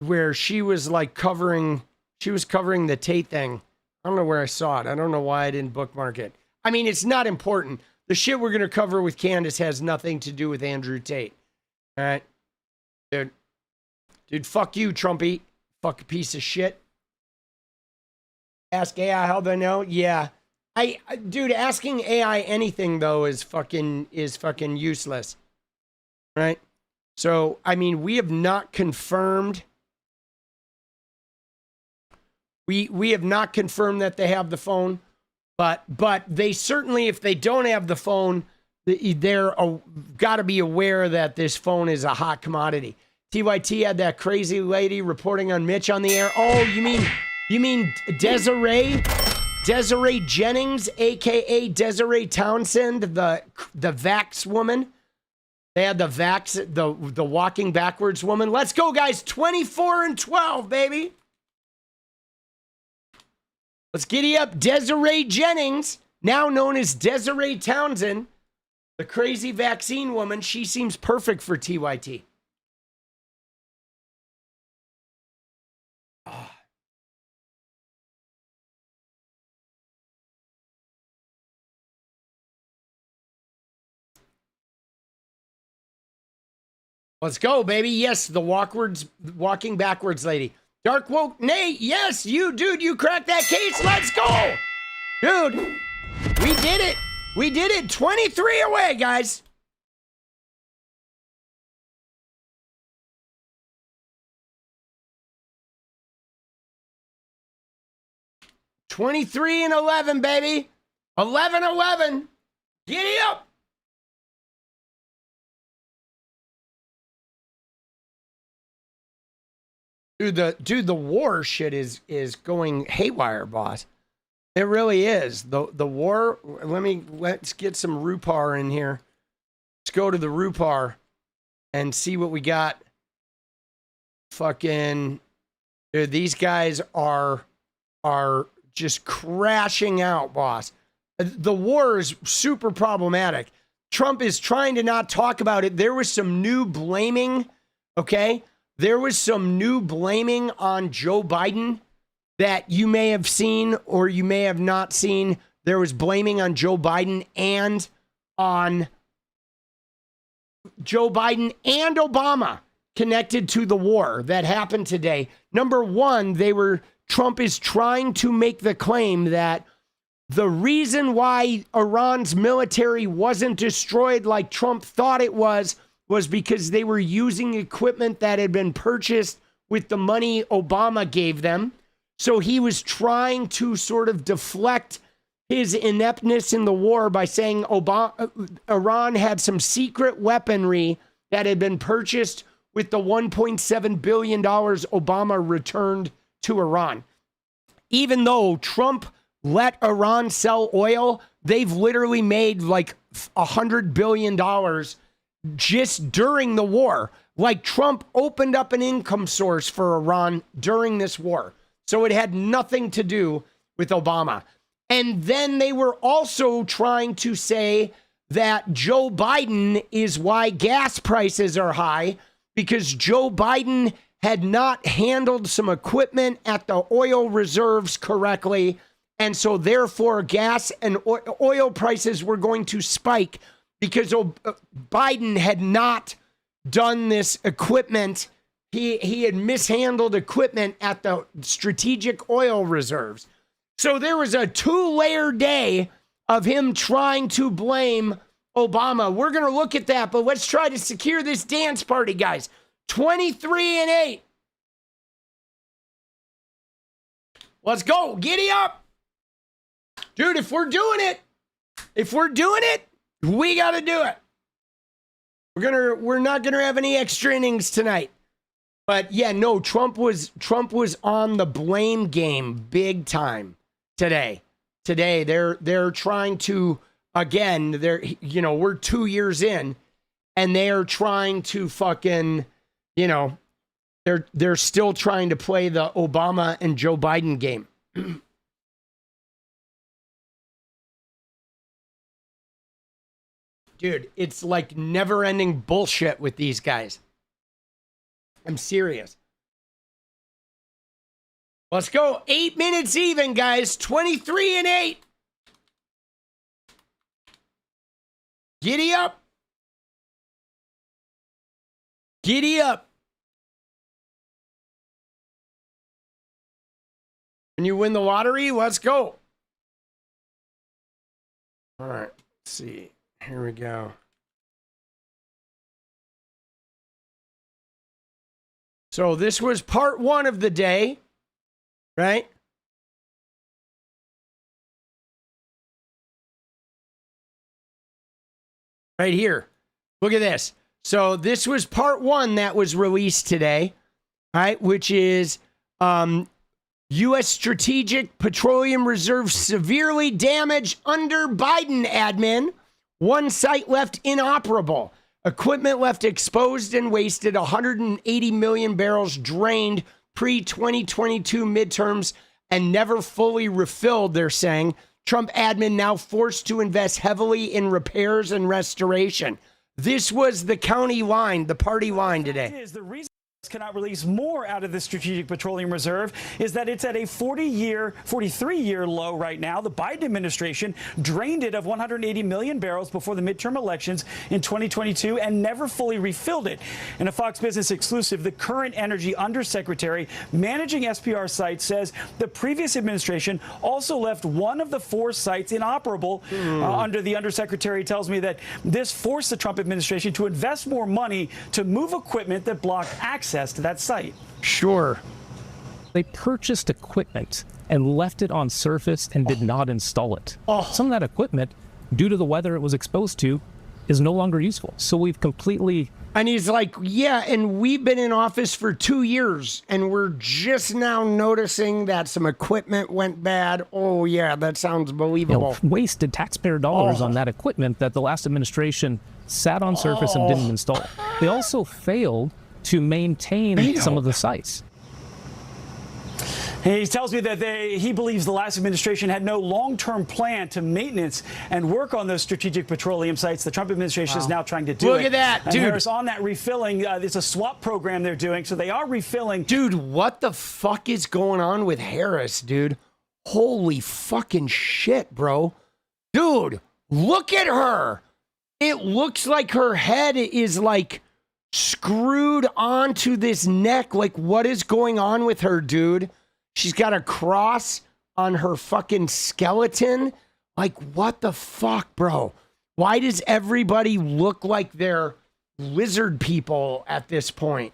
where she was covering the Tate thing. I don't know where I saw it. I don't know why I didn't bookmark it. I mean, it's not important. The shit we're going to cover with Candace has nothing to do with Andrew Tate. All right? Dude, fuck you, Trumpy. Fuck a piece of shit. Ask AI how they know? Yeah. Dude, asking AI anything, though, is fucking useless. Right? So, I mean, we have not confirmed. We have not confirmed that they have the phone. But they certainly, if they don't have the phone, they're got to be aware that this phone is a hot commodity. TYT had that crazy lady reporting on Mitch on the air. Oh, you mean Desiree Jennings, aka Desiree Townsend, the Vax woman. They had the Vax, the walking backwards woman. Let's go, guys! 24-12, baby. Let's giddy up Desiree Jennings, now known as Desiree Townsend, the crazy vaccine woman. She seems perfect for TYT. Oh. Let's go, baby. Yes, the walking backwards lady. Dark woke Nate, yes, you cracked that case. Let's go. Dude, we did it. We did it. 23 away, guys. $23-11, baby. 11-11. Giddy up. Dude, the war shit is going haywire, boss. It really is. The war. Let's get some RuPaR in here. Let's go to the RuPaR and see what we got. Fucking, dude, these guys are just crashing out, boss. The war is super problematic. Trump is trying to not talk about it. There was some new blaming, okay? There was some new blaming on Joe Biden that you may have seen or you may have not seen. There was blaming on Joe Biden and on Joe Biden and Obama connected to the war that happened today. Number one, Trump is trying to make the claim that the reason why Iran's military wasn't destroyed like Trump thought it was because they were using equipment that had been purchased with the money Obama gave them. So he was trying to sort of deflect his ineptness in the war by saying Iran had some secret weaponry that had been purchased with the $1.7 billion Obama returned to Iran. Even though Trump let Iran sell oil, they've literally made like $100 billion just during the war. Like Trump opened up an income source for Iran during this war. So it had nothing to do with Obama. And then they were also trying to say that Joe Biden is why gas prices are high, because Joe Biden had not handled some equipment at the oil reserves correctly. And so therefore gas and oil prices were going to spike because Biden had not done this equipment. He had mishandled equipment at the strategic oil reserves. So there was a 2-layer day of him trying to blame Obama. We're going to look at that, but let's try to secure this dance party, guys. 23-8. Let's go. Giddy up. Dude, if we're doing it, we got to do it. We're not going to have any extra innings tonight. But yeah, no, Trump was on the blame game big time today. Today they're trying to, again, we're 2 years in and they are trying to fucking, they're still trying to play the Obama and Joe Biden game. Dude, it's like never-ending bullshit with these guys. I'm serious. Let's go. 8 minutes even, guys. 23-8. Giddy up. Giddy up. When you win the lottery, let's go. All right. Let's see. Here we go. So this was part 1 of the day, right? Right here. Look at this. So this was part 1 that was released today, right? Which is U.S. Strategic Petroleum Reserve severely damaged under Biden admin. 1 site left inoperable. Equipment left exposed and wasted. 180 million barrels drained pre-2022 midterms and never fully refilled, they're saying. Trump admin now forced to invest heavily in repairs and restoration. This was the county line, the party line today. The reason cannot release more out of the Strategic Petroleum Reserve is that it's at a 43-year low right now. The Biden administration drained it of 180 million barrels before the midterm elections in 2022 and never fully refilled it. In a Fox Business exclusive, the current energy undersecretary managing SPR sites says the previous administration also left 1 of the 4 sites inoperable. Under the undersecretary tells me that this forced the Trump administration to invest more money to move equipment that blocked access to that site. Sure. They purchased equipment and left it on surface and did not install it. Some of that equipment, due to the weather it was exposed to, is no longer useful. So we've completely... And he's like, yeah, and we've been in office for 2 years, and we're just now noticing that some equipment went bad. Oh, yeah, that sounds believable. Wasted taxpayer dollars on that equipment that the last administration sat on surface and didn't install. They also failed to maintain some of the sites. He tells me that he believes the last administration had no long-term plan to maintenance and work on those strategic petroleum sites. The Trump administration is now trying to do it. Look at that, dude. Harris, on that refilling, it's a swap program they're doing, so they are refilling. Dude, what the fuck is going on with Harris, dude? Holy fucking shit, bro. Dude, look at her. It looks like her head is like screwed onto this neck. Like, what is going on with her, dude? She's got a cross on her fucking skeleton. Like, what the fuck, bro? Why does everybody look like they're lizard people at this point?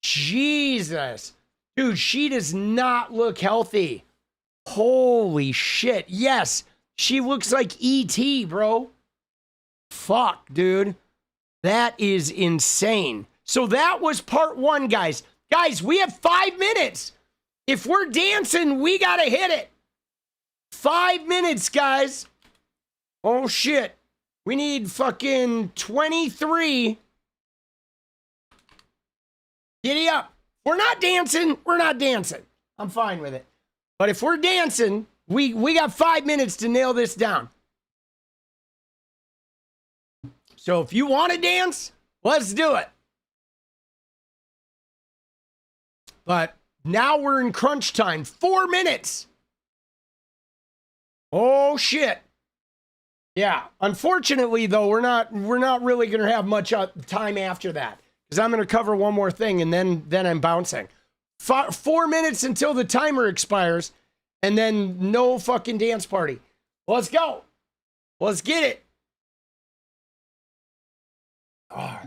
Jesus. Dude, she does not look healthy. Holy shit. Yes, she looks like E.T., bro. Fuck, dude. That is insane. So that was part 1, guys. Guys, we have 5 minutes. If we're dancing, we got to hit it. 5 minutes, guys. Oh, shit. We need fucking 23. Giddy up. We're not dancing. We're not dancing. I'm fine with it. But if we're dancing, We got 5 minutes to nail this down. So if you want to dance, let's do it. But now we're in crunch time. 4 minutes. Oh shit. Yeah. Unfortunately, though, we're not really gonna have much time after that, because I'm gonna cover one more thing and then I'm bouncing. 4 minutes until the timer expires, and then no fucking dance party. Let's go. Let's get it. Oh.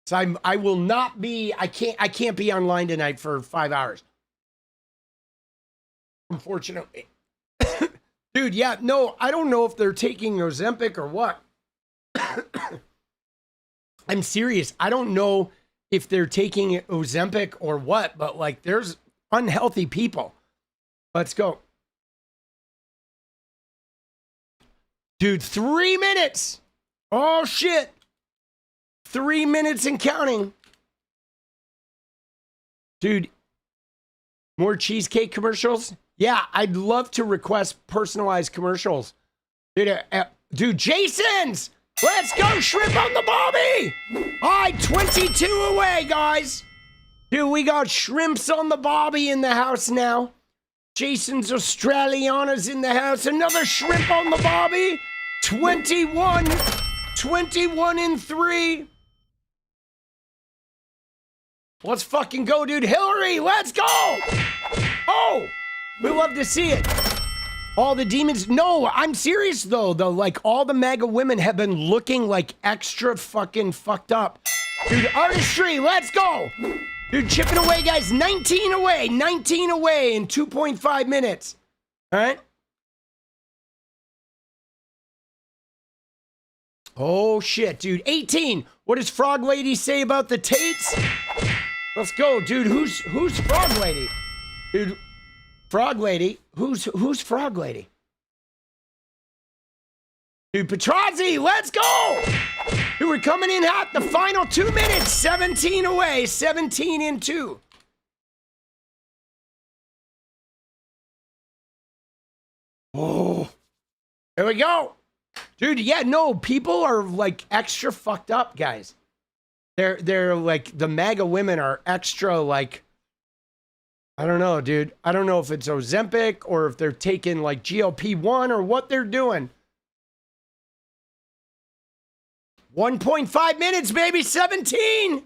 So I will not be. I can't be online tonight for 5 hours. Unfortunately. Dude, yeah, no, I don't know if they're taking Ozempic or what. I'm serious. I don't know if they're taking Ozempic or what, but like there's unhealthy people. Let's go. Dude, 3 minutes. Oh, shit. 3 minutes and counting. Dude, more cheesecake commercials? Yeah, I'd love to request personalized commercials. Dude, Jason's! Let's go, shrimp on the bobby! All right, 22 away, guys. Dude, we got shrimps on the bobby in the house now. Jason's Australiana's in the house. Another shrimp on the bobby. 21 in 3. Let's fucking go, dude. Hillary, let's go! Oh! We love to see it. All the demons. No, I'm serious though. Like all the MAGA women have been looking like extra fucking fucked up. Dude, artistry, let's go. Dude, chipping away, guys. 19 away in 2.5 minutes. All right. Oh shit, dude. 18. What does Frog Lady say about the Tates? Let's go, dude. Who's Frog Lady? Dude. Frog Lady? Who's Frog Lady? Dude, Petrozzi, let's go! Dude, we're coming in hot. The final 2 minutes. 17 away. 17 in 2. Oh. There we go. Dude, yeah, no, people are like extra fucked up, guys. They're like, the MAGA women are extra like, I don't know, dude. I don't know if it's Ozempic or if they're taking like GLP-1 or what they're doing. 1.5 minutes, baby. 17.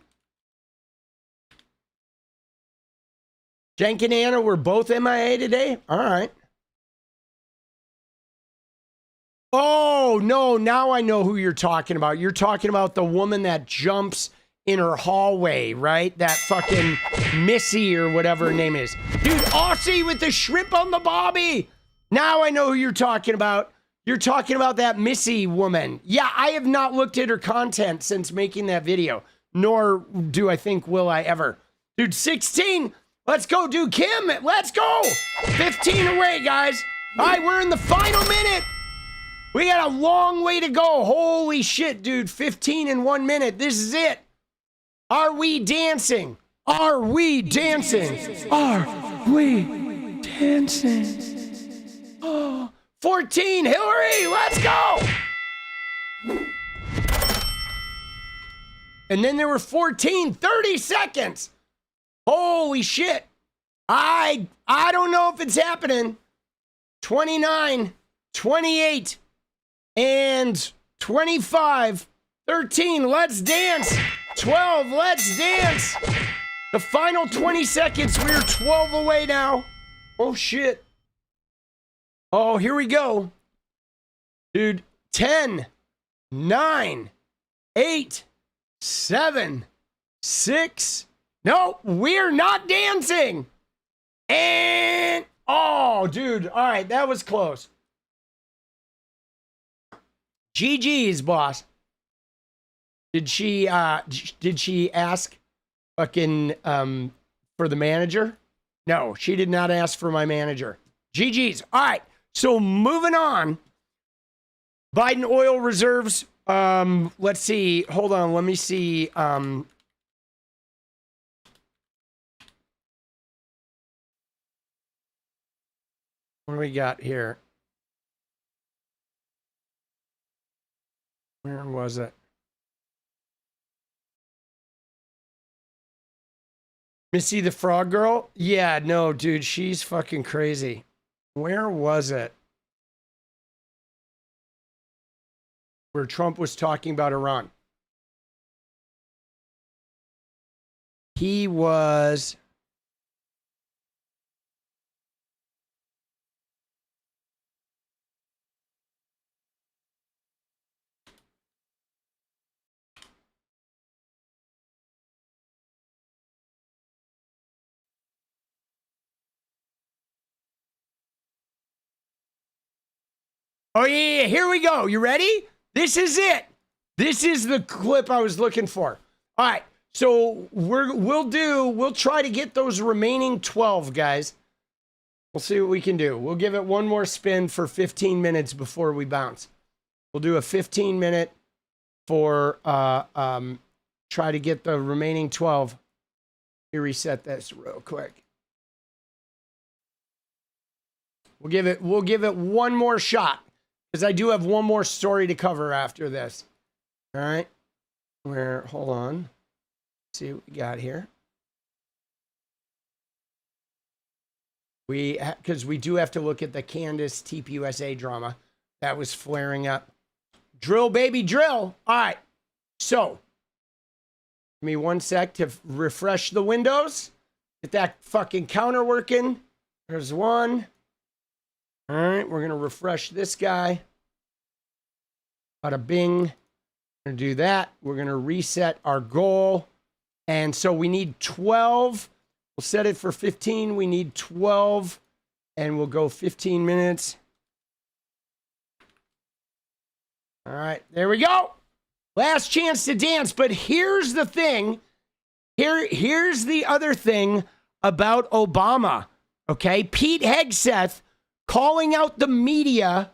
Jenk and Anna were both MIA today. All right. Oh, no. Now I know who you're talking about. You're talking about the woman that jumps in her hallway, right? That fucking Missy or whatever her name is. Dude, Aussie with the shrimp on the bobby. Now I know who you're talking about. You're talking about that Missy woman. Yeah, I have not looked at her content since making that video. Nor do I think will I ever. Dude, 16. Let's go, dude. Kim, let's go. 15 away, guys. All right, we're in the final minute. We got a long way to go. Holy shit, dude. 15 in 1 minute. This is it. Are we dancing? Are we dancing? Are we dancing? Oh, 14, Hillary, let's go! And then there were 14, 30 seconds. Holy shit. I don't know if it's happening. 29, 28, and 25, 13, let's dance. 12, let's dance. The final 20 seconds, we're 12 away now. Oh, shit. Oh, here we go. Dude, 10, 9, 8, 7, 6. No, we're not dancing. And, oh, dude. All right, that was close. GG's, boss. Did she ask fucking for the manager? No, she did not ask for my manager. GG's. All right. So moving on. Biden oil reserves. Let's see. Hold on. Let me see. What do we got here? Where was it? Missy the Frog Girl? Yeah, no, dude, she's fucking crazy. Where was it? Where Trump was talking about Iran. He was... Oh, yeah, here we go. You ready? This is it. This is the clip I was looking for. All right, so we'll try to get those remaining 12, guys. We'll see what we can do. We'll give it one more spin for 15 minutes before we bounce. We'll do a 15-minute for try to get the remaining 12. Let me reset this real quick. We'll give it one more shot. Because I do have one more story to cover after this. All right. Hold on. Let's see what we got here. Because we do have to look at the Candace TPUSA drama that was flaring up. Drill, baby, drill. All right. So, give me one sec to refresh the windows. Get that fucking counter working. There's one. All right, we're going to refresh this guy. Bada bing. We're going to do that. We're going to reset our goal. And so we need 12. We'll set it for 15. We need 12. And we'll go 15 minutes. All right, there we go. Last chance to dance. But here's the thing. Here's the other thing about Obama. Okay, Pete Hegseth calling out the media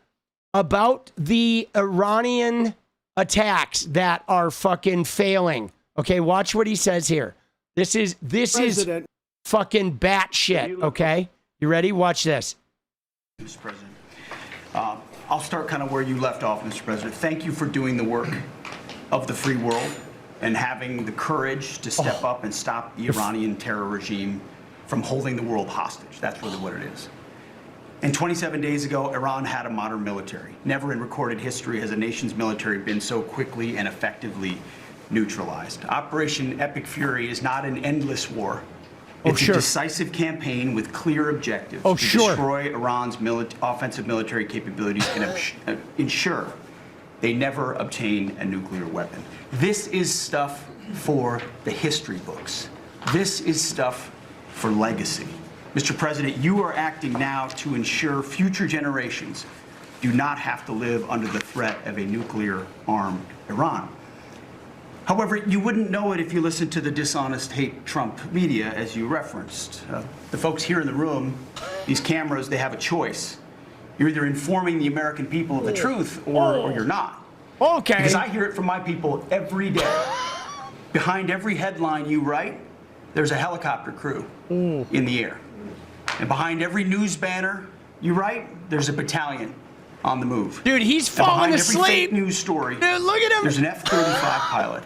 about the Iranian attacks that are fucking failing. Okay, watch what he says here. This is fucking batshit, okay? You ready? Watch this. Mr. President, I'll start kind of where you left off, Mr. President. Thank you for doing the work of the free world and having the courage to step up and stop the Iranian terror regime from holding the world hostage. That's really what it is. And 27 days ago, Iran had a modern military. Never in recorded history has a nation's military been so quickly and effectively neutralized. Operation Epic Fury is not an endless war. It's a decisive campaign with clear objectives to destroy Iran's offensive military capabilities and ensure they never obtain a nuclear weapon. This is stuff for the history books. This is stuff for legacy. Mr. President, you are acting now to ensure future generations do not have to live under the threat of a nuclear-armed Iran. However, you wouldn't know it if you listened to the dishonest hate Trump media, as you referenced. The folks here in the room, these cameras, they have a choice. You're either informing the American people of the truth or you're not. Okay. Because I hear it from my people every day. Behind every headline you write, there's a helicopter crew in the air. And behind every news banner you write, there's a battalion on the move. Dude, he's falling asleep. Behind every fake news story, dude, look at him. There's an F-35 pilot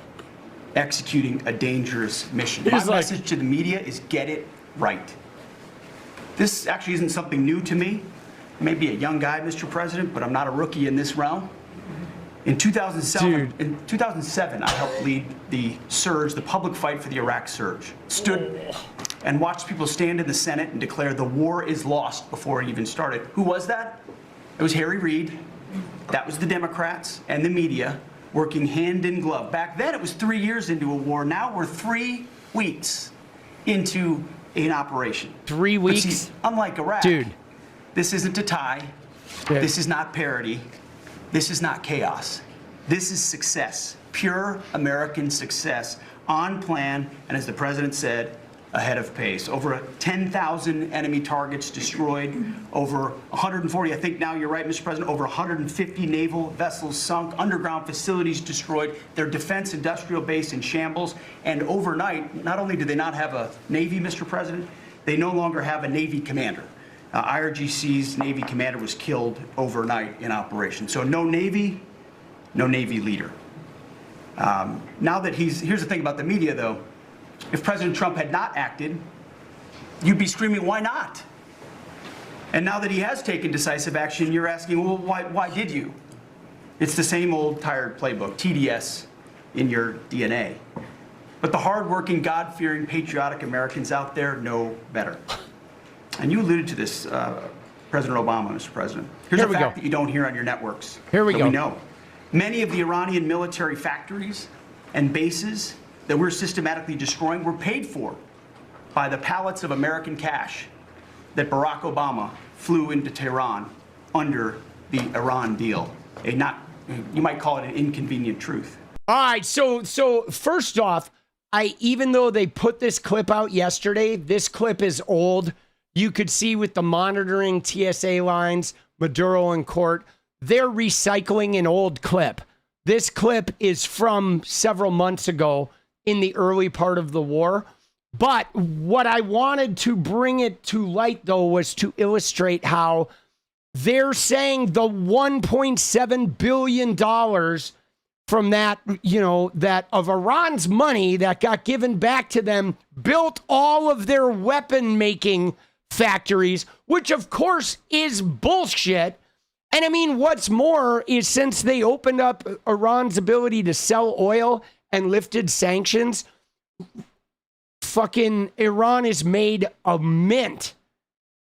executing a dangerous mission. My message to the media is get it right. This actually isn't something new to me. I may be a young guy, Mr. President, but I'm not a rookie in this realm. In 2007, I helped lead the surge, the public fight for the Iraq surge. Stood and watched people stand in the Senate and declare the war is lost before it even started. Who was that? It was Harry Reid. That was the Democrats and the media working hand in glove. Back then, it was 3 years into a war. Now we're 3 weeks into an operation. 3 weeks? See, unlike Iraq, this isn't a tie. This is not parody. This is not chaos. This is success, pure American success, on plan, and as the president said, ahead of pace. Over 10,000 enemy targets destroyed, over 140, I think now you're right, Mr. President, over 150 naval vessels sunk, underground facilities destroyed, their defense industrial base in shambles, and overnight, not only do they not have a Navy, Mr. President, they no longer have a Navy commander. IRGC's Navy commander was killed overnight in operation. So no Navy leader. Now that here's the thing about the media, though. If President Trump had not acted, you'd be screaming, why not? And now that he has taken decisive action, you're asking, well, why did you? It's the same old tired playbook, TDS in your DNA. But the hardworking, God-fearing, patriotic Americans out there know better. And you alluded to this, President Obama, Mr. President. Here's a fact that you don't hear on your networks. Here we go. We know. Many of the Iranian military factories and bases that we're systematically destroying were paid for by the pallets of American cash that Barack Obama flew into Tehran under the Iran deal. You might call it an inconvenient truth. All right, so first off, even though they put this clip out yesterday, this clip is old. You could see with the monitoring TSA lines, Maduro in court, they're recycling an old clip. This clip is from several months ago in the early part of the war. But what I wanted to bring it to light, though, was to illustrate how they're saying the $1.7 billion from that, that of Iran's money that got given back to them, built all of their weapon making factories, which of course is bullshit. And I mean, what's more is since they opened up Iran's ability to sell oil and lifted sanctions, fucking Iran has made a mint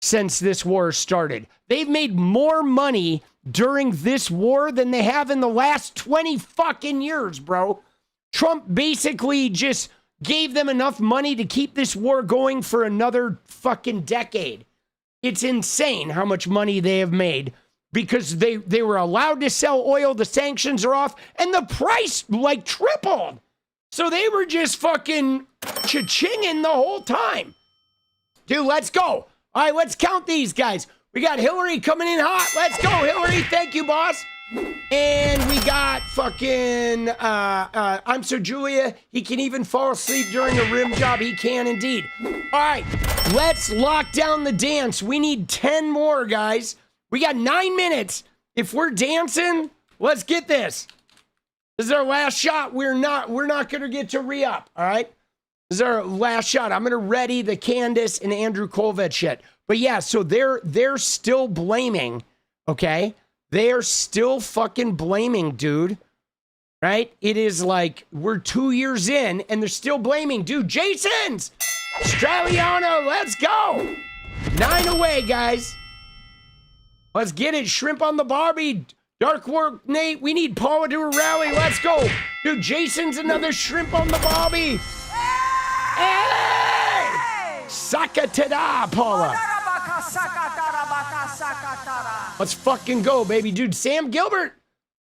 since this war started. They've made more money during this war than they have in the last 20 fucking years, bro. Trump basically just gave them enough money to keep this war going for another fucking decade. It's insane how much money they have made because they were allowed to sell oil, the sanctions are off, and the price like tripled. So they were just fucking cha-chinging the whole time. Dude, let's go. All right, let's count these guys. We got Hillary coming in hot. Let's go, Hillary. Thank you, boss. And we got fucking, I'm so Julia. He can even fall asleep during a rim job. He can indeed. All right, let's lock down the dance. We need 10 more, guys. We got 9 minutes. If we're dancing, let's get this. This is our last shot. We're not going to get to re-up, all right? This is our last shot. I'm going to ready the Candace and Andrew 𝗙cie𝗶𝗃 shit. But yeah, so they're still blaming, okay? They are still fucking blaming, dude. Right? It is like we're 2 years in and they're still blaming. Dude, Jason's! Straliano, let's go! 9 away, guys. Let's get it. Shrimp on the Barbie. Dark work, Nate. We need Paula to a rally. Let's go. Dude, Jason's another shrimp on the Barbie. Hey! Sakatada, Paula. Let's fucking go, baby. Dude, Sam Gilbert.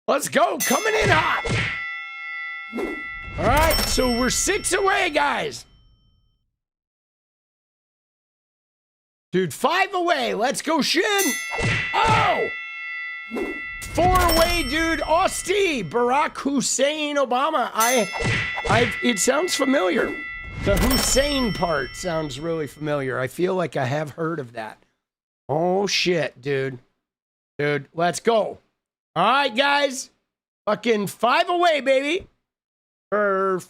Let's go. Coming in hot. All right, so we're 6 away, guys. Dude, 5 away. Let's go, Shin. Oh! 4 away, dude. Austin. Barack Hussein Obama. It sounds familiar. The Hussein part sounds really familiar. I feel like I have heard of that. Oh, shit, dude. Dude, let's go. All right, guys. Fucking 5 away, baby.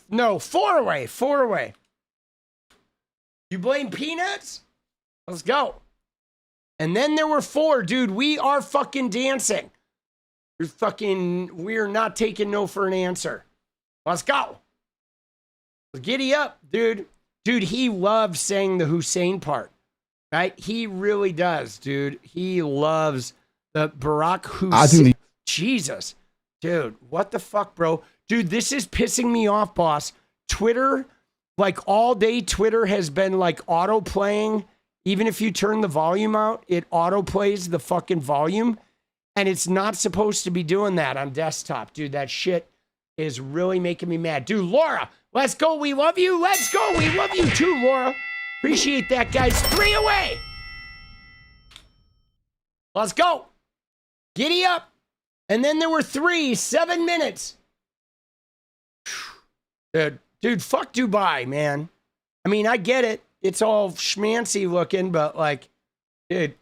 No, 4 away. 4 away. You blame peanuts? Let's go. And then there were 4, dude. We are fucking dancing. We're not taking no for an answer. Let's go. Giddy up, dude. Dude, he loves saying the Hussein part, right? He really does, dude. He loves the Barack Hussein. Jesus. Dude, what the fuck, bro? Dude, this is pissing me off, boss. Twitter, like all day, Twitter has been like auto playing. Even if you turn the volume out, it auto plays the fucking volume. And it's not supposed to be doing that on desktop. Dude, that shit is really making me mad. Dude, Laura, let's go. We love you. Let's go. We love you too, Laura. Appreciate that, guys. 3 away. Let's go. Giddy up. And then there were 3, 7 minutes. Dude, fuck Dubai, man. I mean, I get it. It's all schmancy looking, but like, dude,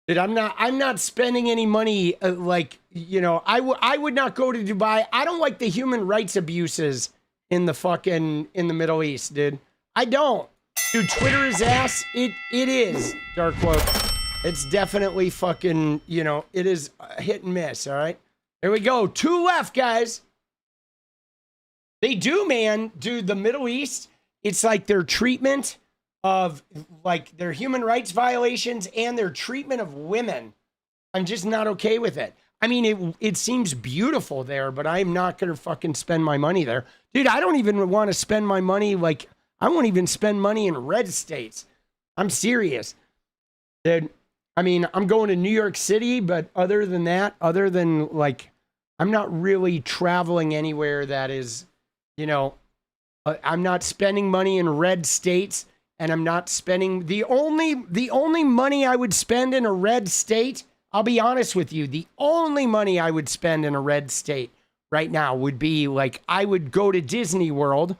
Dude, I'm not spending any money. I would not go to Dubai. I don't like the human rights abuses in the Middle East, dude. I don't. Dude, Twitter is ass. It is, Dark Quote. It's definitely fucking, it is hit and miss, all right? Here we go. 2 left, guys. They do, man. Dude, the Middle East, it's like their treatment of like their human rights violations and their treatment of women. I'm just not okay with it. I mean, it seems beautiful there, but I'm not going to fucking spend my money there. Dude, I don't even want to spend my money. Like, I won't even spend money in red states. I'm serious. Dude, I mean, I'm going to New York City, but other than that, I'm not really traveling anywhere that is, I'm not spending money in red states. And I'm not spending the only money I would spend in a red state. I'll be honest with you. The only money I would spend in a red state right now would be like, I would go to Disney World.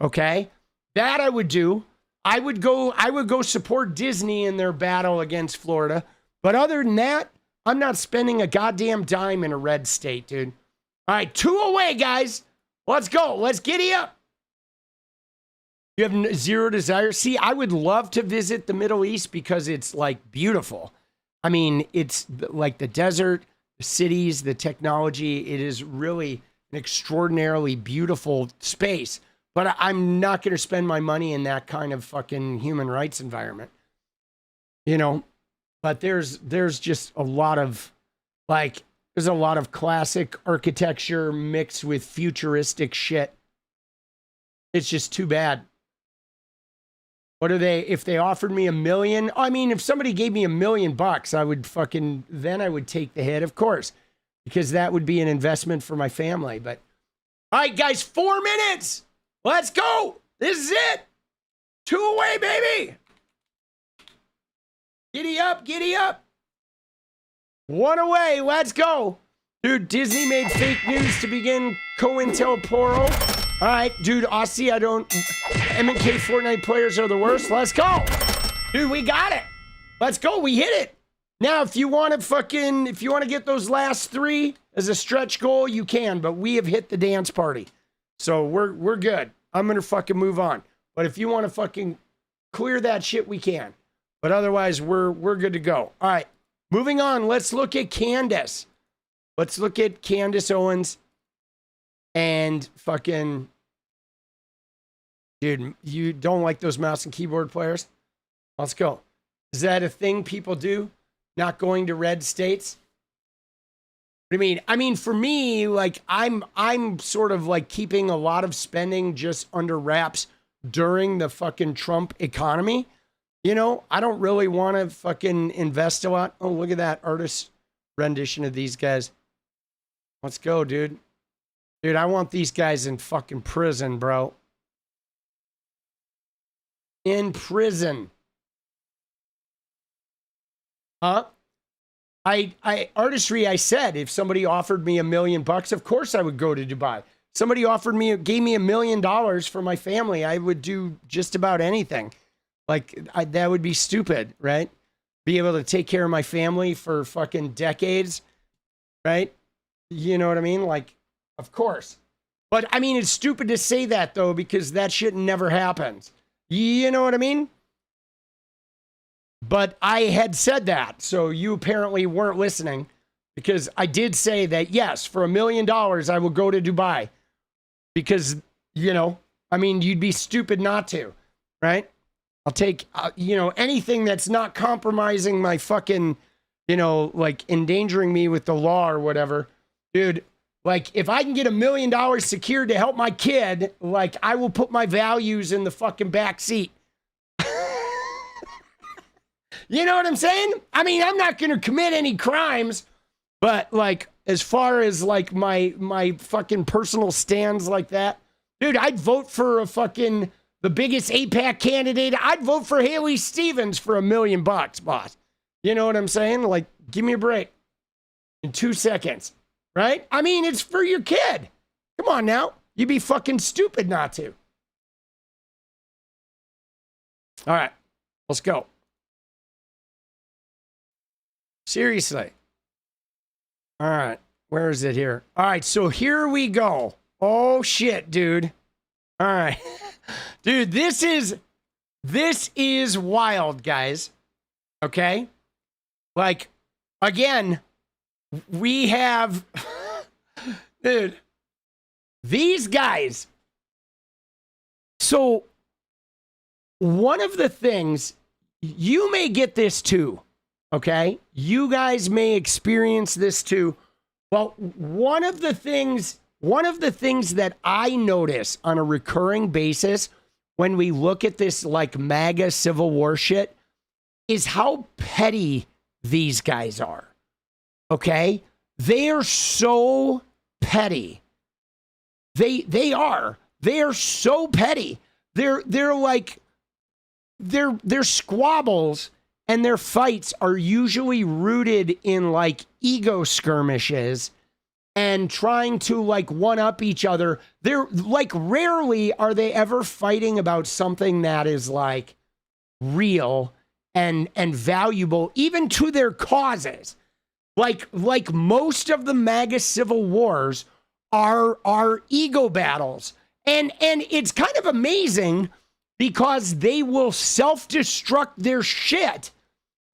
Okay. That I would do. I would go support Disney in their battle against Florida. But other than that, I'm not spending a goddamn dime in a red state, dude. All right. 2 away, guys. Let's go. Let's giddy up. You have zero desire. See, I would love to visit the Middle East because it's like beautiful. I mean, it's like the desert, the cities, the technology. It is really an extraordinarily beautiful space. But I'm not going to spend my money in that kind of fucking human rights environment. But there's just a lot of there's a lot of classic architecture mixed with futuristic shit. It's just too bad. What are they, if they offered me $1 million? I mean, if somebody gave me $1 million, I would then I would take the hit, of course, because that would be an investment for my family. But all right, guys, 4 minutes. Let's go. This is it. 2 away, baby. Giddy up, giddy up. 1 away. Let's go. Dude, Disney made fake news to begin 𝗙𝗆𝗆. All right, dude, 𝗙𝗍cie, M&K Fortnite players are the worst. Let's go. Dude, we got it. Let's go. We hit it. Now, if you want to get those last 3 as a stretch goal, you can, but we have hit the dance party. So we're good. I'm going to fucking move on. But if you want to fucking clear that shit, we can. But otherwise, we're good to go. All right, moving on. Let's look at Candace. Let's look at Candace Owens. And fucking, dude, you don't like those mouse and keyboard players? Let's go. Is that a thing people do? Not going to red states? What do you mean? I mean, for me, like, I'm sort of like keeping a lot of spending just under wraps during the fucking Trump economy. I don't really want to fucking invest a lot. Oh, look at that artist rendition of these guys. Let's go, dude. Dude, I want these guys in fucking prison, bro. In prison. Huh? Artistry, I said, if somebody offered me $1 million, of course I would go to Dubai. Somebody gave me $1 million for my family, I would do just about anything. Like, that would be stupid, right? Be able to take care of my family for fucking decades, right? You know what I mean? Like, of course. But I mean, it's stupid to say that though, because that shit never happens. You know what I mean? But I had said that, so you apparently weren't listening, because I did say that, yes, for $1 million, I will go to Dubai. Because, I mean, you'd be stupid not to, right? I'll take, anything that's not compromising my fucking, like endangering me with the law or whatever. Dude, like, if I can get $1 million secured to help my kid, like, I will put my values in the fucking back seat. You know what I'm saying? I mean, I'm not going to commit any crimes, but like, as far as like my fucking personal stands like that, dude, I'd vote for the biggest AIPAC candidate. I'd vote for Haley Stevens for $1 million, boss. You know what I'm saying? Like, give me a break in 2 seconds. Right? I mean, it's for your kid. Come on now. You'd be fucking stupid not to. All right. Let's go. Seriously. All right. Where is it here? All right. So here we go. Oh, shit, dude. All right. Dude, this is wild, guys. Okay? Like, again, we have... Dude, these guys... So, one of the things... You may get this too, okay? You guys may experience this too. Well, one of the things that I notice on a recurring basis when we look at this like MAGA civil war shit is how petty these guys are. Okay? They are so petty. They are so petty. They're like their squabbles and their fights are usually rooted in like ego skirmishes and trying to like one up each other. They're like, rarely are they ever fighting about something that is like real and valuable even to their causes. Like most of the MAGA civil wars are ego battles. And it's kind of amazing because they will self-destruct their shit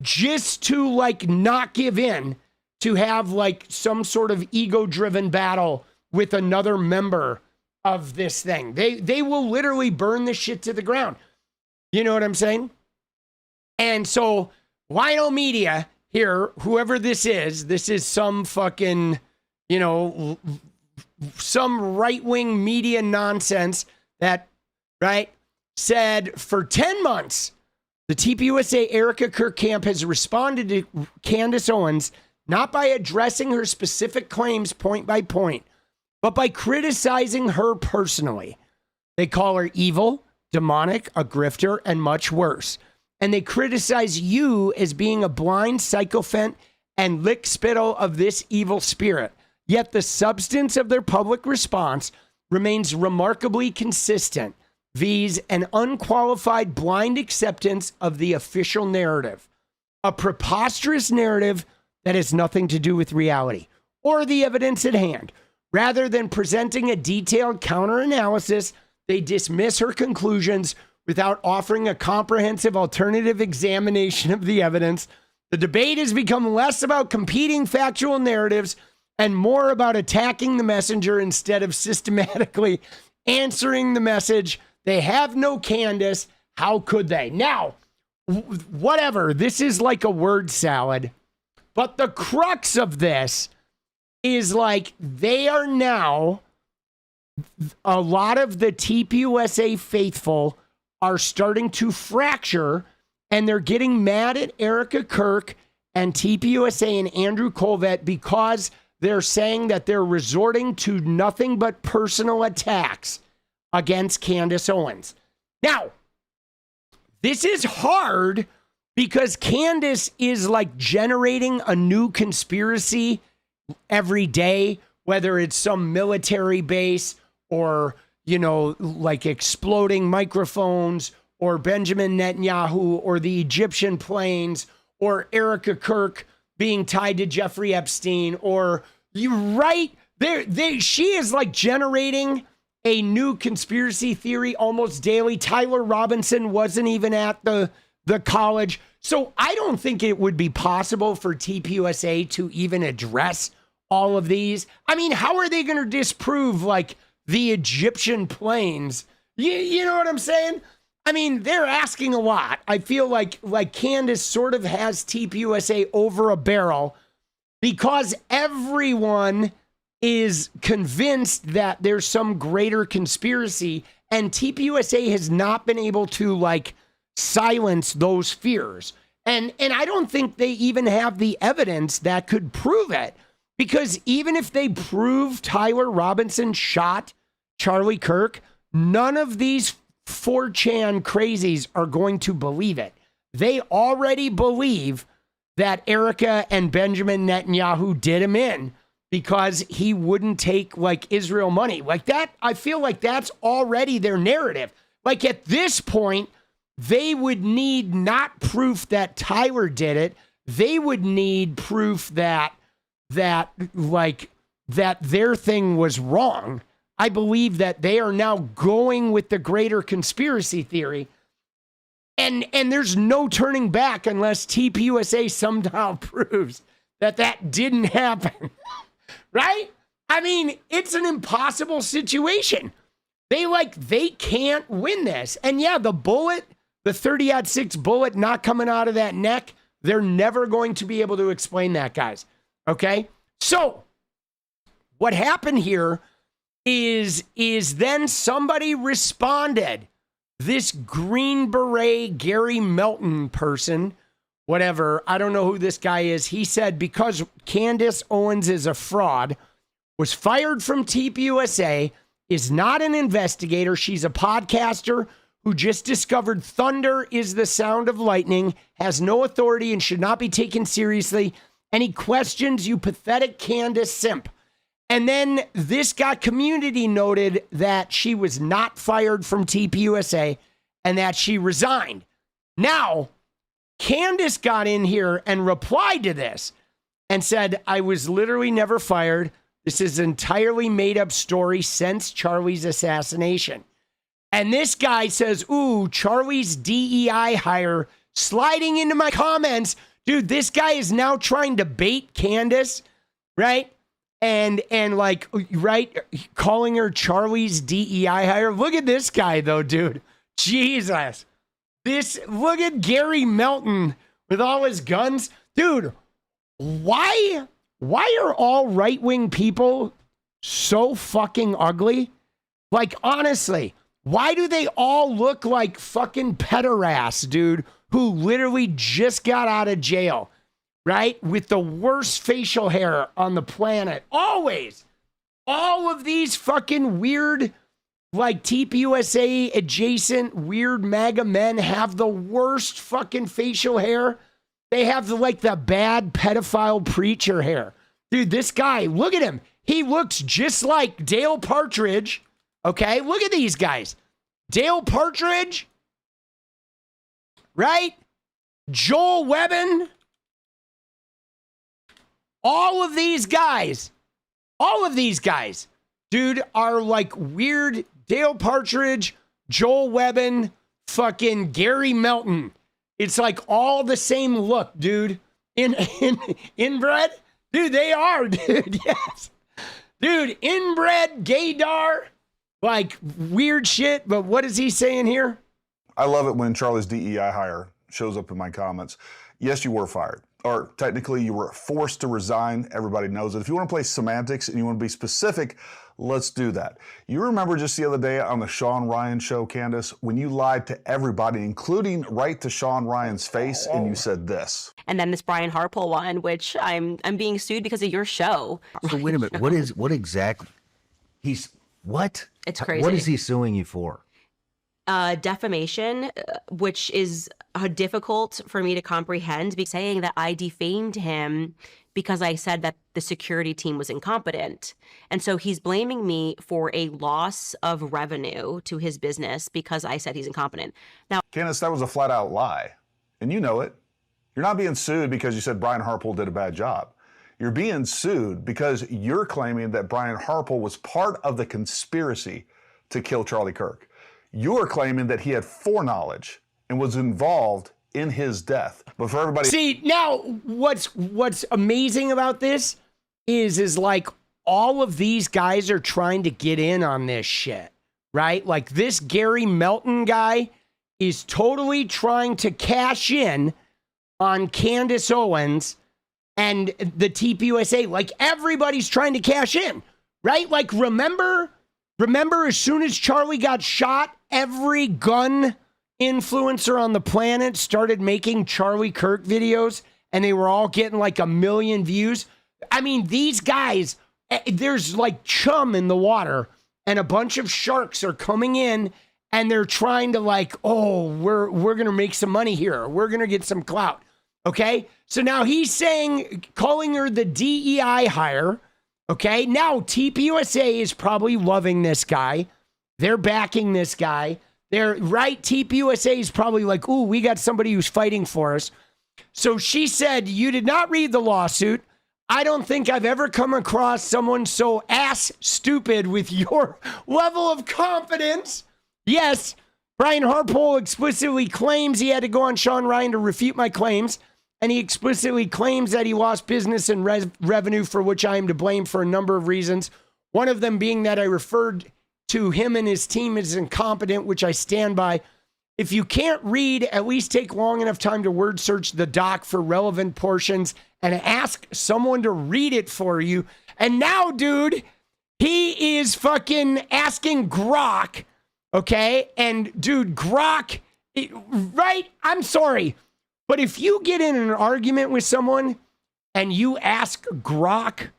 just to like not give in to have like some sort of ego-driven battle with another member of this thing. They will literally burn this shit to the ground. You know what I'm saying? And so Lionel Media here, whoever this is some fucking, you know, some right-wing media nonsense that, right, said for 10 months, the TPUSA 𝗙𝗪𝗏 camp has responded to Candace Owens not by addressing her specific claims point by point, but by criticizing her personally. They call her evil, demonic, a grifter, and much worse. And they criticize you as being a blind sycophant and lickspittle of this evil spirit. Yet the substance of their public response remains remarkably consistent, viz. An unqualified blind acceptance of the official narrative, a preposterous narrative that has nothing to do with reality or the evidence at hand. Rather than presenting a detailed counter-analysis, they dismiss her conclusions without offering a comprehensive alternative examination of the evidence. The debate has become less about competing factual narratives and more about attacking the messenger instead of systematically answering the message. They have no Candace. How could they? Now, whatever. This is like a word salad. But the crux of this is like they are now, a lot of the TPUSA faithful are starting to fracture, and they're getting mad at 𝗙𝗪𝗏 and TPUSA and Andrew Colvett because they're saying that they're resorting to nothing but personal attacks against Candace Owens. Now, this is hard because Candace is like generating a new conspiracy every day, whether it's some military base or, you know, like exploding microphones or Benjamin Netanyahu or the Egyptian planes or 𝗙𝗪𝗏 being tied to Jeffrey Epstein, or you right there. She is like generating a new conspiracy theory almost daily. Tyler Robinson wasn't even at the college. So I don't think it would be possible for TPUSA to even address all of these. I mean, how are they going to disprove like the Egyptian planes? You know what I'm saying? I mean, they're asking a lot. I feel like Candace sort of has TPUSA over a barrel because everyone is convinced that there's some greater conspiracy, and TPUSA has not been able to like silence those fears. And I don't think they even have the evidence that could prove it, because even if they prove Tyler Robinson shot Charlie Kirk, none of these 4chan crazies are going to believe it. They already believe that Erica and Benjamin Netanyahu did him in because he wouldn't take like Israel money. Like that, I feel like that's already their narrative. Like at this point, they would need not proof that Tyler did it. they would need proof that their thing was wrong. I believe that they are now going with the greater conspiracy theory. And there's no turning back unless TPUSA somehow proves that didn't happen. Right? I mean, it's an impossible situation. They can't win this. And yeah, the bullet, the 30-06 bullet not coming out of that neck, they're never going to be able to explain that, guys. Okay? So, what happened here is then somebody responded. This Green Beret Gary Melton person, whatever, I don't know who this guy is. He said because Candace Owens is a fraud, was fired from TPUSA, is not an investigator. She's a podcaster who just discovered thunder is the sound of lightning, has no authority and should not be taken seriously. And he questions you pathetic Candace simp. And then this guy community noted that she was not fired from TPUSA and that she resigned. Now, Candace got in here and replied to this and said, I was literally never fired. This is an entirely made up story since Charlie's assassination. And this guy says, ooh, Charlie's DEI hire sliding into my comments. Dude, this guy is now trying to bait Candace, right? And like, right, calling her Charlie's DEI hire. Look at this guy, though, dude. Jesus. Look at Gary Melton with all his guns. Dude, why are all right-wing people so fucking ugly? Like, honestly, why do they all look like fucking pederasts, dude, who literally just got out of jail? Right? With the worst facial hair on the planet. Always. All of these fucking weird, like TPUSA adjacent weird MAGA men have the worst fucking facial hair. They have the bad pedophile preacher hair. Dude, this guy, look at him. He looks just like Dale Partridge. Okay? Look at these guys. Dale Partridge. Right? Joel Webbin. All of these guys, dude, are like weird Dale Partridge, Joel Webbin, fucking Gary Melton. It's like all the same look, dude. Inbred? Dude, they are, dude. Yes. Dude, inbred, gaydar, like weird shit. But what is he saying here? I love it when Charlie's DEI hire shows up in my comments. Yes, you were fired. Or technically you were forced to resign. Everybody knows it. If you want to play semantics and you want to be specific, let's do that. You remember just the other day on the Sean Ryan show, Candace, when you lied to everybody, including right to Sean Ryan's face, and you said this. And then this Brian Harpole one, which I'm being sued because of your show. So wait a minute, what exactly? What? It's crazy. What is he suing you for? Defamation, which is difficult for me to comprehend, saying that I defamed him because I said that the security team was incompetent. And so he's blaming me for a loss of revenue to his business because I said he's incompetent. Now, Candace, that was a flat out lie. And you know it. You're not being sued because you said Brian Harpole did a bad job. You're being sued because you're claiming that Brian Harpole was part of the conspiracy to kill Charlie Kirk. You're claiming that he had foreknowledge and was involved in his death. But for everybody... See, now, what's amazing about this is like all of these guys are trying to get in on this shit, right? Like this Gary Melton guy is totally trying to cash in on Candace Owens and the TPUSA. Like everybody's trying to cash in, right? Like remember as soon as Charlie got shot, every gun influencer on the planet started making Charlie Kirk videos and they were all getting like 1 million views. I mean, these guys, there's like chum in the water and a bunch of sharks are coming in and they're trying to like, oh, we're going to make some money here. We're going to get some clout. Okay. So now he's saying, calling her the DEI hire. Okay. Now TPUSA is probably loving this guy. They're backing this guy. They're right. TPUSA is probably like, ooh, we got somebody who's fighting for us. So she said, you did not read the lawsuit. I don't think I've ever come across someone so ass stupid with your level of confidence. Yes, Brian Harpole explicitly claims he had to go on Sean Ryan to refute my claims. And he explicitly claims that he lost business and revenue, for which I am to blame for a number of reasons. One of them being that I referred to him and his team as incompetent, which I stand by. If you can't read, at least take long enough time to word search the doc for relevant portions and ask someone to read it for you. And now, dude, he is fucking asking Grok, okay? And dude, Grok, right? I'm sorry. But if you get in an argument with someone and you ask Grok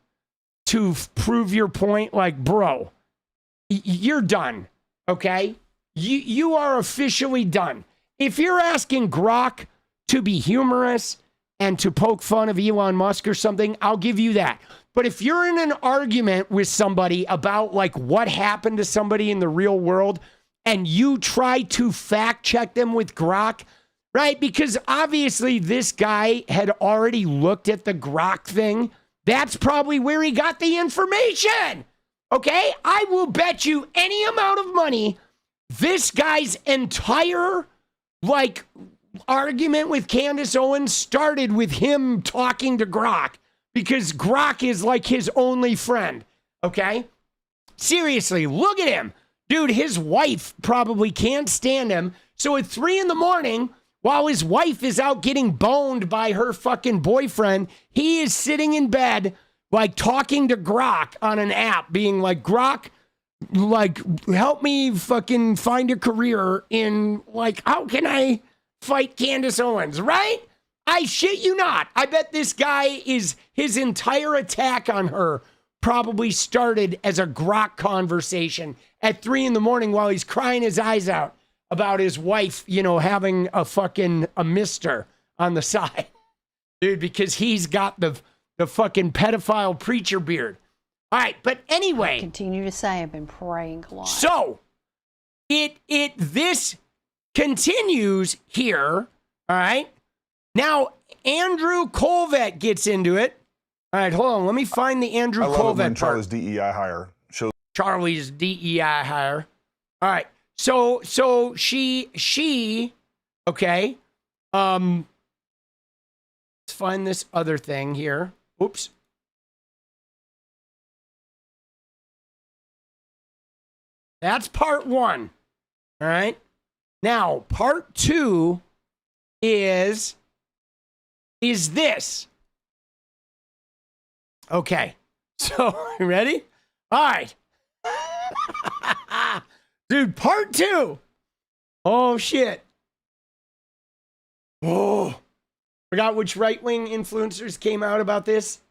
to prove your point, like, bro, you're done, okay? You are officially done. If you're asking Grok to be humorous and to poke fun of Elon Musk or something, I'll give you that. But if you're in an argument with somebody about like what happened to somebody in the real world and you try to fact check them with Grok, right? Because obviously this guy had already looked at the Grok thing. That's probably where he got the information. Okay? I will bet you any amount of money this guy's entire like argument with Candace Owens started with him talking to Grok, because Grok is like his only friend. Okay? Seriously, look at him. Dude, his wife probably can't stand him. So at 3 a.m, while his wife is out getting boned by her fucking boyfriend, he is sitting in bed, like talking to Grok on an app, being like, Grok, like, help me fucking find a career in, like, how can I fight Candace Owens, right? I shit you not. I bet this guy is, his entire attack on her probably started as a Grok conversation at 3 a.m. while he's crying his eyes out about his wife, you know, having a mister on the side. Dude, because he's got the fucking pedophile preacher beard. All right, but anyway. I continue to say I've been praying a lot. So, this continues here, all right? Now, Andrew Colvett gets into it. All right, hold on. Let me find the Andrew Colvett part. I love it when Charlie's DEI hire. Charlie's DEI hire. All right. So she, okay. Let's find this other thing here. Oops. That's part 1. All right. Now, part 2 is this. Okay. So, you ready? All right. Dude, part 2. Oh, shit. Oh. Forgot which right-wing influencers came out about this.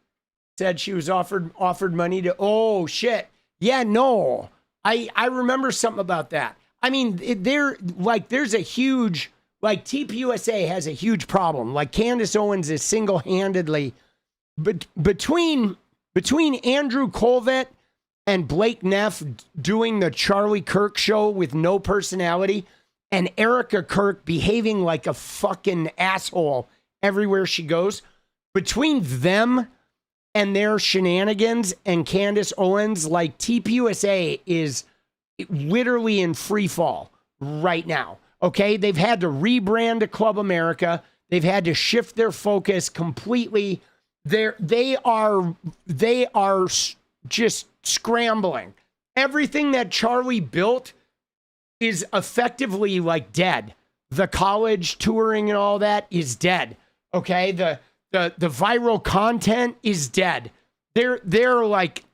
Said she was offered money to... Oh, shit. Yeah, no. I remember something about that. I mean, there's a huge... Like, TPUSA has a huge problem. Like, Candace Owens is single-handedly... Between Andrew Colvett and Blake Neff doing the Charlie Kirk show with no personality, and Erica Kirk behaving like a fucking asshole everywhere she goes, between them and their shenanigans and Candace Owens, like, TPUSA is literally in free fall right now. Okay? They've had to rebrand to Club America. They've had to shift their focus completely. They are just scrambling. Everything that Charlie built is effectively like dead. The college touring and all that is dead. Okay, the viral content is dead. They're like,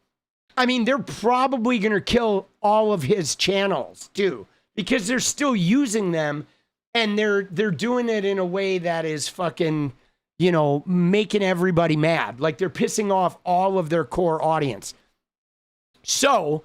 I mean, they're probably gonna kill all of his channels too, because they're still using them, and they're doing it in a way that is fucking, you know, making everybody mad. Like, they're pissing off all of their core audience. So,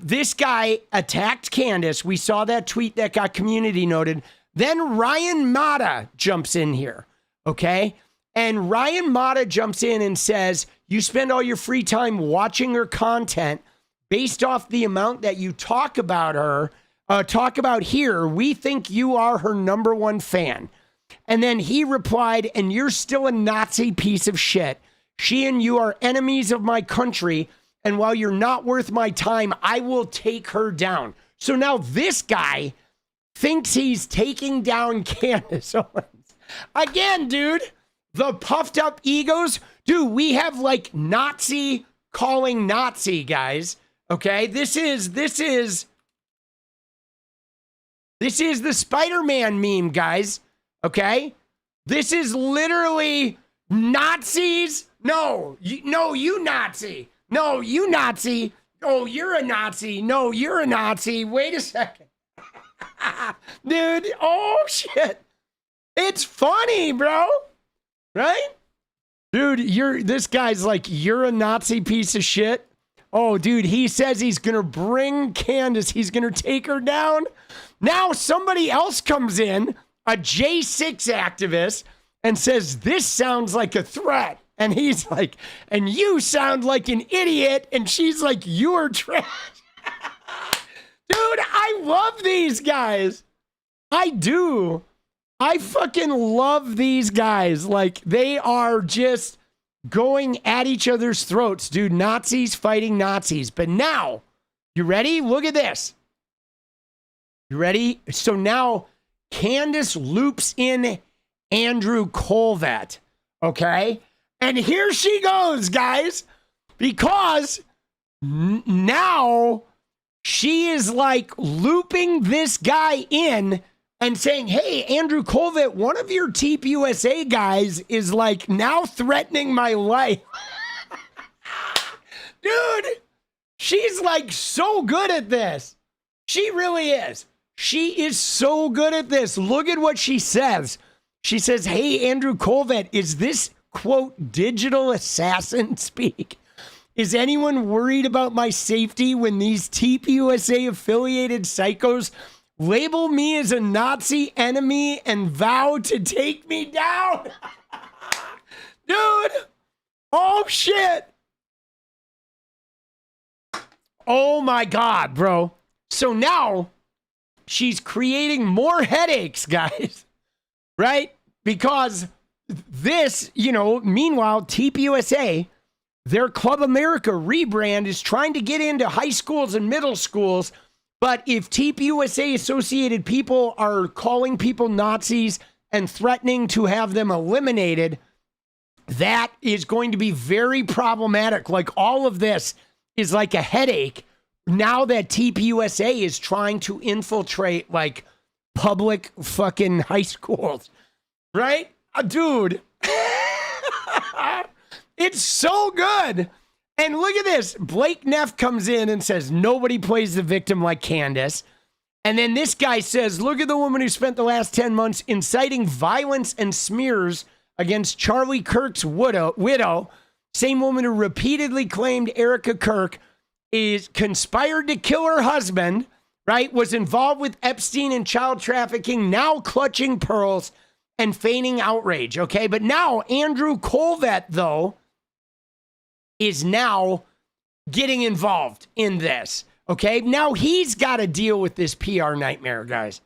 this guy attacked Candace. We saw that tweet that got community noted. Then Ryan Mata jumps in here, okay? And Ryan Mata jumps in and says, you spend all your free time watching her content based off the amount that you talk about her, talk about here. We think you are her #1 fan. And then he replied, and you're still a Nazi piece of shit. She and you are enemies of my country. And while you're not worth my time, I will take her down. So now this guy thinks he's taking down Candace Owens. Again, dude, the puffed up egos. Dude, we have like Nazi calling Nazi, guys. Okay, this is the Spider-Man meme, guys. Okay, this is literally Nazis. No, you Nazi. No, you Nazi. Oh, you're a Nazi. No, you're a Nazi. Wait a second. Dude, oh shit. It's funny, bro. Right? Dude, this guy's like, you're a Nazi piece of shit. Oh, dude, he says he's going to bring Candace. He's going to take her down. Now somebody else comes in, a J6 activist, and says, this sounds like a threat. And he's like, and you sound like an idiot. And she's like, you're trash. Dude, I love these guys. I do. I fucking love these guys. Like, they are just going at each other's throats, dude. Nazis fighting Nazis. But now, you ready? Look at this. You ready? So now, Candace loops in 𝗫𝗙𝗀𝗽𝗓. Okay? And here she goes, guys. Because now she is like looping this guy in and saying, hey, 𝗫𝗙𝗀𝗽𝗓, one of your TPUSA guys is like now threatening my life. Dude, she's like so good at this. She really is. She is so good at this. Look at what she says. She says, hey, 𝗫𝗙𝗀𝗽𝗓, is this, quote, digital assassin speak? Is anyone worried about my safety when these TPUSA affiliated psychos label me as a Nazi enemy and vow to take me down? Dude, oh shit. Oh my God, bro. So now she's creating more headaches, guys, right? Because this, meanwhile, TPUSA, their Club America rebrand is trying to get into high schools and middle schools. But if TPUSA associated people are calling people Nazis and threatening to have them eliminated, that is going to be very problematic. Like, all of this is like a headache now that TPUSA is trying to infiltrate like public fucking high schools, right? Dude, it's so good. And look at this. Blake Neff comes in and says, nobody plays the victim like Candace. And then this guy says, look at the woman who spent the last 10 months inciting violence and smears against Charlie Kirk's widow. Same woman who repeatedly claimed Erica Kirk is conspired to kill her husband, right? Was involved with Epstein and child trafficking, now clutching pearls and feigning outrage. Okay. But now 𝗫𝗙𝗀𝗽𝗓, though, is now getting involved in this. Okay. Now he's got to deal with this PR nightmare, guys.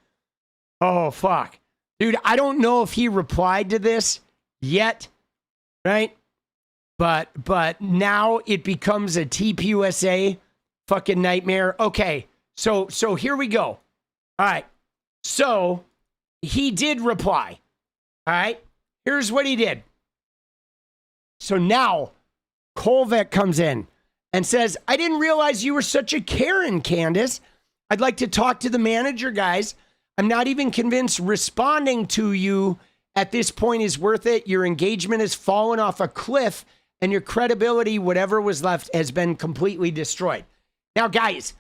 Oh, fuck. Dude, I don't know if he replied to this yet, right? But now it becomes a TPUSA fucking nightmare. Okay. So here we go. All right. So he did reply. All right. Here's what he did. So now 𝗙𝗽𝗓 comes in and says, I didn't realize you were such a Karen, Candace. I'd like to talk to the manager, guys. I'm not even convinced responding to you at this point is worth it. Your engagement has fallen off a cliff and your credibility, whatever was left, has been completely destroyed. Now, guys,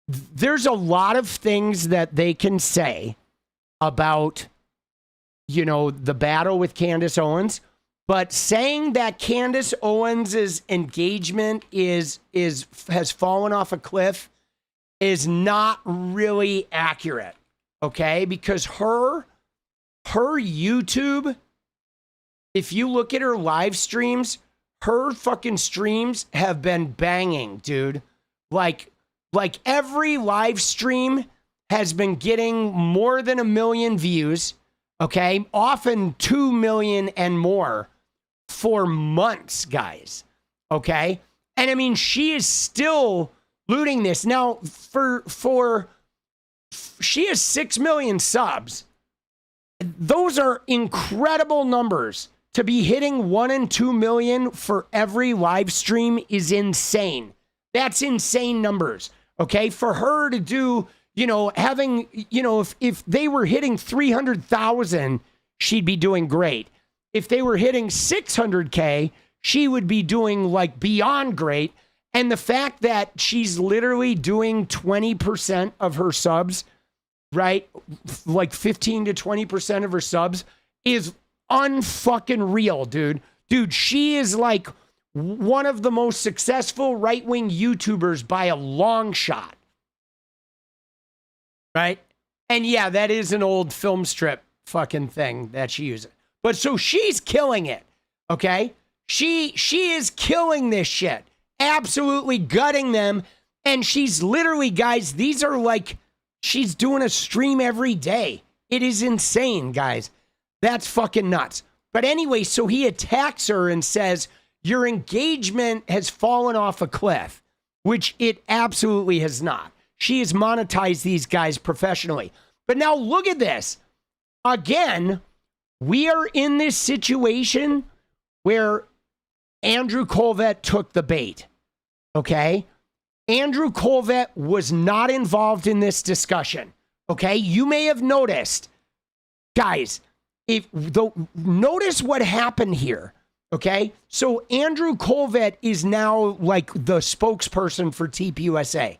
there's a lot of things that they can say about, the battle with Candace Owens. But saying that Candace Owens' engagement has fallen off a cliff is not really accurate, okay? Because her YouTube, if you look at her live streams, her fucking streams have been banging, dude. Like every live stream has been getting more than 1 million views, okay? Often 2 million and more for months, guys, okay? And I mean, she is still looting this. Now, she has 6 million subs. Those are incredible numbers. To be hitting 1 and 2 million for every live stream is insane. That's insane numbers, okay? For her to do, you know, having, you know, if they were hitting 300,000, she'd be doing great. If they were hitting 600K, she would be doing like beyond great. And the fact that she's literally doing 20% of her subs, right? Like 15 to 20% of her subs is unfucking real, dude. Dude, she is like one of the most successful right-wing YouTubers by a long shot. Right? And yeah, that is an old film strip fucking thing that she uses. But so she's killing it, okay? She is killing this shit. Absolutely gutting them. And she's literally, guys, these are like, she's doing a stream every day. It is insane, guys. That's fucking nuts. But anyway, so he attacks her and says, your engagement has fallen off a cliff, which it absolutely has not. She has monetized these guys professionally. But now look at this. Again, we are in this situation where Andrew Colvett took the bait. Okay? Andrew Colvett was not involved in this discussion. Okay? You may have noticed, guys, notice what happened here. Okay? So Andrew Colvett is now like the spokesperson for TPUSA.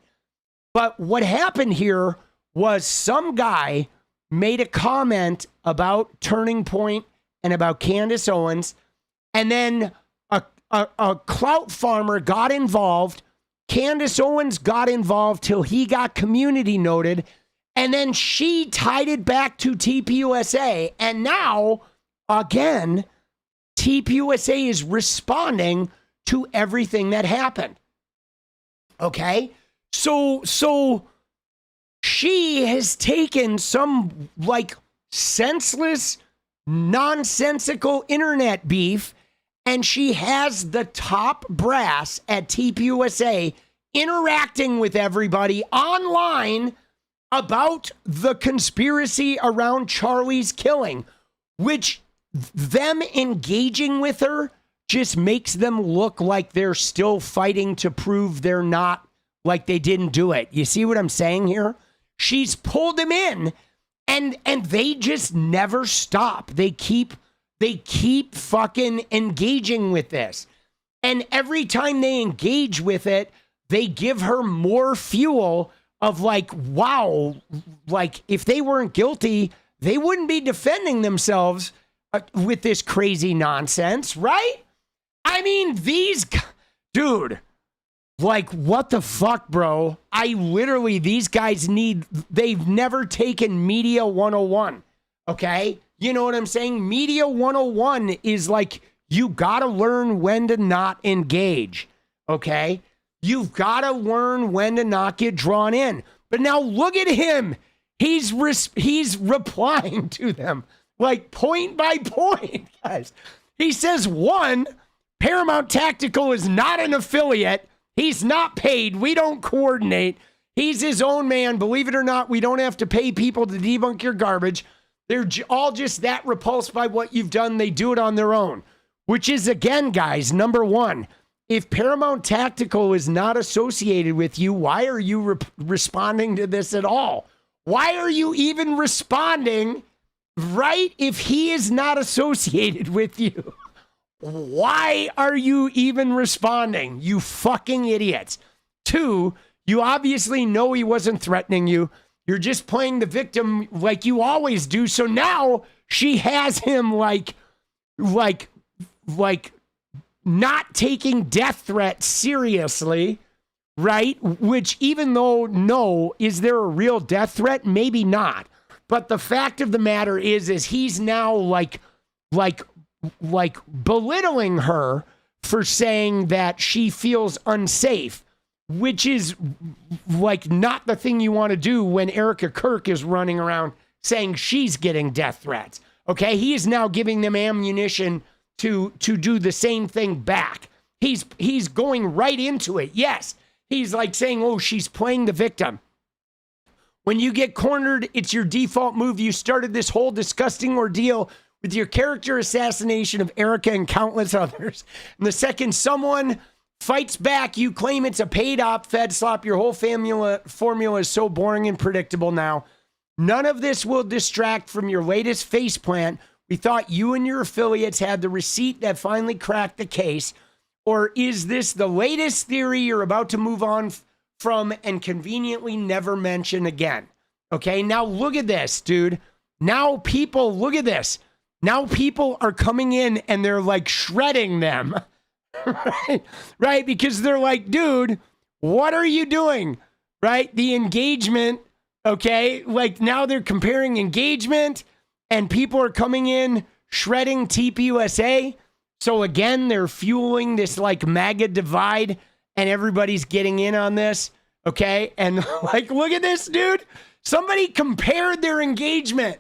But what happened here was some guy made a comment about Turning Point and about Candace Owens, and then a clout farmer got involved. Candace Owens got involved till he got community noted, and then she tied it back to TPUSA. And now, again, TPUSA is responding to everything that happened. Okay? So she has taken some like senseless, nonsensical internet beef, and she has the top brass at TPUSA interacting with everybody online about the conspiracy around Charlie's killing, which them engaging with her just makes them look like they're still fighting to prove they're not, like they didn't do it. You see what I'm saying here? She's pulled him in, and they just never stop. They keep fucking engaging with this. And every time they engage with it, they give her more fuel of like, wow, like if they weren't guilty, they wouldn't be defending themselves with this crazy nonsense, right? I mean, dude, like, what the fuck, bro? These guys they've never taken Media 101, okay? You know what I'm saying? Media 101 is like, you gotta learn when to not engage, okay? You've gotta learn when to not get drawn in. But now look at him. He's replying to them, like point by point, guys. He says, 1, Paramount Tactical is not an affiliate. He's not paid. We don't coordinate. He's his own man. Believe it or not, we don't have to pay people to debunk your garbage. They're all just that repulsed by what you've done. They do it on their own, which is, again, guys, number 1. If Paramount Tactical is not associated with you, why are you responding to this at all? Why are you even responding, right? If he is not associated with you, why are you even responding? You fucking idiots. 2, you obviously know he wasn't threatening you. You're just playing the victim like you always do. So now she has him like not taking death threats seriously, right? Which, even though, no, is there a real death threat? Maybe not. But the fact of the matter is he's now like belittling her for saying that she feels unsafe, which is like not the thing you want to do when Erica Kirk is running around saying she's getting death threats. Okay, he is now giving them ammunition to do the same thing back. He's going right into it. Yes, he's like saying, oh, she's playing the victim. When you get cornered, it's your default move. You started this whole disgusting ordeal with your character assassination of Erica and countless others. And the second someone fights back, you claim it's a paid op, fed slop. Your whole formula is so boring and predictable now. None of this will distract from your latest faceplant. We thought you and your affiliates had the receipt that finally cracked the case. Or is this the latest theory you're about to move on from and conveniently never mention again? Okay, now look at this, dude. Now people, look at this. Now people are coming in and they're like shredding them. Right? Because they're like, dude, what are you doing? Right? The engagement. Okay, like now they're comparing engagement and people are coming in shredding TPUSA. So again, they're fueling this like MAGA divide and everybody's getting in on this. Okay, and like, look at this, dude. Somebody compared their engagement.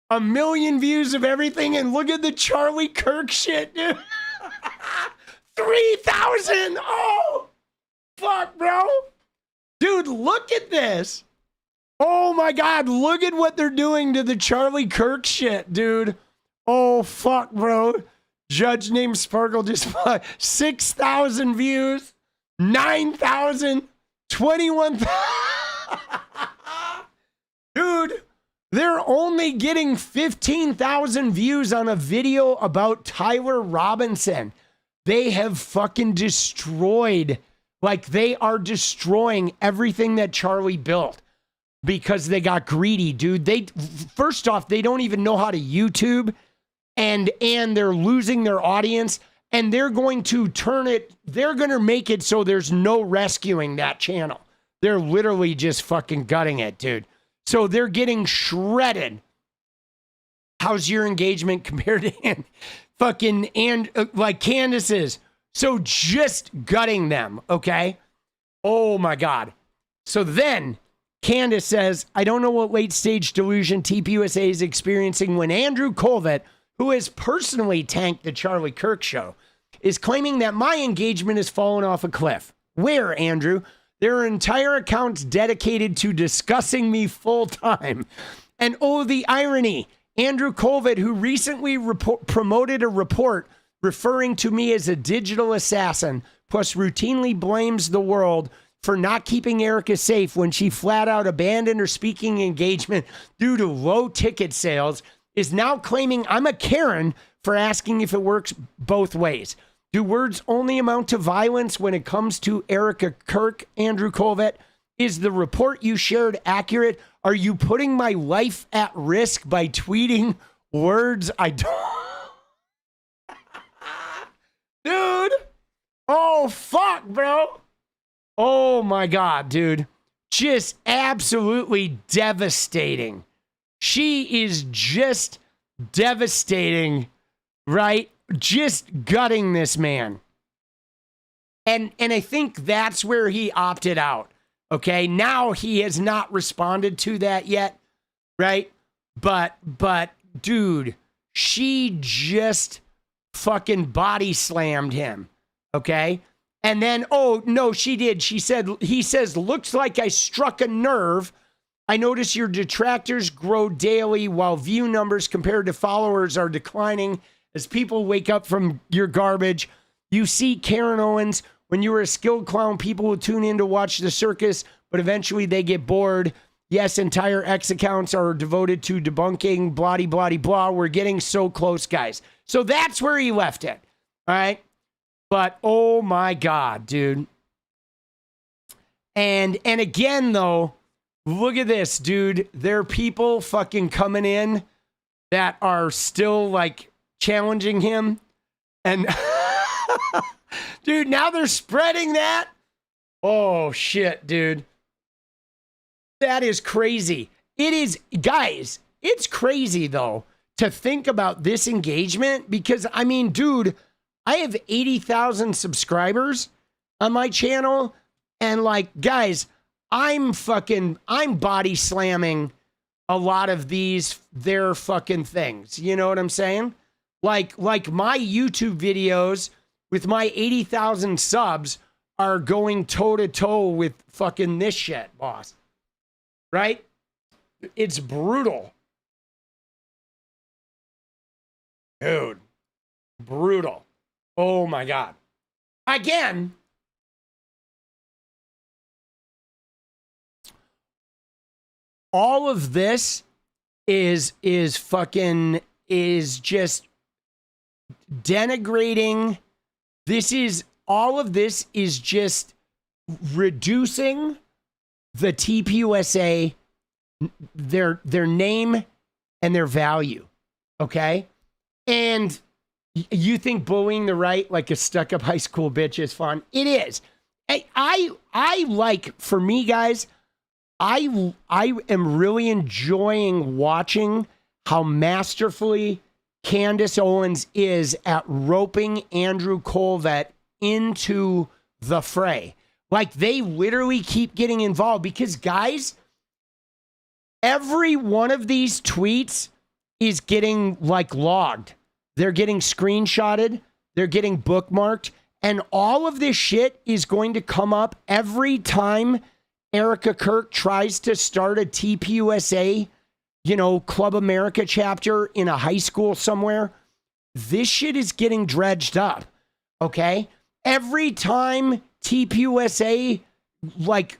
1 million views of everything, and look at the Charlie Kirk shit, dude. 3,000. Oh, fuck, bro. Dude, look at this. Oh my God, look at what they're doing to the Charlie Kirk shit, dude. Oh, fuck, bro. Judge named Sparkle just 6,000 views, 9,000, 21,000. Dude, they're only getting 15,000 views on a video about Tyler Robinson. They have fucking destroyed, like they are destroying everything that Charlie built. Because they got greedy, dude. First off, they don't even know how to YouTube, and they're losing their audience, and they're going to turn it, they're going to make it so there's no rescuing that channel. They're literally just fucking gutting it, dude. So they're getting shredded. How's your engagement compared to like Candace's? So just gutting them, okay? Oh my God. So then Candace says, I don't know what late stage delusion TPUSA is experiencing when Andrew Colvett, who has personally tanked the Charlie Kirk show, is claiming that my engagement has fallen off a cliff. Where, Andrew? There are entire accounts dedicated to discussing me full time. And oh, the irony. Andrew Colvett, who recently promoted a report referring to me as a digital assassin, plus routinely blames the world for not keeping Erica safe when she flat out abandoned her speaking engagement due to low ticket sales, is now claiming I'm a Karen for asking if it works both ways. Do words only amount to violence when it comes to Erica Kirk, Andrew Colvett? Is the report you shared accurate? Are you putting my life at risk by tweeting words I don't? Dude! Oh, fuck, bro! Oh my God, dude. Just absolutely devastating. She is just devastating, right? Just gutting this man. And I think that's where he opted out. Okay, now he has not responded to that yet, right? But dude, she just fucking body slammed him. Okay? And then, oh, no, she did. He says, looks like I struck a nerve. I notice your detractors grow daily while view numbers compared to followers are declining as people wake up from your garbage. You see Karen Owens, when you were a skilled clown, people will tune in to watch the circus, but eventually they get bored. Yes, entire X accounts are devoted to debunking, blah, blah, blah. We're getting so close, guys. So that's where he left it. All right. But oh my God, dude. And again, though, look at this, dude. There are people fucking coming in that are still like challenging him. And dude, now they're spreading that. Oh shit, dude. That is crazy. It is, guys, it's crazy though to think about this engagement because I mean, dude, I have 80,000 subscribers on my channel. And like, guys, I'm body slamming a lot of their fucking things. You know what I'm saying? Like my YouTube videos with my 80,000 subs are going toe to toe with fucking this shit, boss. Right? It's brutal. Dude. Brutal. Oh my God. Again, all of this is just denigrating. All of this is just reducing the TPUSA, their name and their value. Okay? And you think bullying the right like a stuck-up high school bitch is fun? It is. I like, for me, guys, I am really enjoying watching how masterfully Candace Owens is at roping Andrew Colvett into the fray. Like, they literally keep getting involved because, guys, every one of these tweets is getting, like, logged. They're getting screenshotted. They're getting bookmarked. And all of this shit is going to come up every time Erica Kirk tries to start a TPUSA, Club America chapter in a high school somewhere. This shit is getting dredged up, okay? Every time TPUSA,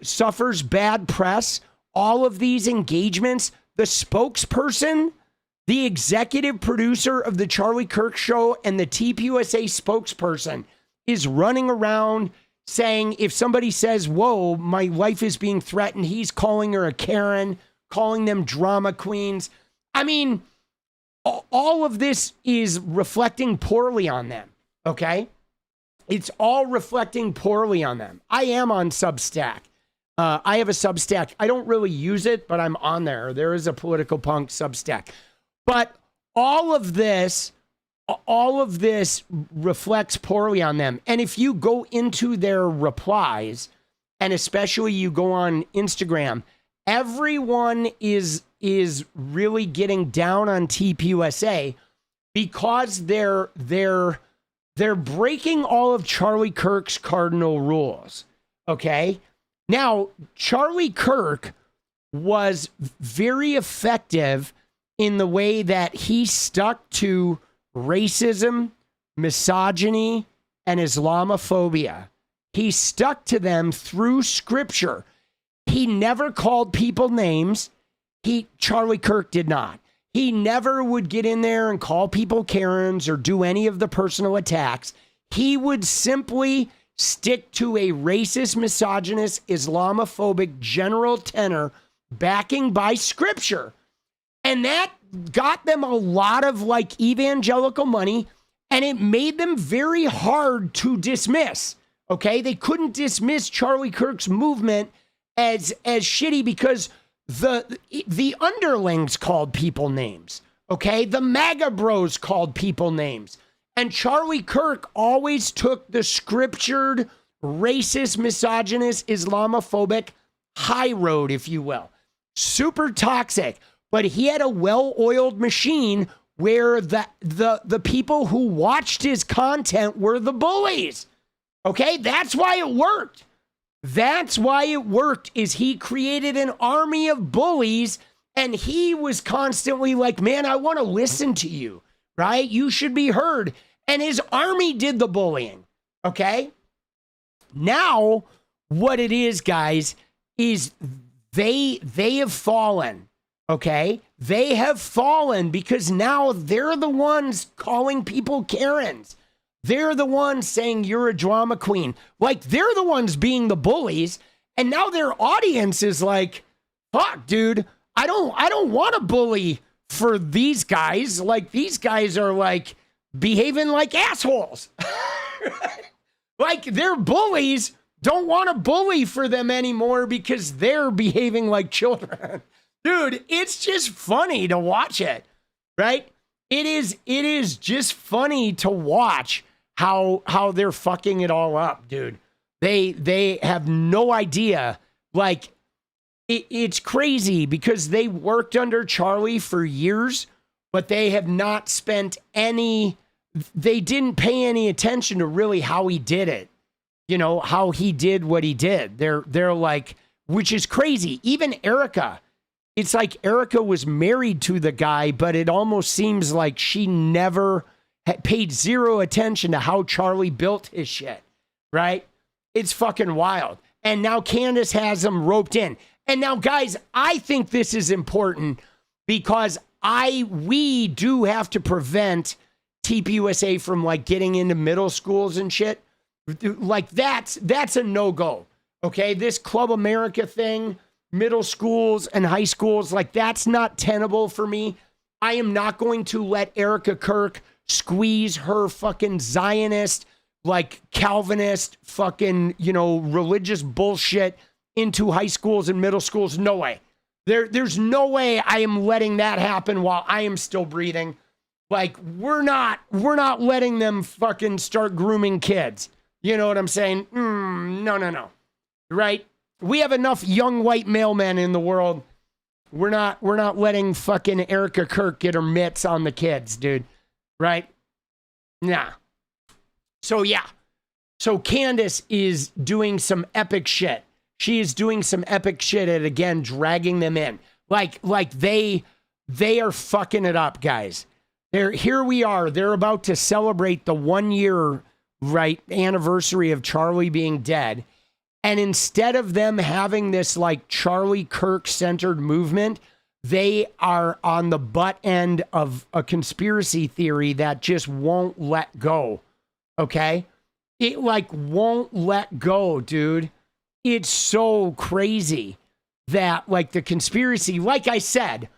suffers bad press, all of these engagements, the spokesperson, the executive producer of the Charlie Kirk Show and the TPUSA spokesperson is running around saying, if somebody says, whoa, my wife is being threatened, he's calling her a Karen, calling them drama queens. I mean, all of this is reflecting poorly on them, okay? It's all reflecting poorly on them. I am on Substack. I have a Substack. I don't really use it, but I'm on there. There is a Political Punk Substack. But all of this reflects poorly on them. And if you go into their replies, and especially you go on Instagram, everyone is really getting down on TPUSA because they're breaking all of Charlie Kirk's cardinal rules. Okay? Now, Charlie Kirk was very effective in the way that he stuck to racism, misogyny, and Islamophobia. He stuck to them through scripture. He never called people names. Charlie Kirk did not. He never would get in there and call people Karens or do any of the personal attacks. He would simply stick to a racist, misogynist, Islamophobic general tenor backing by scripture. And that got them a lot of evangelical money, and it made them very hard to dismiss. Okay? They couldn't dismiss Charlie Kirk's movement as shitty because the underlings called people names. Okay? The MAGA bros called people names. And Charlie Kirk always took the scriptured, racist, misogynist, Islamophobic high road, if you will. Super toxic. But he had a well-oiled machine where the people who watched his content were the bullies. Okay? That's why it worked. That's why it worked, is he created an army of bullies, and he was constantly like, man, I want to listen to you, right? You should be heard. And his army did the bullying, okay? Now, what it is, guys, is they have fallen, okay? They have fallen because now they're the ones calling people Karens. They're the ones saying you're a drama queen. They're the ones being the bullies, and now their audience is like, fuck, dude, I don't want to bully for these guys. These guys are behaving like assholes. Their bullies don't want to bully for them anymore because they're behaving like children. Dude, it's just funny to watch it, right? It is just funny to watch how they're fucking it all up, dude. They have no idea. it's crazy because they worked under Charlie for years, but they have not spent they didn't pay any attention to really how he did it. You know, how he did what he did. They're like, which is crazy. Even Erica, it's like Erica was married to the guy, but it almost seems like she never paid zero attention to how Charlie built his shit, right? It's fucking wild. And now Candace has him roped in. And now, guys, I think this is important because we do have to prevent TPUSA from like getting into middle schools and shit. Like that's a no-go. Okay, this Club America thing, middle schools and high schools, like that's not tenable for me. I am not going to let Erica Kirk squeeze her fucking Zionist, like Calvinist, fucking, you know, religious bullshit into high schools and middle schools. No way. There's no way I am letting that happen while I am still breathing. Like we're not letting them fucking start grooming kids. You know what I'm saying? No. Right? We have enough young white male men in the world. We're not letting fucking Erica Kirk get her mitts on the kids, dude. Right? Nah. So yeah. So Candace is doing some epic shit. She is doing some epic shit at, again, dragging them in. Like they are fucking it up, guys. Here we are. They're about to celebrate the 1 year, right, anniversary of Charlie being dead. And instead of them having this like Charlie Kirk centered movement, they are on the butt end of a conspiracy theory that just won't let go. Okay? It like won't let go, dude. It's so crazy that like the conspiracy, like I said,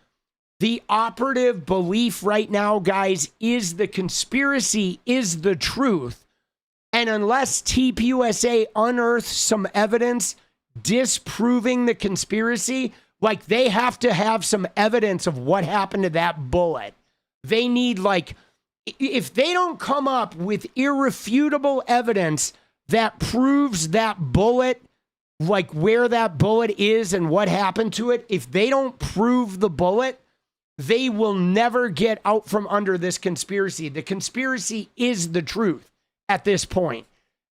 the operative belief right now, guys, is the conspiracy is the truth. And unless TPUSA unearths some evidence disproving the conspiracy, like they have to have some evidence of what happened to that bullet. They need like, if they don't come up with irrefutable evidence that proves that bullet, like where that bullet is and what happened to it, if they don't prove the bullet, they will never get out from under this conspiracy. The conspiracy is the truth at this point.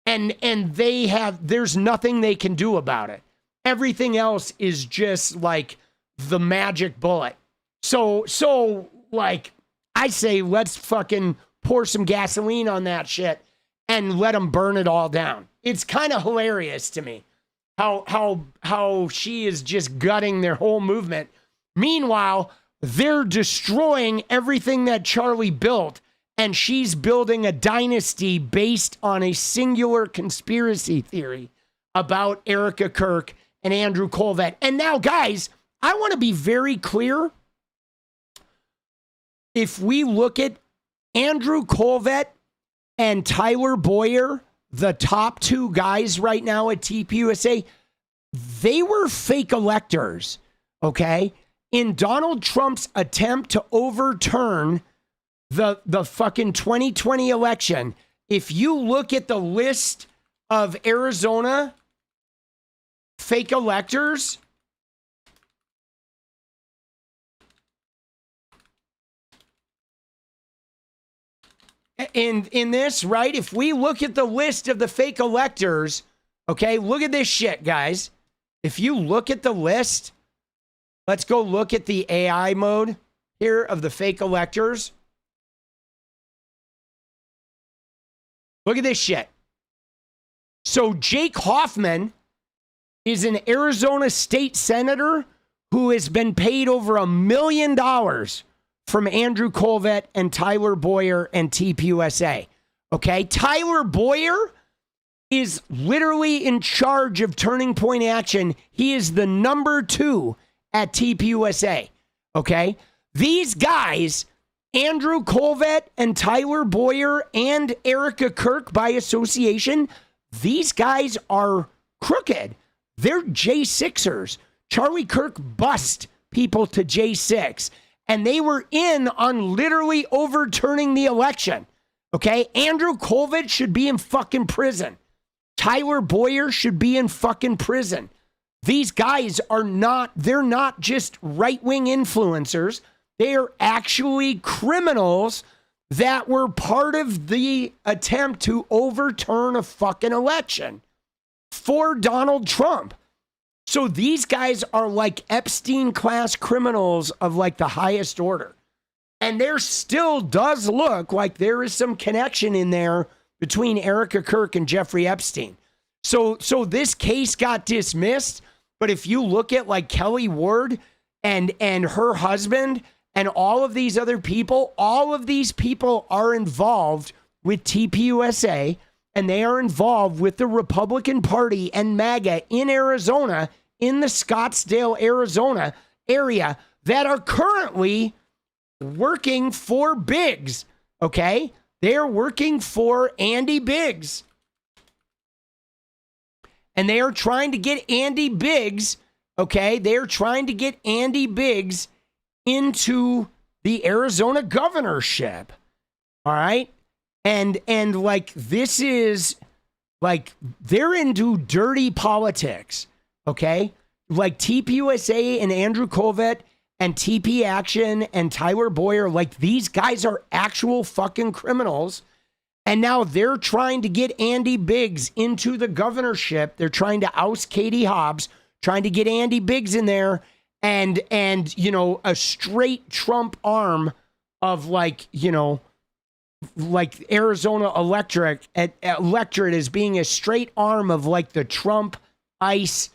And there's nothing they can do about it. Everything else is just like the magic bullet. So like I say, let's fucking pour some gasoline on that shit and let them burn it all down. It's kind of hilarious to me how she is just gutting their whole movement. Meanwhile, they're destroying everything that Charlie built, and she's building a dynasty based on a singular conspiracy theory about Erica Kirk and Andrew Colvett. And now, guys, I want to be very clear. If we look at Andrew Colvett and Tyler Boyer, the top two guys right now at TPUSA, they were fake electors, okay? In Donald Trump's attempt to overturn the fucking 2020 election, if you look at the list of Arizona fake electors, in this, right? If we look at the list of the fake electors, okay, look at this shit, guys. If you look at the list, let's go look at the AI mode here of the fake electors. Look at this shit. So Jake Hoffman is an Arizona state senator who has been paid over $1 million from Andrew Colvett and Tyler Boyer and TPUSA. Okay, Tyler Boyer is literally in charge of Turning Point Action. He is the number 2 at TPUSA. Okay, these guys, Andrew Colvett and Tyler Boyer and Erica Kirk by association, these guys are crooked. They're J6ers. Charlie Kirk bust people to J6. And they were in on literally overturning the election. Okay? Andrew Colvett should be in fucking prison. Tyler Boyer should be in fucking prison. these guys they're not just right-wing influencers. They are actually criminals that were part of the attempt to overturn a fucking election for Donald Trump. So these guys are like Epstein class criminals of like the highest order. And there still does look like there is some connection in there between Erica Kirk and Jeffrey Epstein. So this case got dismissed, but if you look at like Kelly Ward and her husband and all of these other people, all of these people are involved with TPUSA, and they are involved with the Republican Party and MAGA in Arizona, in the Scottsdale, Arizona area, that are currently working for Biggs, okay? They're working for Andy Biggs. And they are trying to get Andy Biggs, okay? They're trying to get Andy Biggs into the Arizona governorship. All right? And like this is like they're into dirty politics, okay? Like TPUSA and Andrew Colvett and TP Action and Tyler Boyer, like these guys are actual fucking criminals. And now they're trying to get Andy Biggs into the governorship. They're trying to oust Katie Hobbs, trying to get Andy Biggs in there. And you know, a straight Trump arm of like, you know, like Arizona electorate as being a straight arm of like the Trump ICE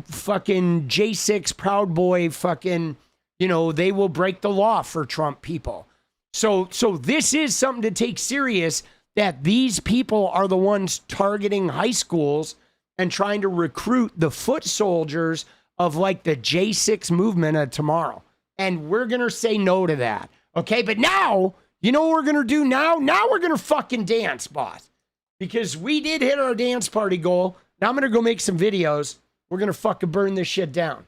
fucking J6 Proud Boy fucking, you know, they will break the law for Trump people. So this is something to take serious, that these people are the ones targeting high schools and trying to recruit the foot soldiers of like the J6 movement of tomorrow. And we're going to say no to that. Okay. But now, you know what we're going to do now? Now we're going to fucking dance, boss. Because we did hit our dance party goal. Now I'm going to go make some videos. We're going to fucking burn this shit down.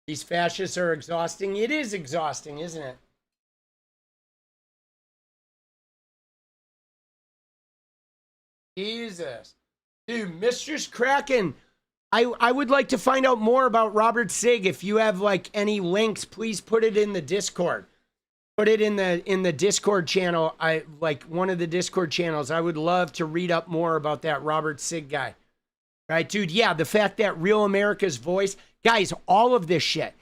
These fascists are exhausting. It is exhausting, isn't it? Jesus. Dude, Mistress Kraken, I would like to find out more about Robert Sig. If you have like any links, please put it in the Discord. Put it in the Discord channel. I like one of the Discord channels. I would love to read up more about that Robert Sig guy. Right, dude? Yeah, the fact that Real America's Voice, guys, all of this shit,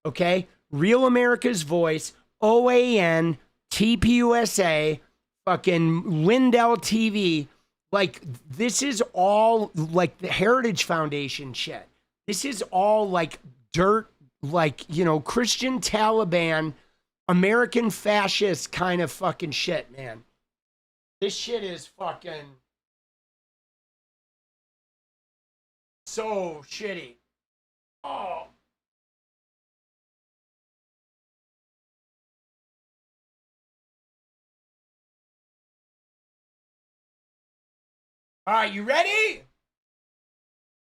okay? Real America's Voice, OAN, TPUSA, fucking Lindell TV, like this is all like the Heritage Foundation shit. This is all like dirt, like, you know, Christian Taliban, American fascist kind of fucking shit, man. This shit is fucking so shitty. Oh. All right, you ready?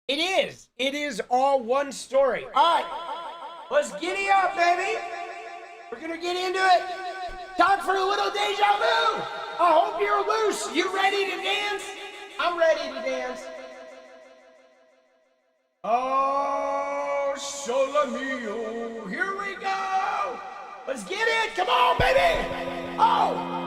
It is. It is all one story. All right, let's giddy up, baby. We're going to get into it. Time for a little deja vu. I hope you're loose. You ready to dance? I'm ready to dance. Oh, sole mio. Here we go. Let's get it. Come on, baby. Oh.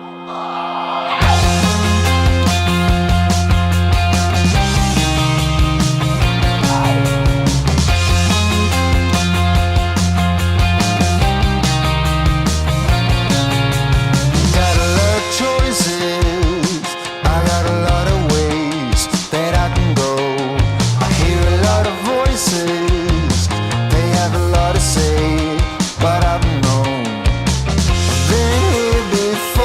But I've known, been here before.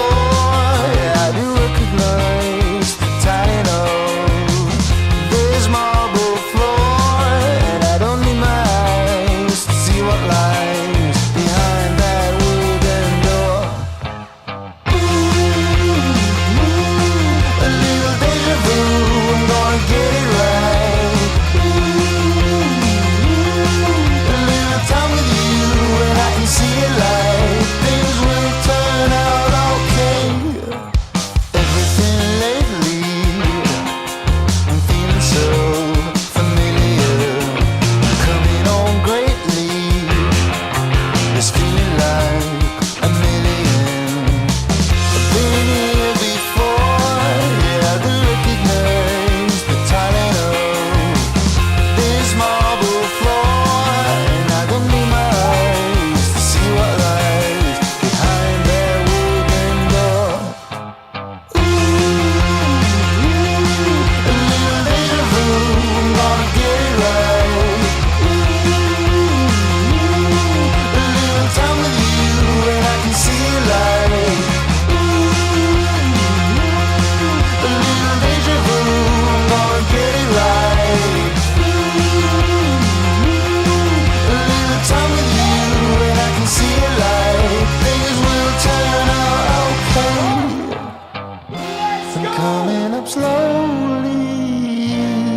coming up slowly.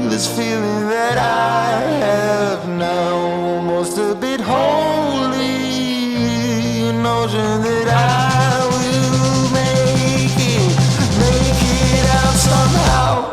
This feeling that I have now, almost a bit holy. An notion that I will make it out somehow.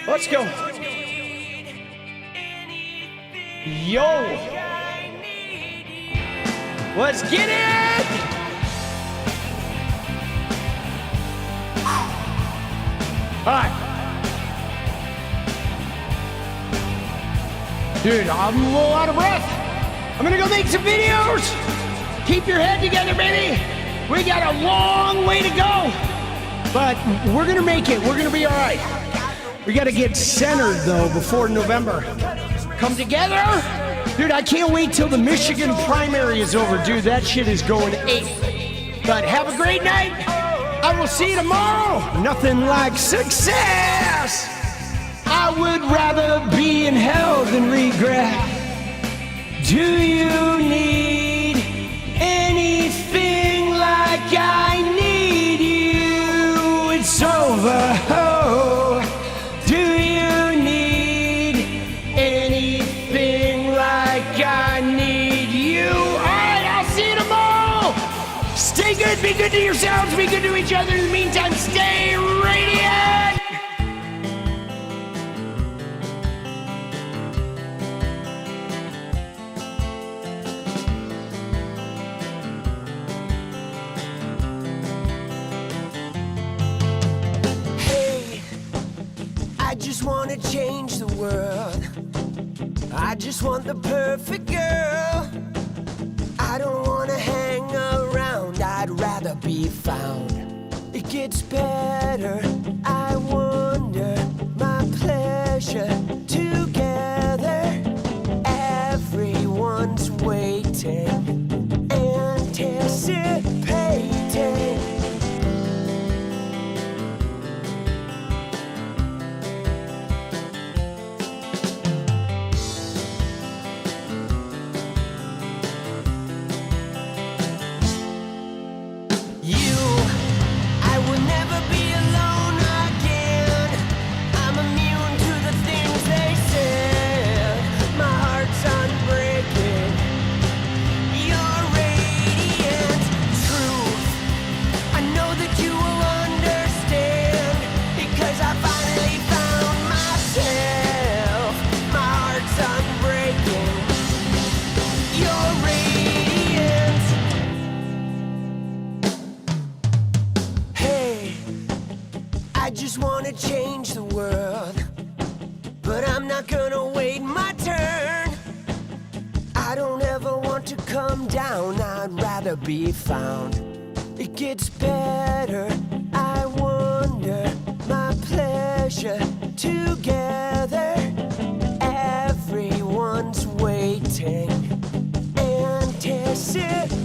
Let's go. Yo. Let's get it. All right. Dude, I'm a little out of breath. I'm gonna go make some videos. Keep your head together, baby. We got a long way to go, but we're gonna make it. We're gonna be all right. We got to get centered, though, before November. Come together. Dude, I can't wait till the Michigan primary is over. Dude, that shit is going ape. But have a great night. I will see you tomorrow. Nothing like success. I would rather be in hell than regret. Do you need anything like I need you? It's over. Oh. Do you need anything like I need you? All right, I'll see you tomorrow. Stay good, be good to yourselves, be good to each other. In the meantime, stay radiant. I just wanna change the world. I just want the perfect girl. I don't wanna hang around, I'd rather be found. It gets better, I wonder, my pleasure together. Everyone's waiting, anticipating. Change the world, but I'm not gonna wait my turn. I don't ever want to come down, I'd rather be found. It gets better, I wonder, my pleasure together. Everyone's waiting, anticipating.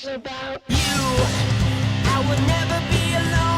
about you. I will never be alone.